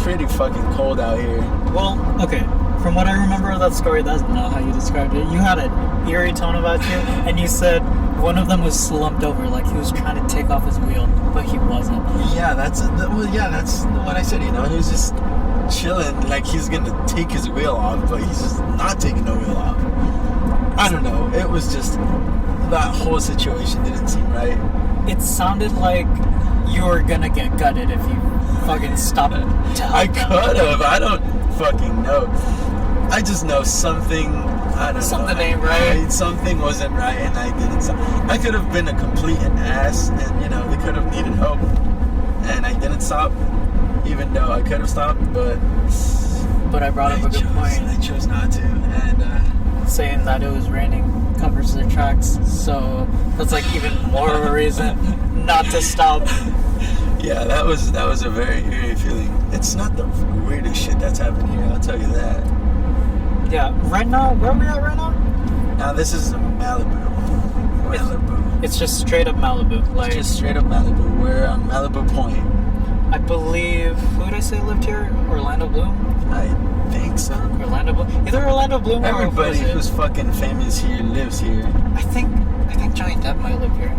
[SPEAKER 1] pretty fucking cold out here.
[SPEAKER 2] Well, okay. From what I remember of that story, that's not how you described it. You had an eerie tone about you, and you said one of them was slumped over, like he was trying to take off his wheel, but he wasn't.
[SPEAKER 1] Yeah, that's what I said. He was just chilling, like he's gonna take his wheel off, but he's just not taking the wheel off. I don't know. It was just that whole situation didn't seem right.
[SPEAKER 2] It sounded like you were gonna get gutted if you fucking stopped.
[SPEAKER 1] I could have. I don't fucking know. I just know something. I don't know.
[SPEAKER 2] Something ain't right.
[SPEAKER 1] Something wasn't right, and I didn't stop. I could have been a complete ass, and they could have needed help, and I didn't stop, even though I could have stopped. But
[SPEAKER 2] I brought up a good point.
[SPEAKER 1] I chose not to, and
[SPEAKER 2] saying that it was raining covers their tracks, so that's like even more of a reason not to stop.
[SPEAKER 1] Yeah, that was a very eerie feeling. It's not the weirdest shit that's happened here, I'll tell you that.
[SPEAKER 2] Yeah, right now, where are we at right now?
[SPEAKER 1] Now this is Malibu.
[SPEAKER 2] It's just straight up Malibu. Like,
[SPEAKER 1] it's just straight up Malibu. We're on Malibu Point.
[SPEAKER 2] I believe, who did I say lived here? Orlando Bloom?
[SPEAKER 1] I think so.
[SPEAKER 2] Orlando Bloom? Either Orlando Bloom or
[SPEAKER 1] everybody who's fucking famous here lives here.
[SPEAKER 2] I think Johnny Depp might live here.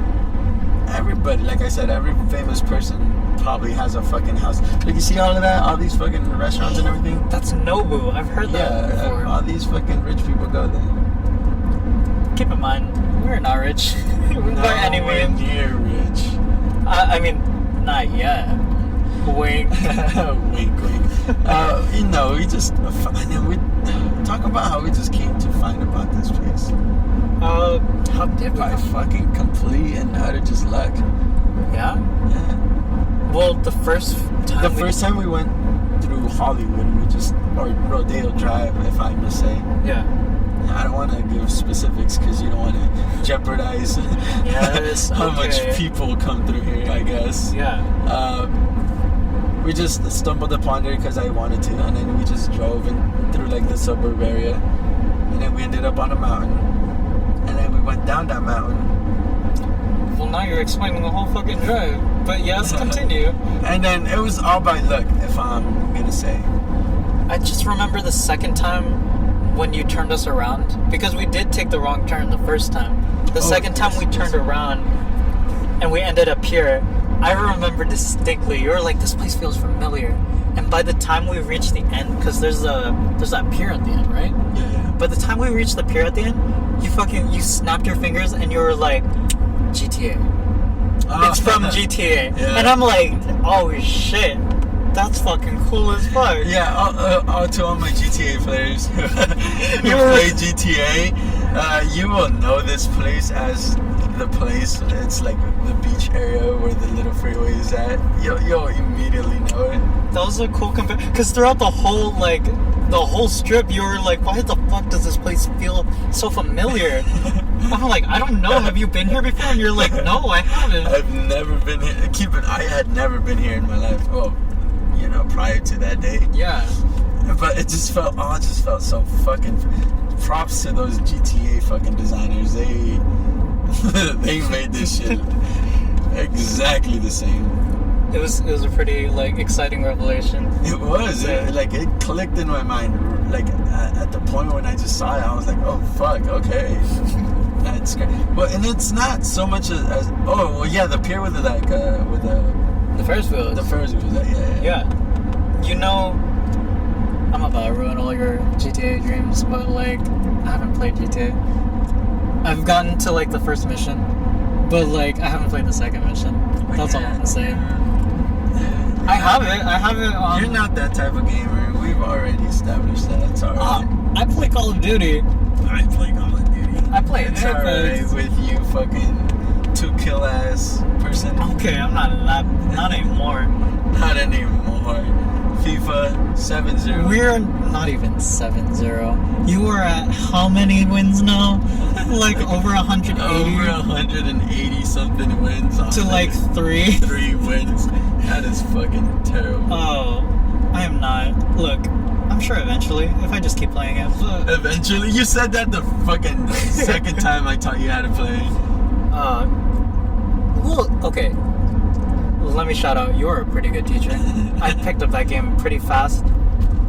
[SPEAKER 1] Everybody, like I said, every famous person probably has a fucking house. Like, you see all of that? All these fucking restaurants and everything?
[SPEAKER 2] That's Nobu. I've heard that before.
[SPEAKER 1] Yeah, all these fucking rich people go there.
[SPEAKER 2] Keep in mind, we're not rich. By any means.
[SPEAKER 1] Near rich.
[SPEAKER 2] I mean, not yet. Wink.
[SPEAKER 1] Wink, wink. We just... we talk about how we just came to find about this place.
[SPEAKER 2] How did we?
[SPEAKER 1] By fucking complete and utter just luck.
[SPEAKER 2] Yeah?
[SPEAKER 1] Yeah.
[SPEAKER 2] Well, the first time
[SPEAKER 1] we went through Hollywood, or Rodeo Drive, if I must say.
[SPEAKER 2] Yeah.
[SPEAKER 1] I don't want to give specifics because you don't want to jeopardize
[SPEAKER 2] yes,
[SPEAKER 1] how
[SPEAKER 2] okay.
[SPEAKER 1] much people come through here, I guess.
[SPEAKER 2] Yeah.
[SPEAKER 1] We just stumbled upon it because I wanted to, and then we just drove through like the suburb area, and then we ended up on a mountain, and then we went down that mountain.
[SPEAKER 2] Well, now you're explaining the whole fucking drive, but yes, continue.
[SPEAKER 1] And then it was all by luck, if I'm gonna say.
[SPEAKER 2] I just remember the second time when you turned us around, because we did take the wrong turn the first time. The second time we turned around and we ended up here, I remember distinctly, you were like, this place feels familiar. And by the time we reached the end, because there's that pier at the end, right?
[SPEAKER 1] Yeah.
[SPEAKER 2] By the time we reached the pier at the end, you snapped your fingers and you were like, GTA. It's from GTA.
[SPEAKER 1] Yeah.
[SPEAKER 2] And I'm like, oh shit. That's fucking cool as fuck.
[SPEAKER 1] Yeah, to all my GTA players who play GTA, you will know this place as the place. It's like the beach area where the little freeway is at. You'll immediately know it.
[SPEAKER 2] That was a cool comparison. Because throughout the whole strip, you were like, why the fuck does this place feel so familiar? I'm like, I don't know. Have you been here before? And you're like, no, I haven't.
[SPEAKER 1] I've never been here. I had never been here in my life. Oh. Prior to that day.
[SPEAKER 2] Yeah.
[SPEAKER 1] But it just felt so fucking... Props to those GTA fucking designers. They made this shit exactly the same.
[SPEAKER 2] It was a pretty, exciting revelation.
[SPEAKER 1] It was. It clicked in my mind. At the point when I just saw it, I was like, oh, fuck, okay. That's great. Well, and it's not so much as... Oh, well, yeah, the pier with the
[SPEAKER 2] Ferris wheels.
[SPEAKER 1] The Ferris wheels,
[SPEAKER 2] yeah. I'm about to ruin all your GTA dreams, but I haven't played GTA. I've gotten to the first mission, but I haven't played the second mission. That's all I'm gonna say. I have it.
[SPEAKER 1] You're not that type of gamer. We've already established that. It's alright.
[SPEAKER 2] I play Call of Duty.
[SPEAKER 1] I play Call of Duty.
[SPEAKER 2] I play
[SPEAKER 1] It's alright with you fucking 2-kill ass person.
[SPEAKER 2] Okay, I'm not anymore.
[SPEAKER 1] Not anymore. FIFA 7-0.
[SPEAKER 2] We're not even 7-0. You are at how many wins now? Over 180?
[SPEAKER 1] Over 180 something wins.
[SPEAKER 2] To 3?
[SPEAKER 1] 3 wins. That is fucking terrible.
[SPEAKER 2] Oh, I am not. Look, I'm sure eventually, if I just keep playing it. But...
[SPEAKER 1] Eventually? You said that the fucking second time I taught you how to play.
[SPEAKER 2] Well, okay. Let me shout out, you're a pretty good teacher. I picked up that game pretty fast.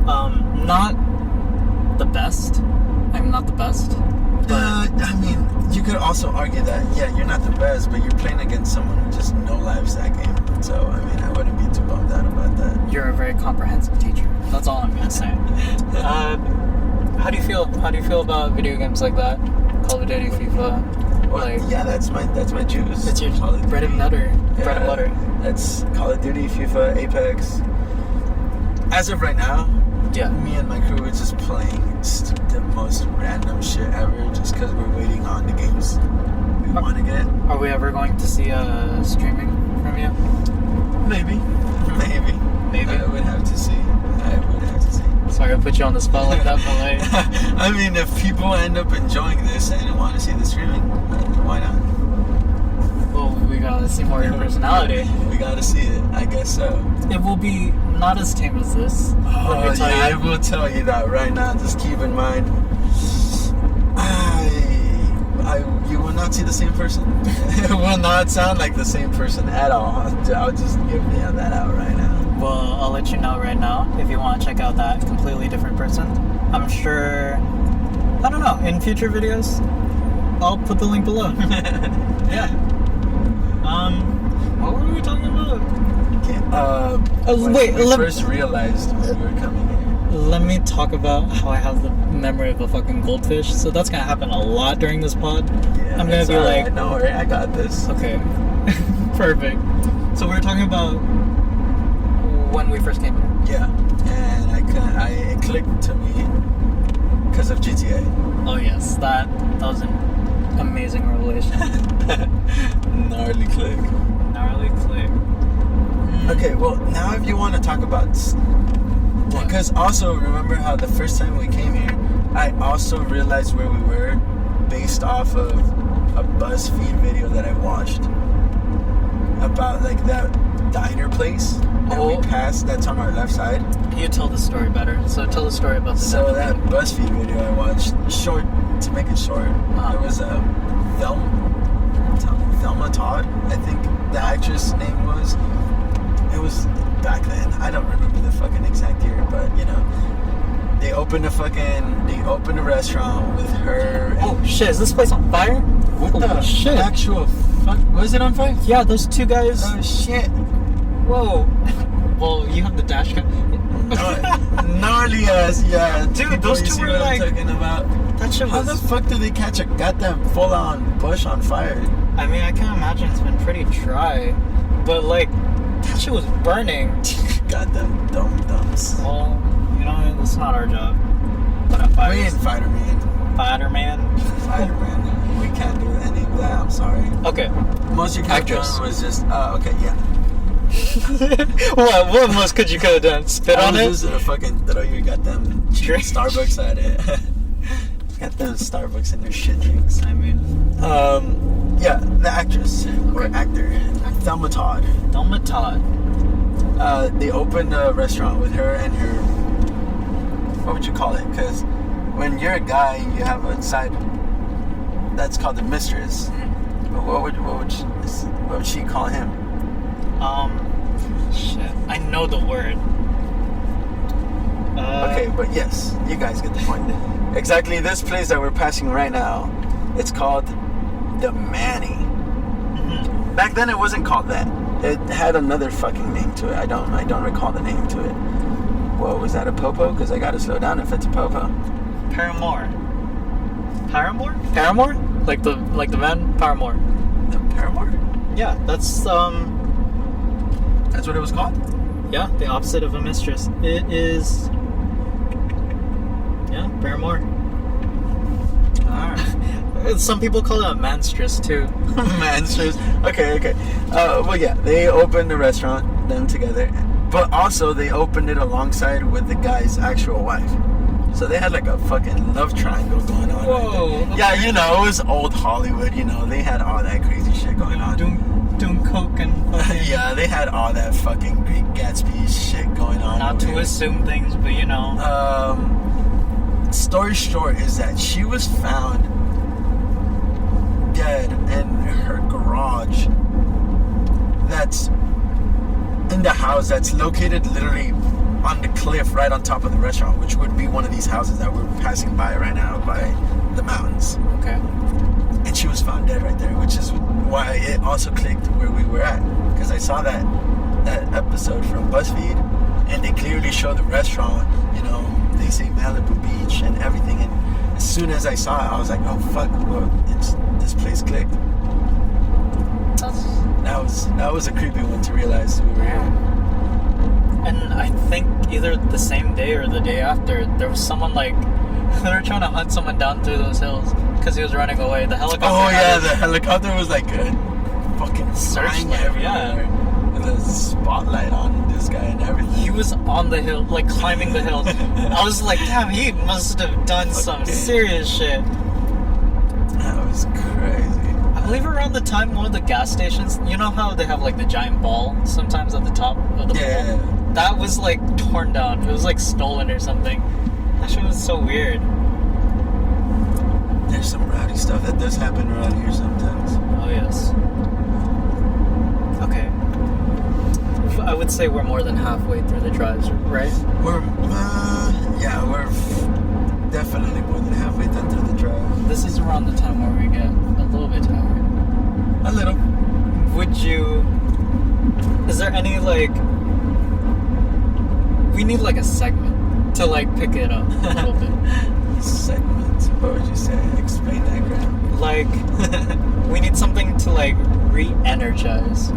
[SPEAKER 2] Not the best. I'm not the best.
[SPEAKER 1] But you could also argue that, yeah, you're not the best, but you're playing against someone who just no-lives that game. So, I wouldn't be too bummed out about that.
[SPEAKER 2] You're a very comprehensive teacher. That's all I'm gonna say. How do you feel about video games like that? Call of Duty, FIFA.
[SPEAKER 1] Well,
[SPEAKER 2] Like,
[SPEAKER 1] yeah, that's my juice.
[SPEAKER 2] it's your
[SPEAKER 1] Call of
[SPEAKER 2] bread and
[SPEAKER 1] Duty.
[SPEAKER 2] butter. Bread and
[SPEAKER 1] Yeah,
[SPEAKER 2] butter.
[SPEAKER 1] That's Call of Duty, FIFA, Apex. As of right now,
[SPEAKER 2] Yeah.
[SPEAKER 1] me and my crew are just playing the most random shit ever just because we're waiting on the games we want to get.
[SPEAKER 2] Are we ever going to see streaming from you?
[SPEAKER 1] Maybe. Maybe. I would have to see.
[SPEAKER 2] Sorry to put you on the spot like that, but like,
[SPEAKER 1] I mean, if people end up enjoying this and want to see the streaming, why not?
[SPEAKER 2] well, we gotta see more of your personality.
[SPEAKER 1] We gotta see it. I guess so.
[SPEAKER 2] It will be not as tame as this. Let me tell
[SPEAKER 1] I
[SPEAKER 2] you.
[SPEAKER 1] will tell you that right now. Just keep in mind, you will not see the same person. It will not sound like the same person at all. I'll just give you that out right now.
[SPEAKER 2] Well, I'll let you know right now if you want to check out that completely different person. I'm sure. I don't know. In future videos, I'll put the link below. Yeah. What were we talking about?
[SPEAKER 1] When
[SPEAKER 2] wait,
[SPEAKER 1] we first realized that we were coming here.
[SPEAKER 2] Let me talk about how I have the memory of a fucking goldfish. So that's gonna happen a lot during this pod.
[SPEAKER 1] Yeah,
[SPEAKER 2] I'm gonna
[SPEAKER 1] it's
[SPEAKER 2] be
[SPEAKER 1] alright.
[SPEAKER 2] like,
[SPEAKER 1] don't worry, I got this.
[SPEAKER 2] okay, perfect. So we were talking about when we first came here.
[SPEAKER 1] Yeah, and it clicked to me because of GTA.
[SPEAKER 2] Oh yes, that was an amazing revelation.
[SPEAKER 1] Gnarly click.
[SPEAKER 2] Gnarly click.
[SPEAKER 1] Okay, well, now if you want to talk about... Because also, remember how the first time we came here, I also realized where we were based off of a BuzzFeed video that I watched about, like, that diner place that we passed that's on our left side.
[SPEAKER 2] You tell the story better. So tell the story about the
[SPEAKER 1] So that BuzzFeed video I watched, short, to make it short, it was Thelma Todd, I think the actress name was. It was back then. I don't remember the fucking exact year, but you know, they opened a restaurant with her.
[SPEAKER 2] Oh shit! Is this place on fire?
[SPEAKER 1] What the
[SPEAKER 2] shit?
[SPEAKER 1] Actual fuck? Was it on fire?
[SPEAKER 2] Yeah, those two guys.
[SPEAKER 1] Oh shit!
[SPEAKER 2] Whoa. Well, you have the dash cam.
[SPEAKER 1] Gnarly ass, yeah.
[SPEAKER 2] Dude,
[SPEAKER 1] People,
[SPEAKER 2] those
[SPEAKER 1] you
[SPEAKER 2] two
[SPEAKER 1] see
[SPEAKER 2] were
[SPEAKER 1] what
[SPEAKER 2] like-
[SPEAKER 1] I'm talking about.
[SPEAKER 2] That shit
[SPEAKER 1] How
[SPEAKER 2] was.
[SPEAKER 1] the fuck did they catch a goddamn full-on bush on fire?
[SPEAKER 2] I mean, I can imagine it's been pretty dry, but like that shit was burning.
[SPEAKER 1] Goddamn dum-dums.
[SPEAKER 2] Well, you know, it's not our job. But at fire.
[SPEAKER 1] We ain't Fighter-Man.
[SPEAKER 2] Fighter-Man.
[SPEAKER 1] Fighter-Man. We can't do any of that, I'm sorry.
[SPEAKER 2] Okay.
[SPEAKER 1] Most you could have
[SPEAKER 2] Actress.
[SPEAKER 1] done was just, okay, yeah.
[SPEAKER 2] What most could you have done? Spit on it?
[SPEAKER 1] Just fucking throw your goddamn
[SPEAKER 2] Drink.
[SPEAKER 1] Starbucks at it. Got them Starbucks in their shit drinks.
[SPEAKER 2] I mean,
[SPEAKER 1] yeah, the actress or actor, Thelma Todd.
[SPEAKER 2] Thelma Todd.
[SPEAKER 1] They opened a restaurant with her and her. What would you call it? Because when you're a guy, you have a side. That's called the mistress. But what would she call him?
[SPEAKER 2] Shit. I know the word.
[SPEAKER 1] Okay, but yes, you guys get the point. Exactly this place that we're passing right now, it's called the Manny.
[SPEAKER 2] Mm-hmm.
[SPEAKER 1] Back then it wasn't called that. It had another fucking name to it. I don't recall the name to it. Whoa, was that a popo? Because I gotta slow down if it's a popo.
[SPEAKER 2] Paramore. Paramore? Paramore? Like the band Paramore.
[SPEAKER 1] The Paramore?
[SPEAKER 2] Yeah, that's
[SPEAKER 1] That's what it was called?
[SPEAKER 2] yeah, the opposite of a mistress. It is yeah, Paramore.
[SPEAKER 1] Alright.
[SPEAKER 2] Some people call it a manstress too.
[SPEAKER 1] Mansters. Okay. Well, yeah, they opened the restaurant, them together. But also, they opened it alongside with the guy's actual wife. So they had like a fucking love triangle going on.
[SPEAKER 2] Whoa,
[SPEAKER 1] Right there.
[SPEAKER 2] okay.
[SPEAKER 1] Yeah, you know, it was old Hollywood, you know. They had all that crazy shit going on.
[SPEAKER 2] Doing coke and fucking,
[SPEAKER 1] Yeah, they had all that fucking Great Gatsby shit going on.
[SPEAKER 2] not
[SPEAKER 1] over
[SPEAKER 2] to
[SPEAKER 1] here.
[SPEAKER 2] assume things, but you know.
[SPEAKER 1] Story short is that she was found dead in her garage that's in the house that's located literally on the cliff right on top of the restaurant, which would be one of these houses that we're passing by right now by the mountains.
[SPEAKER 2] Okay.
[SPEAKER 1] And she was found dead right there, which is why it also clicked where we were at, because I saw that episode from BuzzFeed and they clearly show the restaurant, you know, they say Malibu Beach and everything, and soon as I saw it, I was like, oh fuck, well, this place clicked. That was a creepy one to realize we were here.
[SPEAKER 2] And I think either the same day or the day after, there was someone like they were trying to hunt someone down through those hills because he was running away. The helicopter.
[SPEAKER 1] Oh yeah, the helicopter was like fucking flying everywhere.
[SPEAKER 2] Yeah.
[SPEAKER 1] With a spotlight on this guy and everything.
[SPEAKER 2] He was on the hill, like climbing the hill. I was like, damn, he must have done some serious shit.
[SPEAKER 1] That was crazy.
[SPEAKER 2] I believe around the time one of the gas stations, you know how they have like the giant ball sometimes at the top of the pole? That was like torn down. It was like stolen or something. That shit was so weird.
[SPEAKER 1] There's some rowdy stuff that does happen around here sometimes.
[SPEAKER 2] Oh yes. Okay. I would say we're more than halfway through the drives, right?
[SPEAKER 1] We're definitely more than halfway done through the drive.
[SPEAKER 2] This is around the time where we get a little bit tired.
[SPEAKER 1] A little.
[SPEAKER 2] Is there any like, we need like a segment to like pick it up a little bit.
[SPEAKER 1] Segment? What would you say? Explain that, Graham.
[SPEAKER 2] Like, we need something to like re-energize.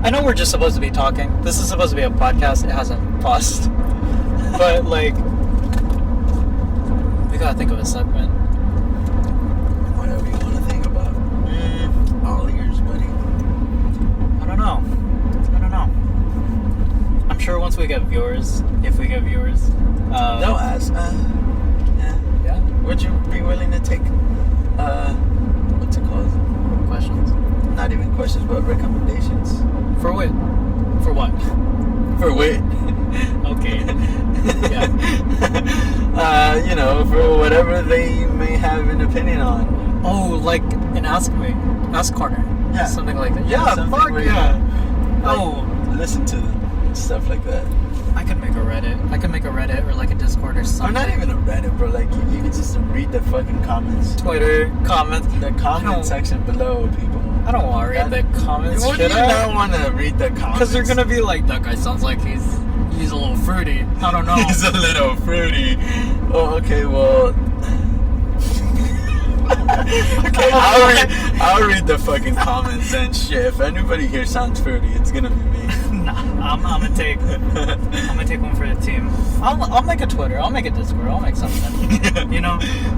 [SPEAKER 2] I know we're just supposed to be talking. This is supposed to be a podcast. It hasn't paused. But like, we gotta think of a segment.
[SPEAKER 1] Whatever you want to think about. All ears, buddy.
[SPEAKER 2] I don't know. I'm sure once we get viewers, if we get viewers,
[SPEAKER 1] they'll ask.
[SPEAKER 2] Yeah.
[SPEAKER 1] Would you be willing to take what's it called?
[SPEAKER 2] Questions.
[SPEAKER 1] Not even questions, but recommendations.
[SPEAKER 2] For what? For what?
[SPEAKER 1] For wit.
[SPEAKER 2] Okay. Yeah.
[SPEAKER 1] For whatever they may have an opinion on.
[SPEAKER 2] Oh, like an Ask Corner.
[SPEAKER 1] Yeah.
[SPEAKER 2] Something like that.
[SPEAKER 1] Yeah,
[SPEAKER 2] Something
[SPEAKER 1] fuck
[SPEAKER 2] where
[SPEAKER 1] yeah.
[SPEAKER 2] Listen
[SPEAKER 1] to them. Stuff like that.
[SPEAKER 2] I could make a Reddit. Or like a Discord or
[SPEAKER 1] Or
[SPEAKER 2] something.
[SPEAKER 1] not even a Reddit, bro. Like you can just read the fucking comments.
[SPEAKER 2] Twitter comments.
[SPEAKER 1] The comment section below, people.
[SPEAKER 2] I don't want to read the comments.
[SPEAKER 1] Would you not want to read the comments?
[SPEAKER 2] Because they're gonna be like, that guy sounds like he's a little fruity. I don't know.
[SPEAKER 1] He's a little fruity. Oh, okay. Well. Okay, I'll read the fucking comments and shit. If anybody here sounds fruity, it's gonna be me.
[SPEAKER 2] Nah, I'm gonna take one for the team. I'll make a Twitter. I'll make a Discord. I'll make something.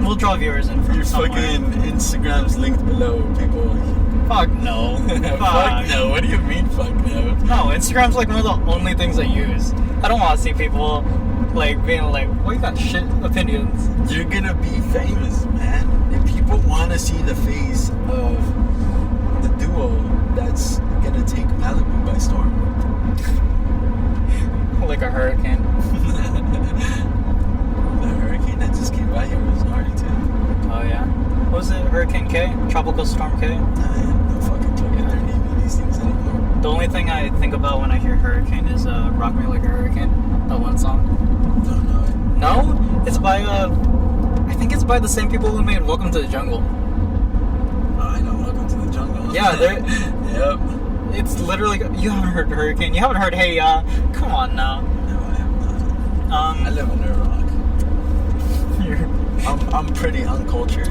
[SPEAKER 2] We'll draw viewers in from
[SPEAKER 1] Your
[SPEAKER 2] somewhere.
[SPEAKER 1] fucking Instagram's linked below, people.
[SPEAKER 2] Fuck no.
[SPEAKER 1] Fuck no. What do you mean, fuck no?
[SPEAKER 2] No, Instagram's like one of the only things I use. I don't want to see people like being like, "Well, you got shit opinions."
[SPEAKER 1] You're gonna be famous, man. If people want to see the face of the duo that's gonna take Malibu by storm.
[SPEAKER 2] Like a hurricane.
[SPEAKER 1] The hurricane that just came by here was gnarly too.
[SPEAKER 2] Oh yeah. What was it? Hurricane K? Tropical Storm K?
[SPEAKER 1] I have no fucking clue what they're naming these things anymore.
[SPEAKER 2] The only thing I think about when I hear hurricane is Rock Me Like a Hurricane. That one song.
[SPEAKER 1] Don't know it.
[SPEAKER 2] No? It's by I think it's by the same people who made Welcome to the Jungle.
[SPEAKER 1] Oh, I know Welcome to the Jungle.
[SPEAKER 2] Yeah, they're
[SPEAKER 1] Yep.
[SPEAKER 2] It's literally, you haven't heard Hurricane. You haven't heard Hey Ya. Come on now.
[SPEAKER 1] No, I have not. I live under a rock. I'm pretty uncultured.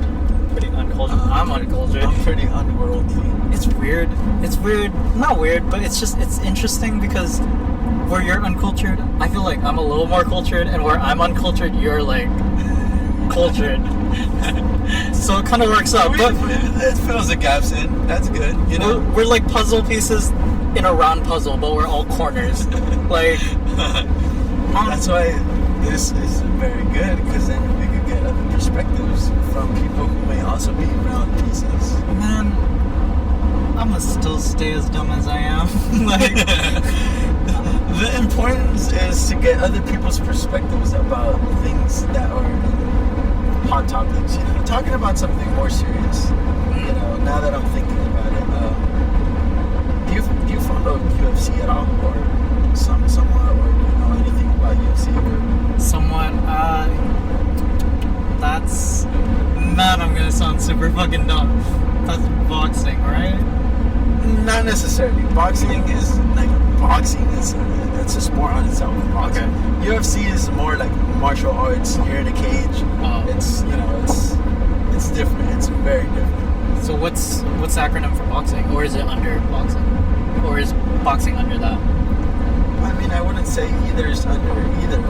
[SPEAKER 2] Pretty uncultured. I'm uncultured.
[SPEAKER 1] I'm pretty unworldly.
[SPEAKER 2] It's weird. Not weird, but it's interesting because where you're uncultured, I feel like I'm a little more cultured, and where I'm uncultured, you're like cultured. So it kind of works out. But
[SPEAKER 1] it fills the gaps in. That's good.
[SPEAKER 2] We're like puzzle pieces in a round puzzle, but we're all corners. Like
[SPEAKER 1] that's why this is very good, because then we could get other perspectives from people who may also be round pieces.
[SPEAKER 2] Man, I'ma still stay as dumb as I am. Like,
[SPEAKER 1] the importance is to get other people's perspectives about things that are hot topics. Talking about something more serious. Now that I'm thinking about it, do you follow UFC at all, or somewhat, or anything about UFC?
[SPEAKER 2] Somewhat. That's, man, I'm gonna sound super fucking dumb. That's boxing, right?
[SPEAKER 1] Not necessarily. Boxing is it's a sport on itself. Boxing.
[SPEAKER 2] Okay.
[SPEAKER 1] UFC is more more like martial arts. You're in a cage.
[SPEAKER 2] Oh.
[SPEAKER 1] It's it's different. It's very different.
[SPEAKER 2] So what's the acronym for boxing, or is it under boxing, or is boxing under that?
[SPEAKER 1] I mean, I wouldn't say either is under either.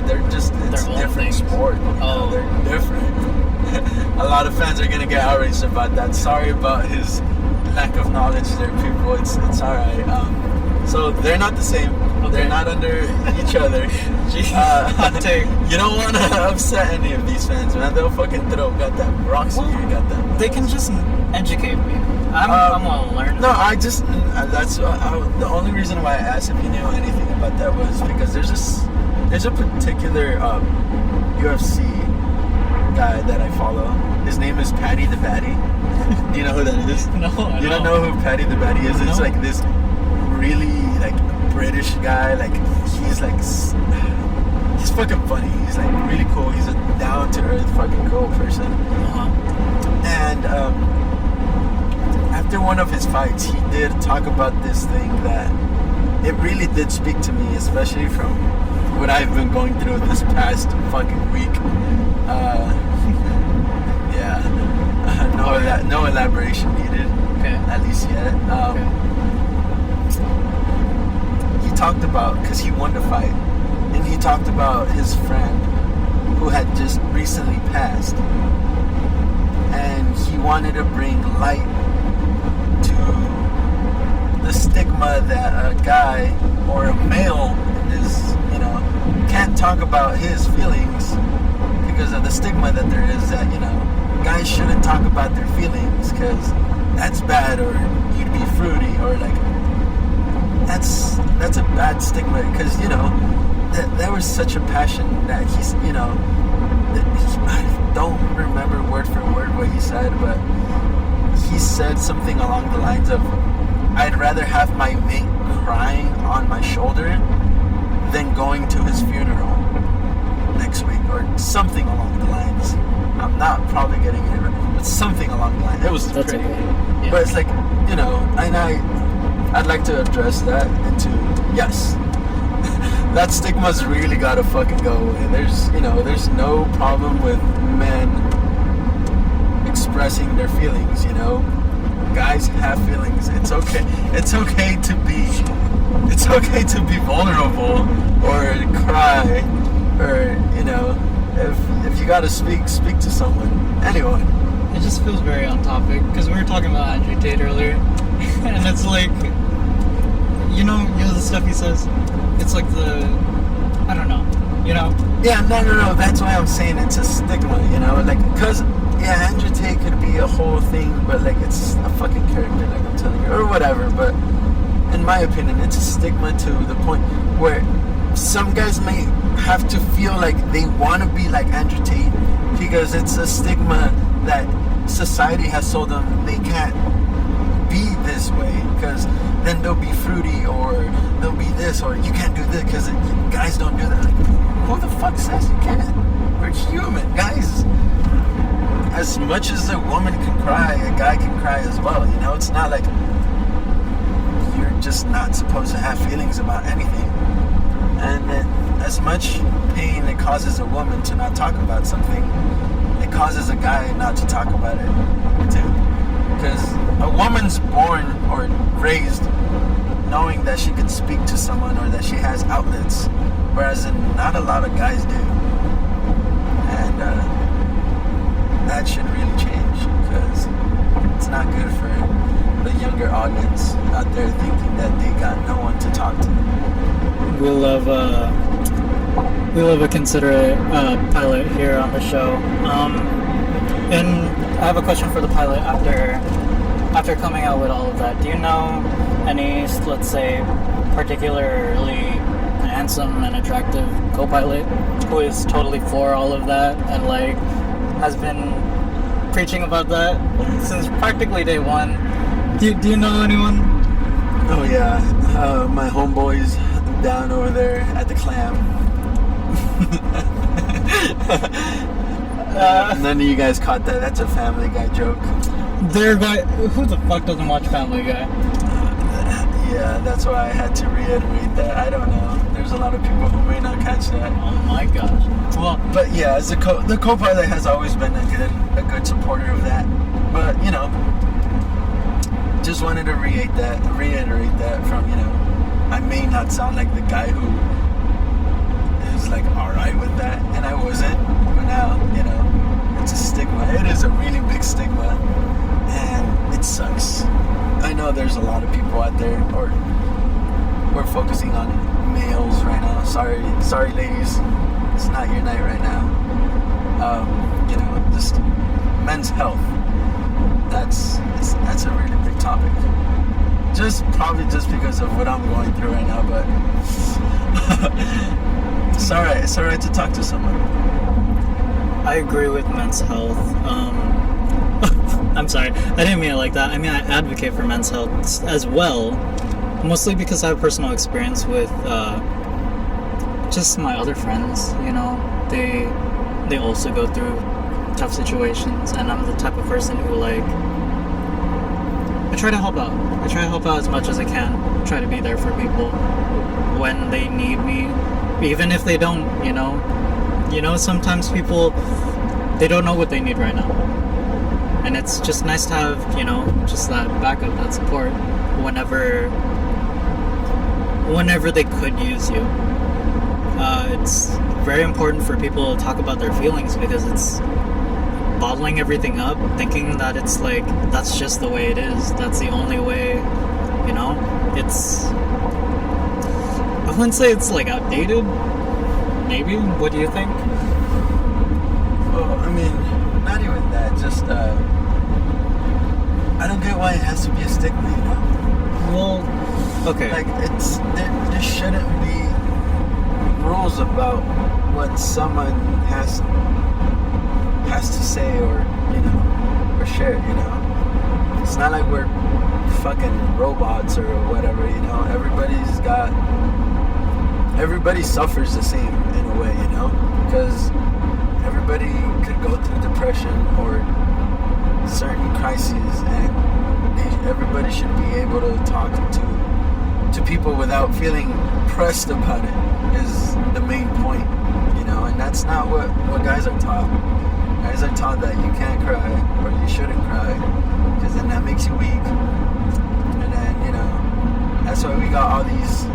[SPEAKER 1] They're just it's
[SPEAKER 2] Their own
[SPEAKER 1] different
[SPEAKER 2] things.
[SPEAKER 1] sport.
[SPEAKER 2] Oh.
[SPEAKER 1] They're different. A lot of fans are gonna get outraged about that. Sorry about his lack of knowledge there, people. It's all right. So they're not the same.
[SPEAKER 2] Okay.
[SPEAKER 1] They're not under each other.
[SPEAKER 2] Hot take.
[SPEAKER 1] You don't want to upset any of these fans, man. They'll fucking got that rocks
[SPEAKER 2] Well,
[SPEAKER 1] here, got that.
[SPEAKER 2] They can just educate me. I'm well learned.
[SPEAKER 1] No, I just that's the only reason why I asked if you knew anything about that was because there's a particular UFC guy that I follow. His name is Paddy the Baddy. Do you know who that is?
[SPEAKER 2] No,
[SPEAKER 1] You don't know who Paddy the Baddy is? It's
[SPEAKER 2] No.
[SPEAKER 1] like this really like British guy. Like he's fucking funny. He's like really cool. He's a down to earth fucking cool person. And after one of his fights, he did talk about this thing that it really did speak to me, especially from what I've been going through this past fucking week. No elaboration needed.
[SPEAKER 2] Okay.
[SPEAKER 1] At least yet. He talked about, because he won the fight, and he talked about his friend who had just recently passed, and he wanted to bring light to the stigma that a guy or a male is, can't talk about his feelings because of the stigma that there is that, guys shouldn't talk about their feelings because that's bad, or you'd be fruity, or like that's a bad stigma because there was such a passion that he's I don't remember word for word what he said, but he said something along the lines of, I'd rather have my mate crying on my shoulder than going to his funeral next week, or something along the lines. I'm not probably getting it right, but something along the line. It was
[SPEAKER 2] That's
[SPEAKER 1] pretty.
[SPEAKER 2] okay. Yeah.
[SPEAKER 1] But it's like, and I'd like to address that into, yes, that stigma's really gotta fucking go away. There's no problem with men expressing their feelings, Guys have feelings. It's okay. It's okay to be vulnerable or cry, or if you gotta speak to someone. Anyway,
[SPEAKER 2] It just feels very on topic because we were talking about Andrew Tate earlier, and it's like, the stuff he says. It's like I don't know,
[SPEAKER 1] yeah, no. That's why I'm saying it's a stigma, because Andrew Tate could be a whole thing, but like it's a fucking character, like I'm telling you, or whatever. But in my opinion, it's a stigma to the point where some guys may have to feel like they want to be like Andrew Tate because it's a stigma that society has told them they can't be this way because then they'll be fruity, or they'll be this, or you can't do this because guys don't do that. Like, who the fuck says you can't? We're human, guys. As much as a woman can cry, a guy can cry as well. It's not like you're just not supposed to have feelings about anything. And as much pain it causes a woman to not talk about something, it causes a guy not to talk about it too. Because a woman's born or raised knowing that she can speak to someone, or that she has outlets, whereas not a lot of guys do. And that should really change, because it's not good for the younger audience out there thinking that they got no one to talk to.
[SPEAKER 2] we love a considerate pilot here on the show. And I have a question for the pilot after coming out with all of that. Do you know any, let's say, particularly handsome and attractive co-pilot who is totally for all of that and like has been preaching about that since practically day one? Do you know anyone?
[SPEAKER 1] Oh yeah, my homeboys down over there at the Clam. None of you guys caught that. That's a Family Guy joke.
[SPEAKER 2] Who the fuck doesn't watch Family Guy?
[SPEAKER 1] Yeah, that's why I had to reiterate that. I don't know. There's a lot of people who may not catch watch that.
[SPEAKER 2] Oh my gosh. Well,
[SPEAKER 1] But yeah, as the co-pilot has always been a good supporter of that. But you know, just wanted to reiterate that from, you know, I may not sound like the guy who is like alright with that, and I wasn't, but now, you know, it's a stigma. It is a really big stigma, and it sucks. I know there's a lot of people out there, or we're focusing on males right now. Sorry ladies, it's not your night right now. You know, just men's health. That's a really big topic. Probably just because of what I'm going through right now, but it's alright to talk to someone.
[SPEAKER 2] I agree with men's health. I'm sorry, I didn't mean it like that. I mean, I advocate for men's health as well, mostly because I have personal experience with just my other friends. You know, they also go through tough situations, and I'm the type of person who, like, I try to help out. I try to help out as much as I can. Try to be there for people when they need me, even if they don't. You know, sometimes people, they don't know what they need right now, and it's just nice to have, you know, just that backup, that support whenever they could use you. It's very important for people to talk about their feelings, because it's bottling everything up, thinking that it's like, that's just the way it is, that's the only way, you know. It's, I wouldn't say it's like outdated, maybe. What do you think?
[SPEAKER 1] Well, I mean, not even that, just I don't get why it has to be a stigma, you know?
[SPEAKER 2] Well, okay.
[SPEAKER 1] Like, there shouldn't be rules about what someone has to say, or, you know, or share, you know. It's not like we're fucking robots or whatever, you know. Everybody suffers the same in a way, you know, because everybody could go through depression or certain crises, and everybody should be able to talk to people without feeling pressed about it, is the main point, you know. And that's not what guys are taught. Guys are taught that you can't cry, or you shouldn't cry, because then that makes you weak. And then, you know, that's why we got all these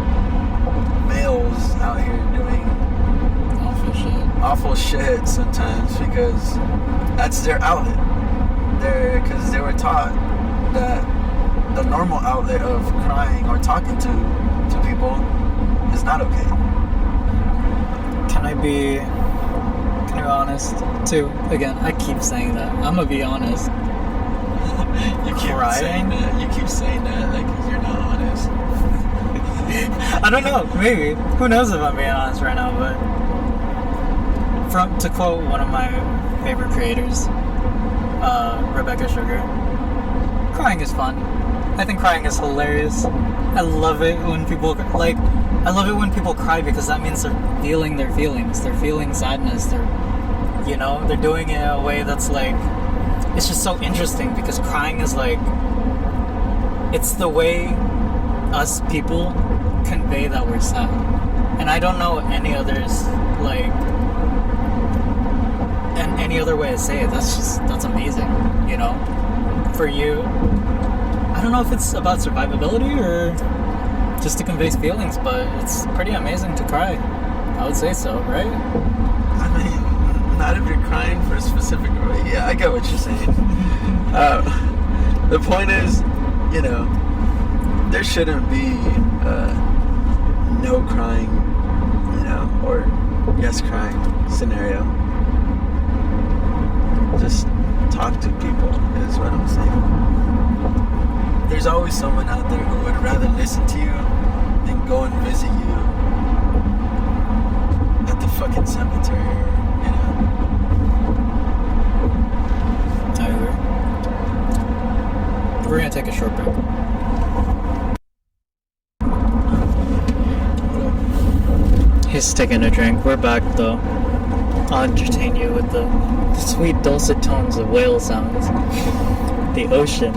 [SPEAKER 1] males out here doing awful shit sometimes, because that's their outlet. Because they were taught that the normal outlet of crying or talking to people is not okay.
[SPEAKER 2] Can I be honest too? Again, I keep saying that. I'm gonna be honest.
[SPEAKER 1] You keep saying that like you're not honest.
[SPEAKER 2] I don't know, maybe. Who knows if I'm being honest right now, but to quote one of my favorite creators, Rebecca Sugar, crying is fun. I think crying is hilarious. I love it when people cry, because that means they're feeling their feelings. They're feeling sadness. They're doing it in a way that's like, it's just so interesting, because crying is like, it's the way us people convey that we're sad. And I don't know any other way to say it. That's amazing, you know? For you, I don't know if it's about survivability or just to convey feelings, but it's pretty amazing to cry. I would say so, right?
[SPEAKER 1] I mean, not if you're crying for a specific way. Yeah, I get what you're saying. The point is, you know, there shouldn't be no crying, you know, or yes crying scenario. Just talk to people is what I'm saying. There's always someone out there who would rather listen to you than go and visit you at the fucking cemetery, you know.
[SPEAKER 2] I agree. We're gonna take a short break. He's taking a drink. We're back though. I'll entertain you with the sweet dulcet tones of whale sounds. The ocean.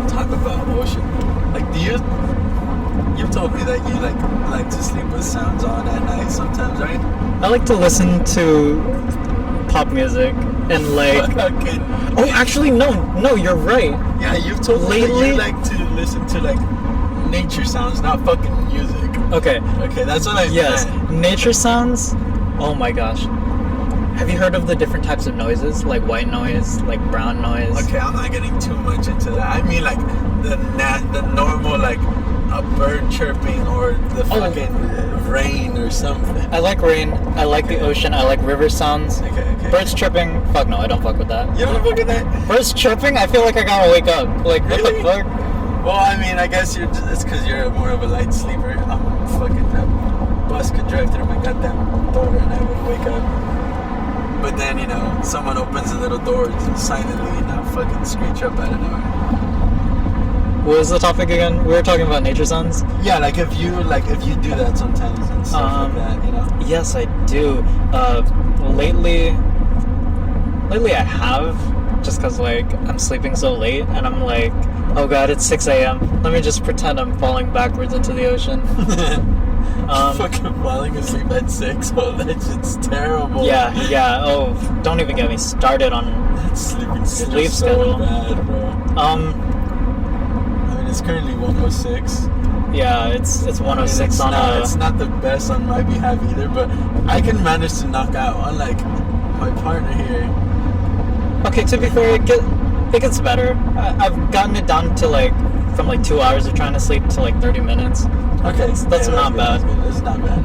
[SPEAKER 1] Talk about ocean. Like, you you've told me that you like to sleep with sounds on at night sometimes, right?
[SPEAKER 2] I like to listen to pop music and like.
[SPEAKER 1] Okay.
[SPEAKER 2] Oh, actually, no, you're right.
[SPEAKER 1] Yeah, you've told me that
[SPEAKER 2] Lately-
[SPEAKER 1] you like to listen to like nature sounds, not fucking music.
[SPEAKER 2] Okay.
[SPEAKER 1] Okay, that's what I
[SPEAKER 2] Yes,
[SPEAKER 1] meant.
[SPEAKER 2] nature sounds. Oh my gosh. Have you heard of the different types of noises, like white noise, like brown noise?
[SPEAKER 1] Okay, I'm not getting too much into that. I mean, like the normal, like a bird chirping or the fucking rain or something.
[SPEAKER 2] I like rain. I like the ocean. I like river sounds.
[SPEAKER 1] Okay.
[SPEAKER 2] Birds chirping. Fuck no, I don't fuck with that.
[SPEAKER 1] You don't look at that?
[SPEAKER 2] Birds chirping. I feel like I gotta wake up. Like what
[SPEAKER 1] Really?
[SPEAKER 2] the fuck?
[SPEAKER 1] Well, I mean, I guess it's because you're more of a light sleeper. I'm fucking that bus could drive through my goddamn door and I would wake up. But then, someone opens the little door silently and I'll fucking screech up out of nowhere.
[SPEAKER 2] What was the topic again? We were talking about nature sounds.
[SPEAKER 1] Yeah, like if you do that sometimes and stuff like that,
[SPEAKER 2] Yes, I do. Lately I have, just because like I'm sleeping so late and I'm like, oh god, it's 6 a.m. Let me just pretend I'm falling backwards into the ocean.
[SPEAKER 1] Fucking falling asleep at 6. Oh, that shit's terrible.
[SPEAKER 2] Yeah. Oh, don't even get me started on
[SPEAKER 1] That sleeping
[SPEAKER 2] Sleep
[SPEAKER 1] schedule's
[SPEAKER 2] schedule.
[SPEAKER 1] so bad, bro. I mean, it's currently 106.
[SPEAKER 2] Yeah, it's 106 on a.
[SPEAKER 1] It's not the best on my behalf either, but I can manage to knock out. Unlike my partner here.
[SPEAKER 2] Okay, to be fair, it gets better. I've gotten it down to from 2 hours of trying to sleep to 30 minutes.
[SPEAKER 1] Okay,
[SPEAKER 2] That's
[SPEAKER 1] yeah,
[SPEAKER 2] not
[SPEAKER 1] good,
[SPEAKER 2] bad.
[SPEAKER 1] that's good.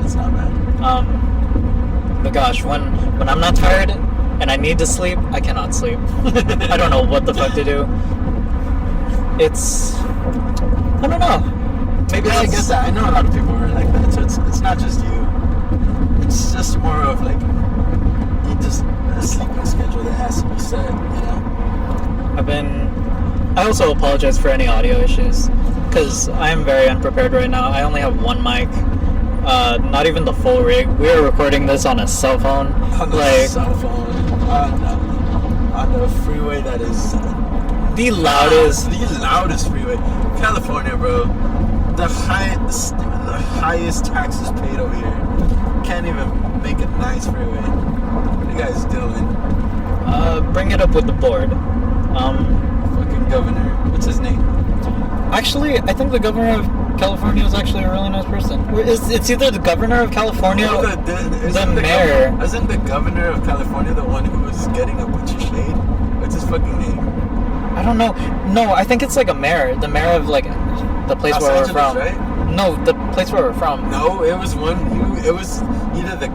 [SPEAKER 1] It's not bad.
[SPEAKER 2] But gosh, when I'm not tired and I need to sleep, I cannot sleep. I don't know what the fuck to do. I don't know. Maybe
[SPEAKER 1] Yeah, I
[SPEAKER 2] that's-
[SPEAKER 1] get that. I know a lot of people are like that, so it's not just you. It's just more of you just a sleeping schedule that has to be set,
[SPEAKER 2] I also apologize for any audio issues because I am very unprepared right now. I only have one mic, not even the full rig. We are recording this on a cell phone.
[SPEAKER 1] On the cell phone, on the freeway that is
[SPEAKER 2] the loudest.
[SPEAKER 1] the loudest freeway. California, bro. The highest taxes paid over here. Can't even make a nice freeway. What are you guys doing?
[SPEAKER 2] Bring it up with the board.
[SPEAKER 1] Fucking governor. What's his name?
[SPEAKER 2] Actually, I think the governor of California is actually a really nice person. It's either the governor of California
[SPEAKER 1] No,
[SPEAKER 2] or
[SPEAKER 1] isn't
[SPEAKER 2] the mayor.
[SPEAKER 1] Isn't the governor of California the one who was getting a bunch of shade? What's his fucking name?
[SPEAKER 2] I don't know. No, I think it's a mayor. The mayor of the place
[SPEAKER 1] Los
[SPEAKER 2] where
[SPEAKER 1] Angeles,
[SPEAKER 2] we're from.
[SPEAKER 1] right?
[SPEAKER 2] No, the place where we're from.
[SPEAKER 1] No, it was It was either the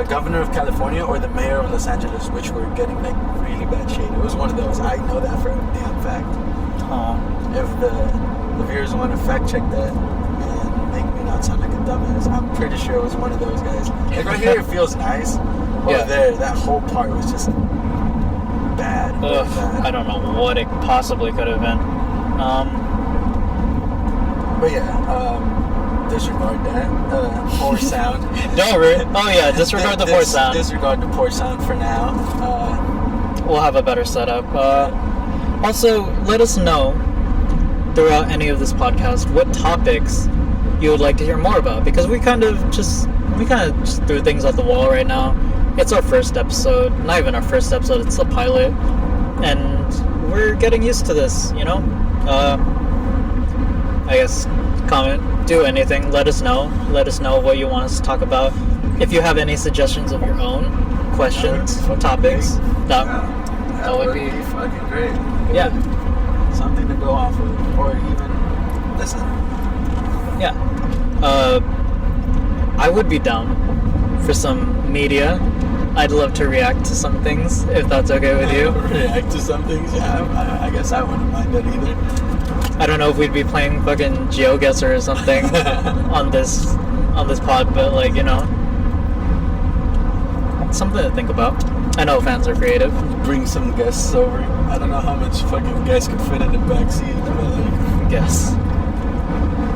[SPEAKER 1] governor of California or the mayor of Los Angeles, which were getting really bad shade. It was one of those. I know that for a damn fact.
[SPEAKER 2] Oh.
[SPEAKER 1] If the viewers want to fact check that and make me not sound like a dumbass, I'm pretty sure it was one of those guys. Right here, it feels nice. Over there, that whole part was just bad.
[SPEAKER 2] Ugh,
[SPEAKER 1] bad.
[SPEAKER 2] I don't know what it possibly could have been.
[SPEAKER 1] But yeah, disregard that. Poor sound.
[SPEAKER 2] Oh yeah, disregard the poor sound.
[SPEAKER 1] Disregard the poor sound for now.
[SPEAKER 2] We'll have a better setup. Also, let us know throughout any of this podcast what topics you would like to hear more about, because we kind of just threw things at the wall right now. It's our first episode, not even our first episode, it's the pilot, and we're getting used to this, I guess comment, do anything, let us know what you want us to talk about. If you have any suggestions of your own questions, topics, that would be
[SPEAKER 1] fucking great.
[SPEAKER 2] Yeah.
[SPEAKER 1] Something to go off of, or even listen.
[SPEAKER 2] Yeah. I would be down for some media. I'd love to react to some things, if that's okay with you.
[SPEAKER 1] React to some things? Yeah, I guess I wouldn't mind that either.
[SPEAKER 2] I don't know if we'd be playing fucking GeoGuessr or something on this pod, but something to think about. I know fans are creative.
[SPEAKER 1] Bring some guests over. I don't know how much fucking guests could fit in the backseat, but
[SPEAKER 2] Guess.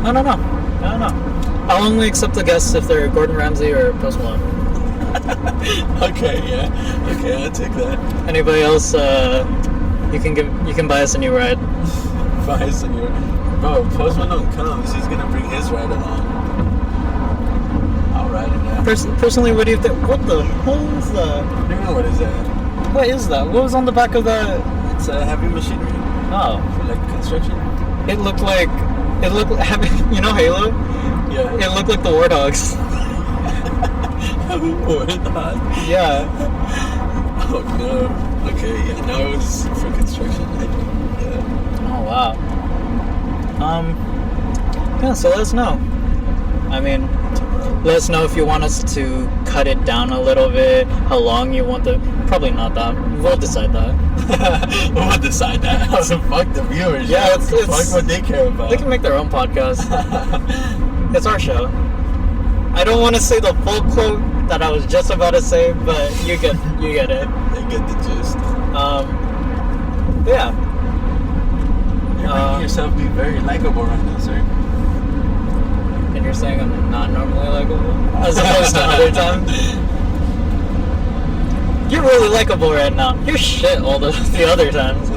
[SPEAKER 2] I don't know. I'll only accept the guests if they're Gordon Ramsay or Post Malone.
[SPEAKER 1] Okay, I'll take that.
[SPEAKER 2] Anybody else? You can buy us a new ride.
[SPEAKER 1] Buy us a new. Bro, Post Malone comes, he's gonna bring his ride along. I'll ride it out.
[SPEAKER 2] Personally, what do you think? What the hell is that?
[SPEAKER 1] I don't know what is that.
[SPEAKER 2] What is that? What was on the back of that?
[SPEAKER 1] It's a heavy machinery
[SPEAKER 2] Oh,
[SPEAKER 1] for like construction.
[SPEAKER 2] it looked like you know Halo.
[SPEAKER 1] Yeah.
[SPEAKER 2] It looked like the Warthogs.
[SPEAKER 1] Warthog?
[SPEAKER 2] Yeah.
[SPEAKER 1] Oh no. Okay, yeah, no, it was for construction. Yeah.
[SPEAKER 2] Oh wow. Yeah. So let us know. I mean, let us know if you want us to cut it down a little bit. How long you want the? Probably not that. We'll decide that.
[SPEAKER 1] We'll decide that. So fuck the viewers.
[SPEAKER 2] Yeah, it's
[SPEAKER 1] fuck what they care about.
[SPEAKER 2] They can make their own podcast. It's our show. I don't want to say the full quote that I was just about to say, but you get it.
[SPEAKER 1] They get the gist.
[SPEAKER 2] Yeah.
[SPEAKER 1] You're making yourself be very likable right now, sir.
[SPEAKER 2] And you're saying I'm not normally likable, as opposed to other times. You're really likable right now. You're shit all the other times.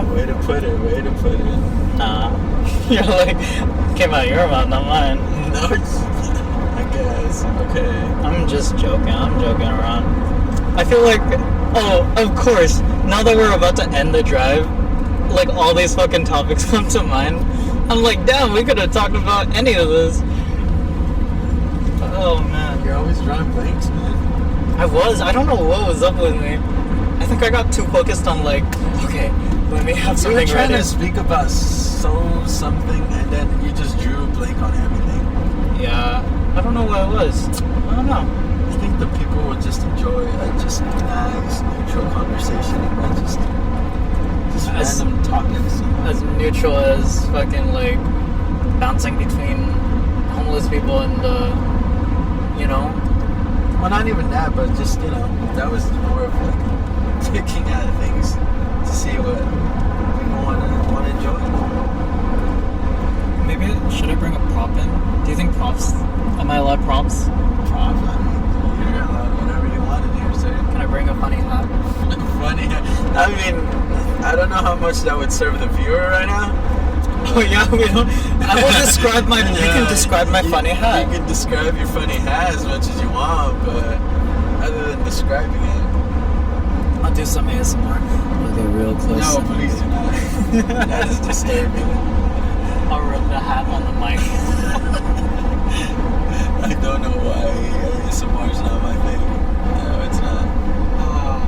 [SPEAKER 1] Way to put it.
[SPEAKER 2] Nah. You're like, came out of your mouth, not mine.
[SPEAKER 1] No, I guess. Okay.
[SPEAKER 2] I'm just joking. I'm joking around. I feel like, oh, of course, now that we're about to end the drive, like all these fucking topics come to mind. I'm like, damn, we could have talked about any of this. Oh man.
[SPEAKER 1] You're always drawing blanks, man.
[SPEAKER 2] I don't know what was up with me. I think I got too focused on like, okay, let me have
[SPEAKER 1] You
[SPEAKER 2] something
[SPEAKER 1] were trying
[SPEAKER 2] ready.
[SPEAKER 1] to speak about something, and then you just drew a blank on everything.
[SPEAKER 2] Yeah, I don't know what it was. I don't know.
[SPEAKER 1] I think the people will just enjoy just nice, neutral conversation about just random topics.
[SPEAKER 2] As neutral as fucking like bouncing between homeless people and you know.
[SPEAKER 1] Well, not even that, but just, that was more of like picking at things to see what people want to enjoy.
[SPEAKER 2] Maybe should I bring a prop in? Do you think props? Am I allowed props?
[SPEAKER 1] Props, I mean, you're allowed whatever you want in here, sir.
[SPEAKER 2] Can I bring a funny hat?
[SPEAKER 1] Funny. I mean, I don't know how much that would serve the viewer right now.
[SPEAKER 2] Oh yeah, we don't. I will describe my. You can describe my funny hat.
[SPEAKER 1] You can describe your funny hat as much as you want, but other than describing it,
[SPEAKER 2] I'll do some ASMR. Look at real close.
[SPEAKER 1] no, please do not. That is disturbing.
[SPEAKER 2] I'll rub the hat on the mic.
[SPEAKER 1] I don't know why ASMR is not my thing. No, it's not.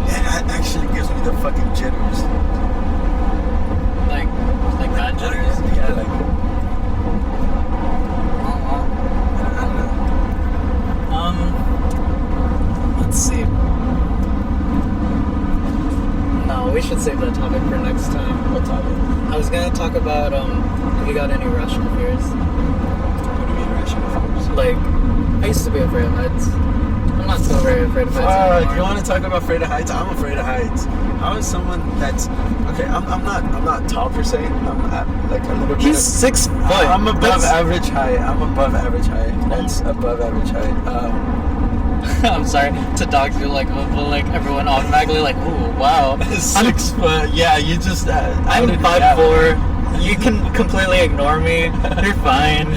[SPEAKER 1] Yeah, that actually gives me the fucking jitters.
[SPEAKER 2] Like bad jitters.
[SPEAKER 1] Yeah, like. I don't know.
[SPEAKER 2] Let's see. No, we should save that topic for next time.
[SPEAKER 1] What topic?
[SPEAKER 2] I was gonna talk about if you got any irrational fears.
[SPEAKER 1] What do you mean rational fears?
[SPEAKER 2] Like, I used to be afraid of heights. I'm not so very afraid of heights anymore.
[SPEAKER 1] You want to talk about afraid of heights? I'm afraid of heights. How is someone that's okay? I'm not tall per se. I'm like a little bit.
[SPEAKER 2] He's 6 foot.
[SPEAKER 1] I'm above
[SPEAKER 2] That's-
[SPEAKER 1] average height. I'm above average height. That's above average height.
[SPEAKER 2] I'm sorry to dogs. You're like, but like everyone automatically like, ooh, wow.
[SPEAKER 1] 6 foot. Yeah, you just.
[SPEAKER 2] I'm 5'4". You can completely ignore me. You're fine.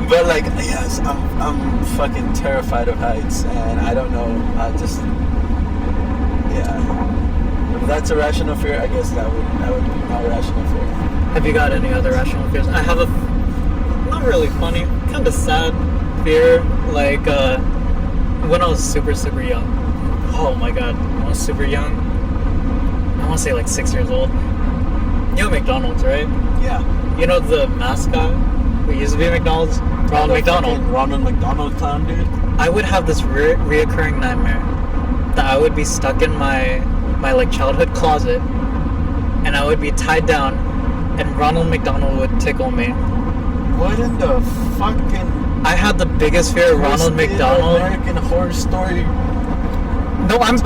[SPEAKER 1] But like, yes, I'm fucking terrified of heights, and I don't know. I just, yeah. If that's a rational fear, I guess that would be my rational fear.
[SPEAKER 2] Have you got any other rational fears? I have a not really funny, kind of sad fear. Like when I was super young. Oh my god, when I was super young. I want to say like 6 years old. You know McDonald's, right?
[SPEAKER 1] Yeah.
[SPEAKER 2] You know the mascot who used to be McDonald's? Ronald McDonald.
[SPEAKER 1] Ronald McDonald clown dude.
[SPEAKER 2] I would have this reoccurring nightmare that I would be stuck in my like childhood closet, and I would be tied down, and Ronald McDonald would tickle me.
[SPEAKER 1] What in the fucking?
[SPEAKER 2] I had the biggest fear of Ronald McDonald.
[SPEAKER 1] American Horror Story.
[SPEAKER 2] No, I'm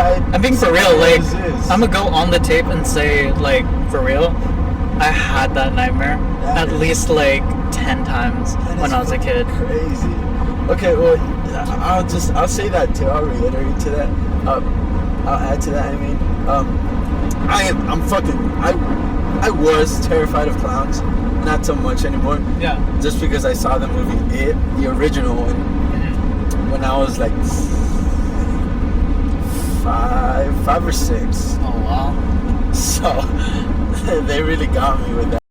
[SPEAKER 2] being for real. Like, I'm gonna go on the tape and say, like, for real, I had that nightmare at least like 10 times when I was a kid.
[SPEAKER 1] Crazy. Okay, well, I'll say that too. I'll reiterate to that. I'll add to that. I mean, I was terrified of clowns. Not so much anymore.
[SPEAKER 2] Yeah.
[SPEAKER 1] Just because I saw the movie It, the original one, when I was like 5 or 6.
[SPEAKER 2] Oh wow.
[SPEAKER 1] So they really got me with that.